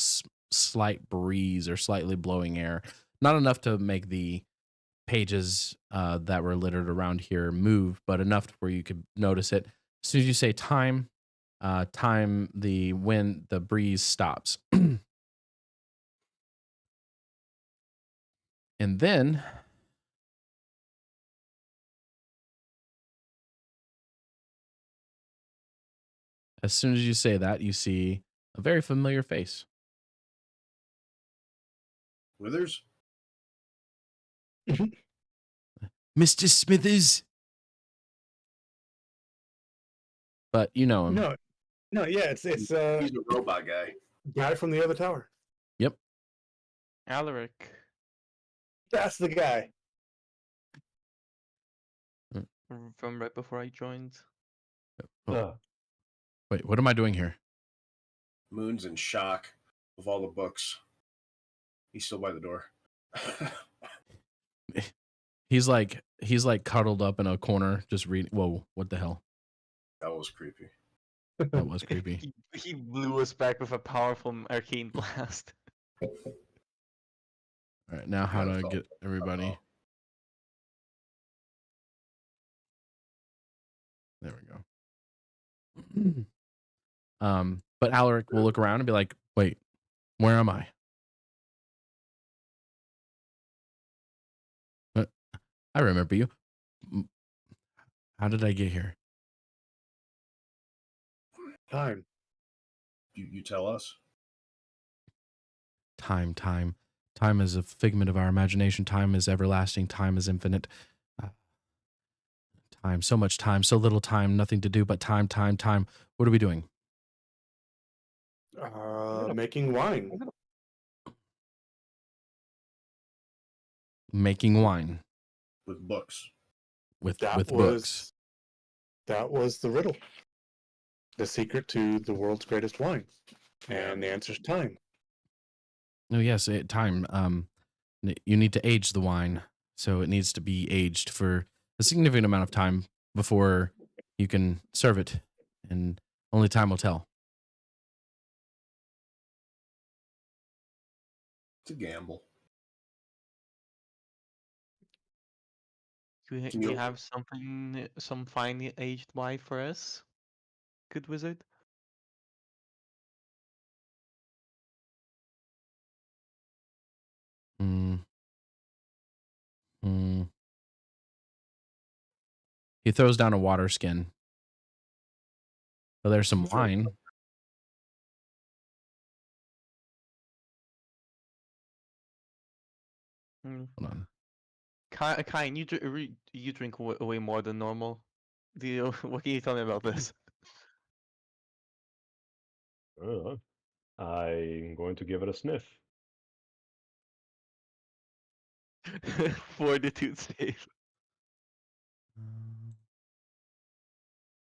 S3: slight breeze or slightly blowing air, not enough to make the pages that were littered around here move, but enough where you could notice it. As soon as you say time, the wind, the breeze stops. And then as soon as you say that, you see a very familiar face.
S1: Withers?
S3: Mr. Smithers. But you know him.
S2: No, yeah, it's
S1: He's a robot guy.
S2: guy from the other tower.
S3: Yep.
S5: Alaric.
S2: That's the guy.
S5: From right before I joined.
S3: Oh. Wait, what am I doing here?
S1: Moon's in shock of all the books. He's still by the door.
S3: He's like cuddled up in a corner, just reading. Whoa, what the hell?
S1: That was creepy.
S3: That was creepy.
S5: He blew us back with a powerful arcane blast.
S3: All right, now how to get everybody? There we go. But Alaric will look around and be like, "Wait, where am I? I remember you. How did I get here?"
S2: Time.
S1: You tell us.
S3: Time is a figment of our imagination. Time is everlasting. Time is infinite. Time, so much time, so little time, nothing to do but time. What are we doing?
S2: Making wine.
S3: Making wine
S1: With books.
S3: with books.
S2: That was the riddle. The secret to the world's greatest wine. And the answer's time.
S3: Oh yes, time. You need to age the wine, so it needs to be aged for a significant amount of time before you can serve it, and only time will tell.
S1: It's a gamble.
S5: Do you have some fine aged wine for us? Good wizard?
S3: He throws down a water skin. So there's some wine. Hold on.
S5: Kine, you drink way more than normal. What can you tell me about this?
S4: I'm going to give it a sniff.
S5: Fortitude save.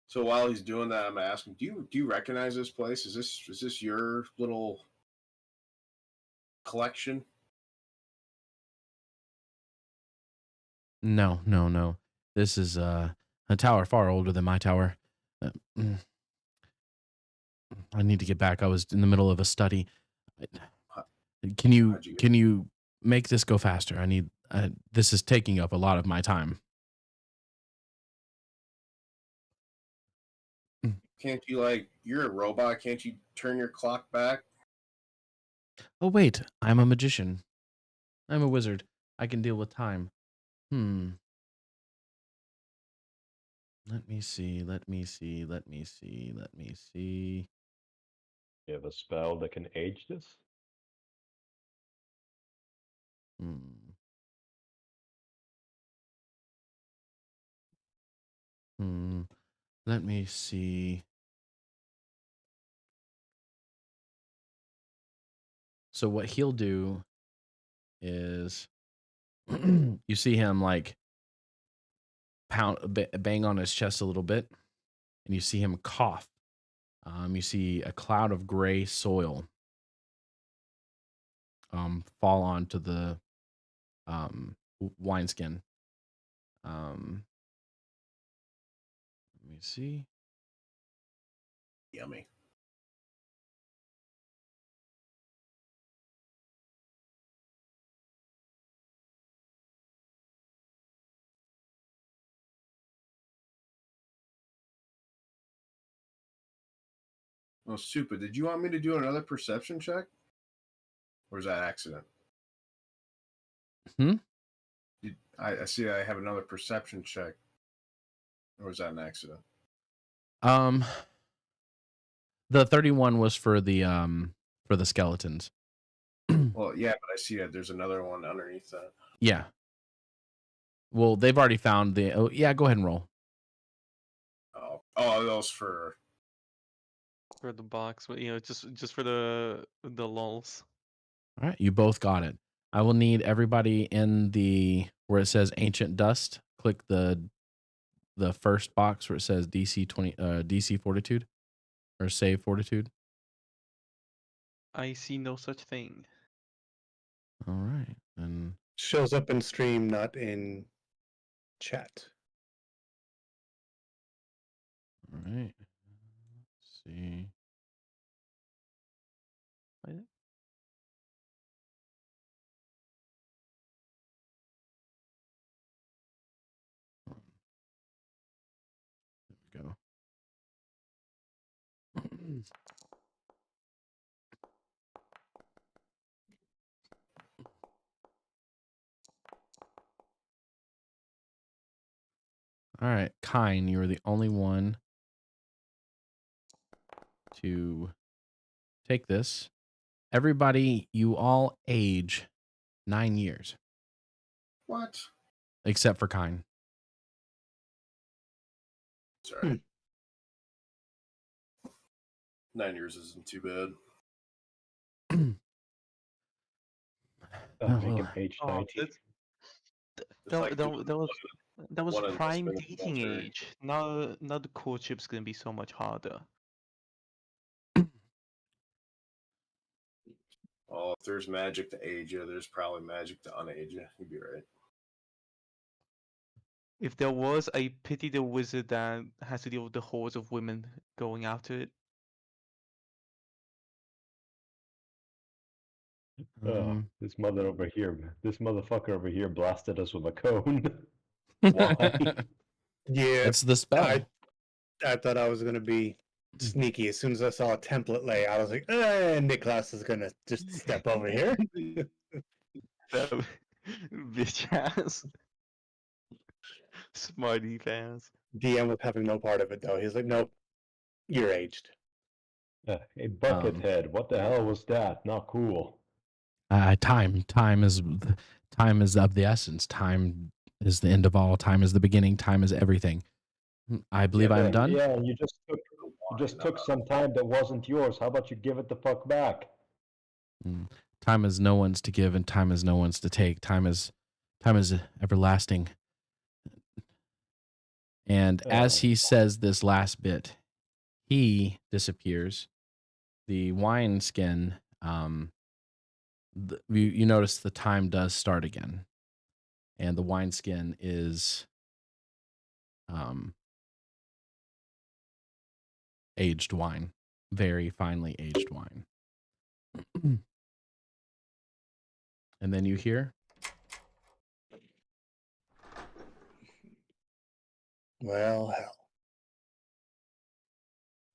S1: So while he's doing that, I'm asking, do you recognize this place? Is this your little collection?
S3: No. This is a tower far older than my tower. I need to get back. I was in the middle of a study. Can you make this go faster? I need. This is taking up a lot of my time.
S1: Can't you, you're a robot, can't you turn your clock back?
S3: Oh wait, I'm a magician. I'm a wizard. I can deal with time. Let me see. Let me see. Let me see. Let me see.
S4: You have a spell that can age this?
S3: Hmm. Hmm. Let me see. So what he'll do is you see him like bang on his chest a little bit, and you see him cough. You see a cloud of gray soil fall onto the wineskin. Let me see.
S1: Yummy. Oh, stupid. Did you want me to do another perception check? Or is that accident?
S3: Hmm?
S1: I see I have another perception check. Or is that an accident?
S3: The 31 was for the skeletons.
S1: Well, yeah, but I see there's another one underneath that.
S3: Yeah. Well, they've already found the. Oh, yeah. Go ahead and roll.
S1: Oh, those for
S5: the box, but just for the lulls.
S3: All right, you both got it. I will need everybody in the where it says ancient dust. Click the first box where it says DC fortitude or save fortitude.
S5: I see no such thing.
S3: All right, and
S2: Shows up in stream, not in chat.
S3: all right. Let's see. There we go. All right, Kine, you are the only one to take this. Everybody, you all age 9 years,
S1: what?
S3: except for Kine.
S1: Sorry. 9 years isn't too bad.
S4: Make him age 90.
S5: That was
S1: one
S5: prime
S1: investment in
S5: dating
S1: military.
S5: age. Now the courtship's gonna be so much harder.
S1: Oh, if there's magic to age you, there's probably magic to unage you. You'd be right.
S5: If there was, I pity the wizard that has to deal with the hordes of women going after it.
S4: This motherfucker over here blasted us with a cone. Why?
S2: Yeah,
S3: It's the spell.
S2: I thought I was gonna be sneaky. As soon as I saw a template lay, I was like, Niklas is gonna just step over here.
S5: That bitch ass. Smarty pants.
S2: DM was having no part of it though. He's like, nope, you're aged.
S4: A bucket head. What the hell was that? Not cool.
S3: Time is of the essence. Time is the end of all. Time is the beginning. Time is everything. I believe I am done.
S4: Yeah, and you just took some time that wasn't yours. How about you give it the fuck back?
S3: Time is no one's to give, and time is no one's to take. Time is everlasting. And as he says this last bit, he disappears. The wineskin, you notice the time does start again, and the wineskin is aged wine, very finely aged wine. And then you hear,
S2: Well, hell.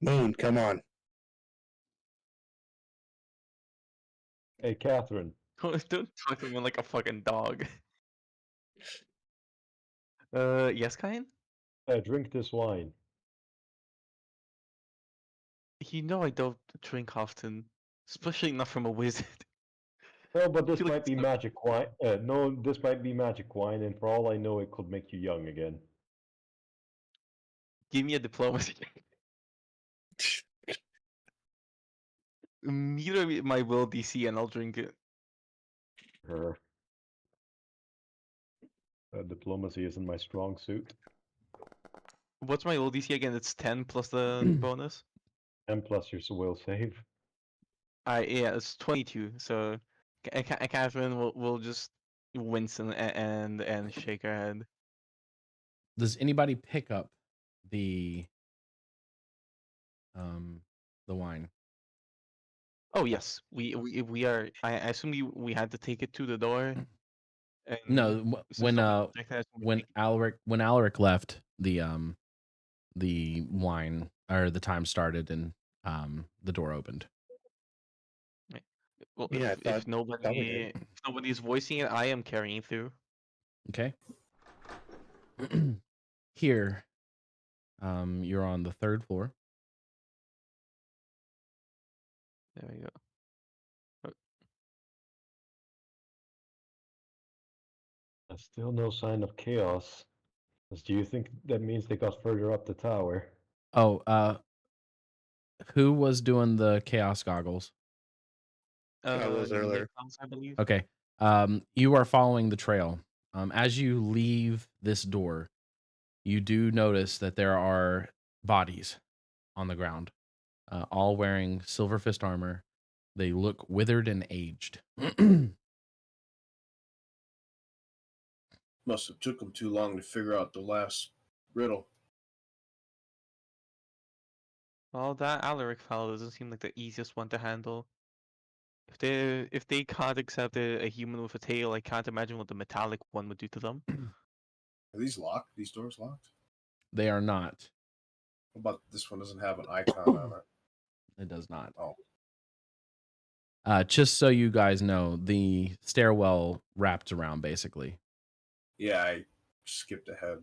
S2: Moon, come on.
S4: Hey, Catherine.
S5: Don't talk to me like a fucking dog. Yes, Kyan?
S4: Drink this wine.
S5: You know I don't drink often, especially not from a wizard.
S4: No, but
S5: I
S4: this
S5: feel like
S4: might
S5: it's
S4: be magic wine. No, this might be magic wine, and for all I know, it could make you young again.
S5: give me a diplomacy. Meter my will DC and I'll drink it.
S4: Her. Diplomacy isn't my strong suit.
S5: What's my will DC again? It's 10 plus the bonus.
S4: And plus your will save.
S5: Yeah, it's 22. So Catherine will just wince and shake her head.
S3: Does anybody pick up the wine?
S5: Oh yes, we are. I assume we had to take it to the door. And
S3: No,
S5: since nobody objected, I assume we take
S3: when Alaric left, the wine or the time started and the door opened.
S5: it. Well,
S2: Yeah, I
S5: if
S2: thought we did.
S5: nobody's voicing it, I am carrying through.
S3: Okay. Here, you're on the third floor.
S5: There we go.
S4: Still no sign of chaos. Do you think that means they got further up the tower?
S3: Oh, who was doing the chaos goggles?
S2: I was earlier.
S5: Nicholas, I believe.
S3: Okay. You are following the trail. As you leave this door, you do notice that there are bodies on the ground, all wearing silver fist armor. They look withered and aged.
S1: Must have took them too long to figure out the last riddle.
S5: Well, that Alaric fellow doesn't seem like the easiest one to handle. If they can't accept a human with a tail, I can't imagine what the metallic one would do to them.
S1: Are these locked? These doors locked?
S3: They are not.
S1: What about this one doesn't have an icon on it?
S3: It does not.
S1: Oh.
S3: Just so you guys know, the stairwell wraps around basically.
S1: Yeah, I skipped ahead.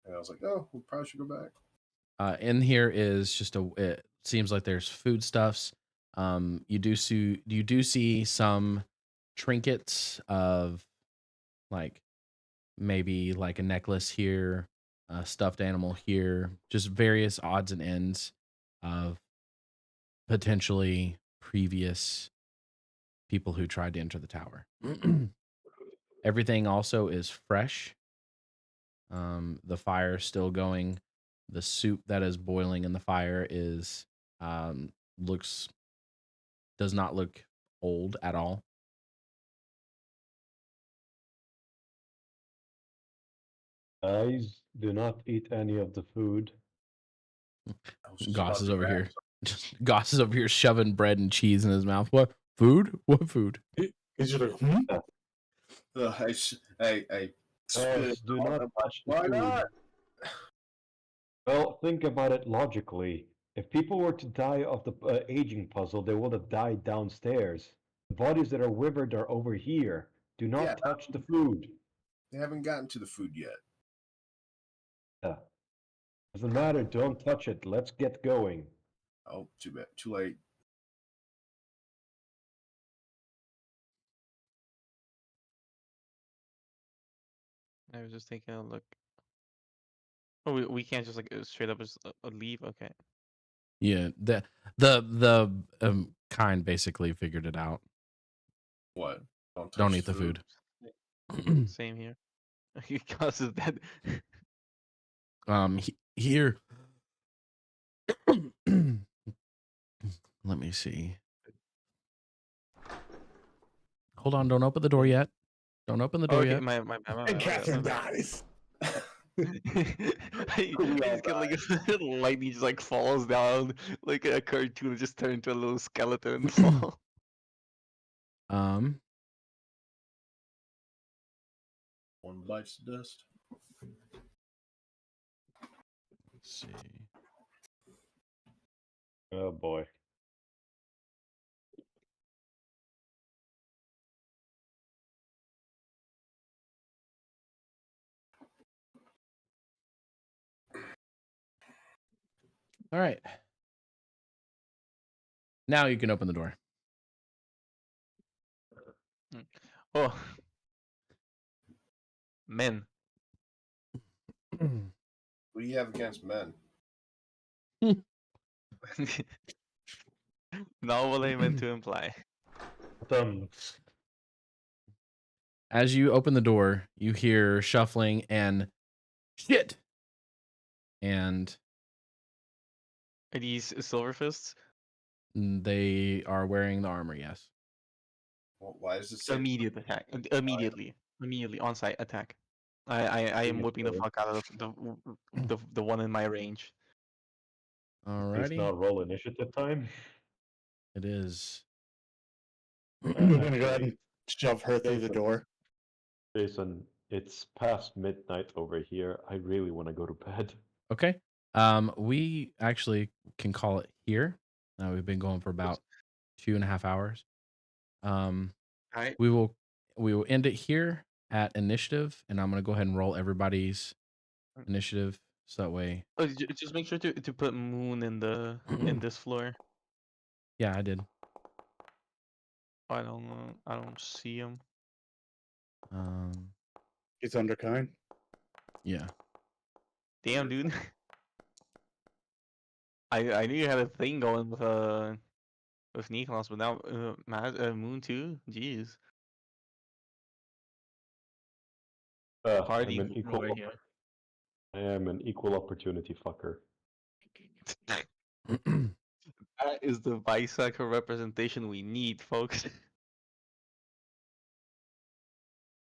S1: And I was like, oh, we probably should go back.
S3: In here is just it seems like there's foodstuffs. You do see some trinkets of like maybe like a necklace here, a stuffed animal here, just various odds and ends of potentially previous people who tried to enter the tower. Everything also is fresh. The fire is still going. The soup that is boiling in the fire is does not look old at all.
S4: Guys, do not eat any of the food.
S1: I was just
S3: Goss
S1: about
S3: is
S1: to
S3: over
S1: grab
S3: here. Goss is over here shoving bread and cheese in his mouth. What food? What food?
S2: He's just like,
S1: I spit
S4: Guys,
S1: it
S4: do
S1: out.
S4: not
S1: I'm like,
S4: touch the
S1: why
S4: food.
S1: not?
S4: Well, think about it logically. If people were to die of the aging puzzle, they would have died downstairs. The bodies that are withered are over here. Do not
S1: Yeah.
S4: touch the food.
S1: They haven't gotten to the food yet.
S4: Doesn't matter. Don't touch it. Let's get going.
S1: Oh, too bad. Too late.
S5: I was just taking a look. Oh, we can't just like straight up just leave. Okay.
S3: Yeah, the kind basically figured it out.
S1: What? Don't touch
S3: Don't eat the food.
S5: Same here. Cause is dead.
S3: Here. Let me see. Hold on, don't open the door yet. Don't open the door
S5: Okay,
S3: yet.
S5: my
S2: and Catherine dies.
S5: I just get like a lightning just like falls down like a cartoon and just turn into a little skeleton and fall.
S1: One bites the dust.
S3: Let's see.
S4: Oh boy.
S3: All right. Now you can open the door.
S5: Oh, men.
S1: What do you have against men?
S5: Not what I meant to imply.
S3: As you open the door, you hear shuffling and shit. And
S5: Are these silver fists?
S3: they are wearing the armor, yes.
S1: Well, why is this say
S5: Immediate attack. Immediately on site attack. I am whipping the fuck out of the one in my range.
S4: It's
S3: Alrighty.
S4: not roll initiative time.
S3: It is.
S2: I'm gonna go ahead
S4: Actually,
S2: and shove her through the
S4: Jason.
S2: door.
S4: Jason, it's past midnight over here. I really want to go to bed.
S3: Okay. We actually can call it here. We've been going for about 2.5 hours.
S5: Alright.
S3: We will end it here at initiative, and I'm gonna go ahead and roll everybody's initiative so that way.
S5: Oh, just make sure to put moon in the in this floor.
S3: Yeah, I did.
S5: I don't see him.
S2: He's under kind.
S3: Yeah.
S5: Damn, dude. I knew you had a thing going with Niklas, but now Moon too. Jeez. Party
S4: I'm an equal.
S5: over here.
S4: I am an equal opportunity fucker.
S5: That is the bisexual representation we need, folks.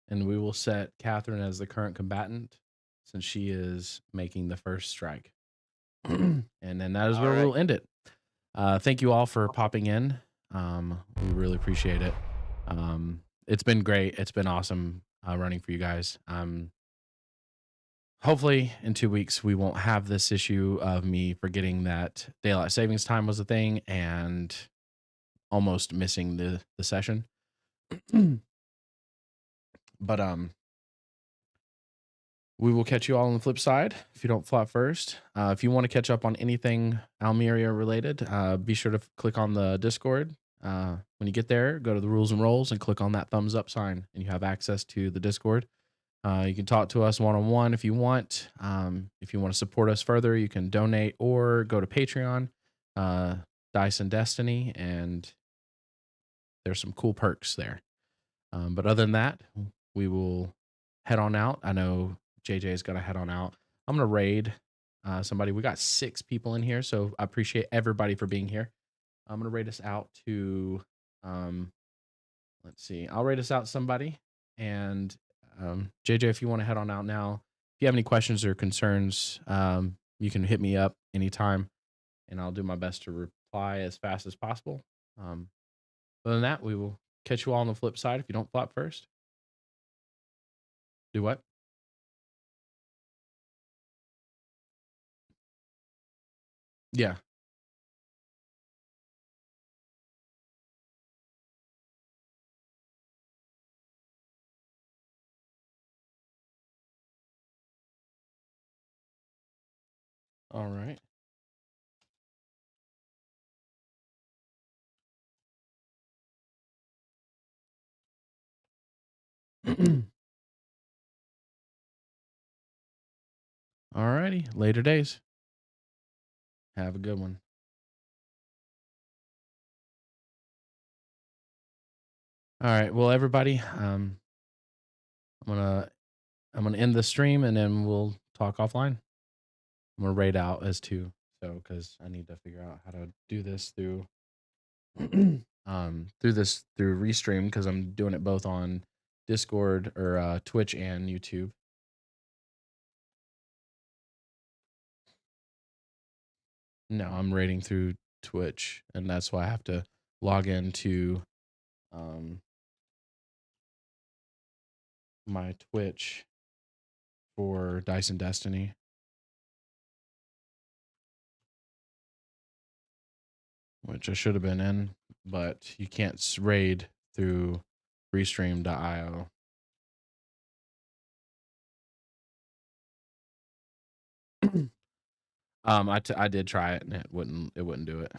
S3: And we will set Catherine as the current combatant since she is making the first strike. And then that is where we'll end it. Thank you all for popping in. We really appreciate it. It's been great. It's been awesome running for you guys. Hopefully in 2 weeks we won't have this issue of me forgetting that daylight savings time was a thing and almost missing the session. But we will catch you all on the flip side if you don't flop first. If you want to catch up on anything Almeria related, be sure to click on the Discord. When you get there, go to the rules and roles and click on that thumbs up sign, and you have access to the Discord. You can talk to us one-on-one if you want. If you want to support us further, you can donate or go to Patreon, Dice and Destiny, and there's some cool perks there. But other than that, we will head on out. I know JJ's got to head on out. I'm going to raid somebody. We got 6 people in here, so I appreciate everybody for being here. I'm going to raid us out to, let's see. I'll raid us out somebody. And JJ, if you want to head on out now, if you have any questions or concerns, you can hit me up anytime, and I'll do my best to reply as fast as possible. Other than that, we will catch you all on the flip side if you don't flop first. Do what? Yeah. All right. All righty. Later days. Have a good one. All right. Well, everybody, I'm gonna end the stream and then we'll talk offline. I'm gonna raid out as two, so because I need to figure out how to do this through through Restream because I'm doing it both on Discord or Twitch and YouTube. No, I'm raiding through Twitch, and that's why I have to log into my Twitch for Dice and Destiny. Which I should have been in, but you can't raid through Restream.io. I did try it and it wouldn't do it.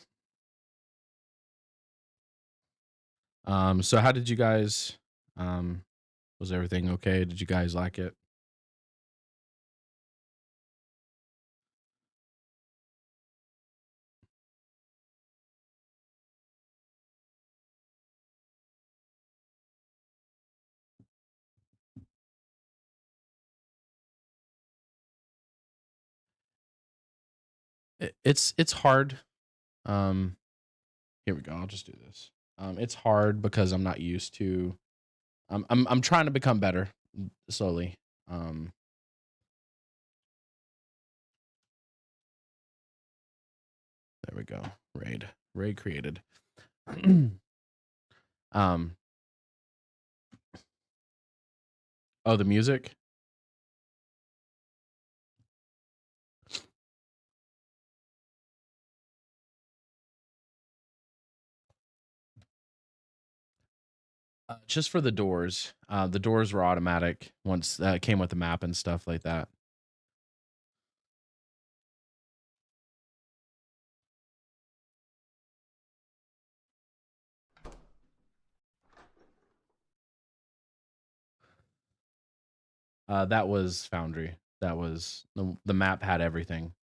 S3: So how did you guys? Was everything okay? Did you guys like it? It's hard. Um, Here we go. I'll just do this. It's hard because I'm not used to. I'm trying to become better slowly. Um, there we go. Raid created. um. Oh, the music. Just for the doors. The doors were automatic once came with the map and stuff like that. That was Foundry. That was the map had everything.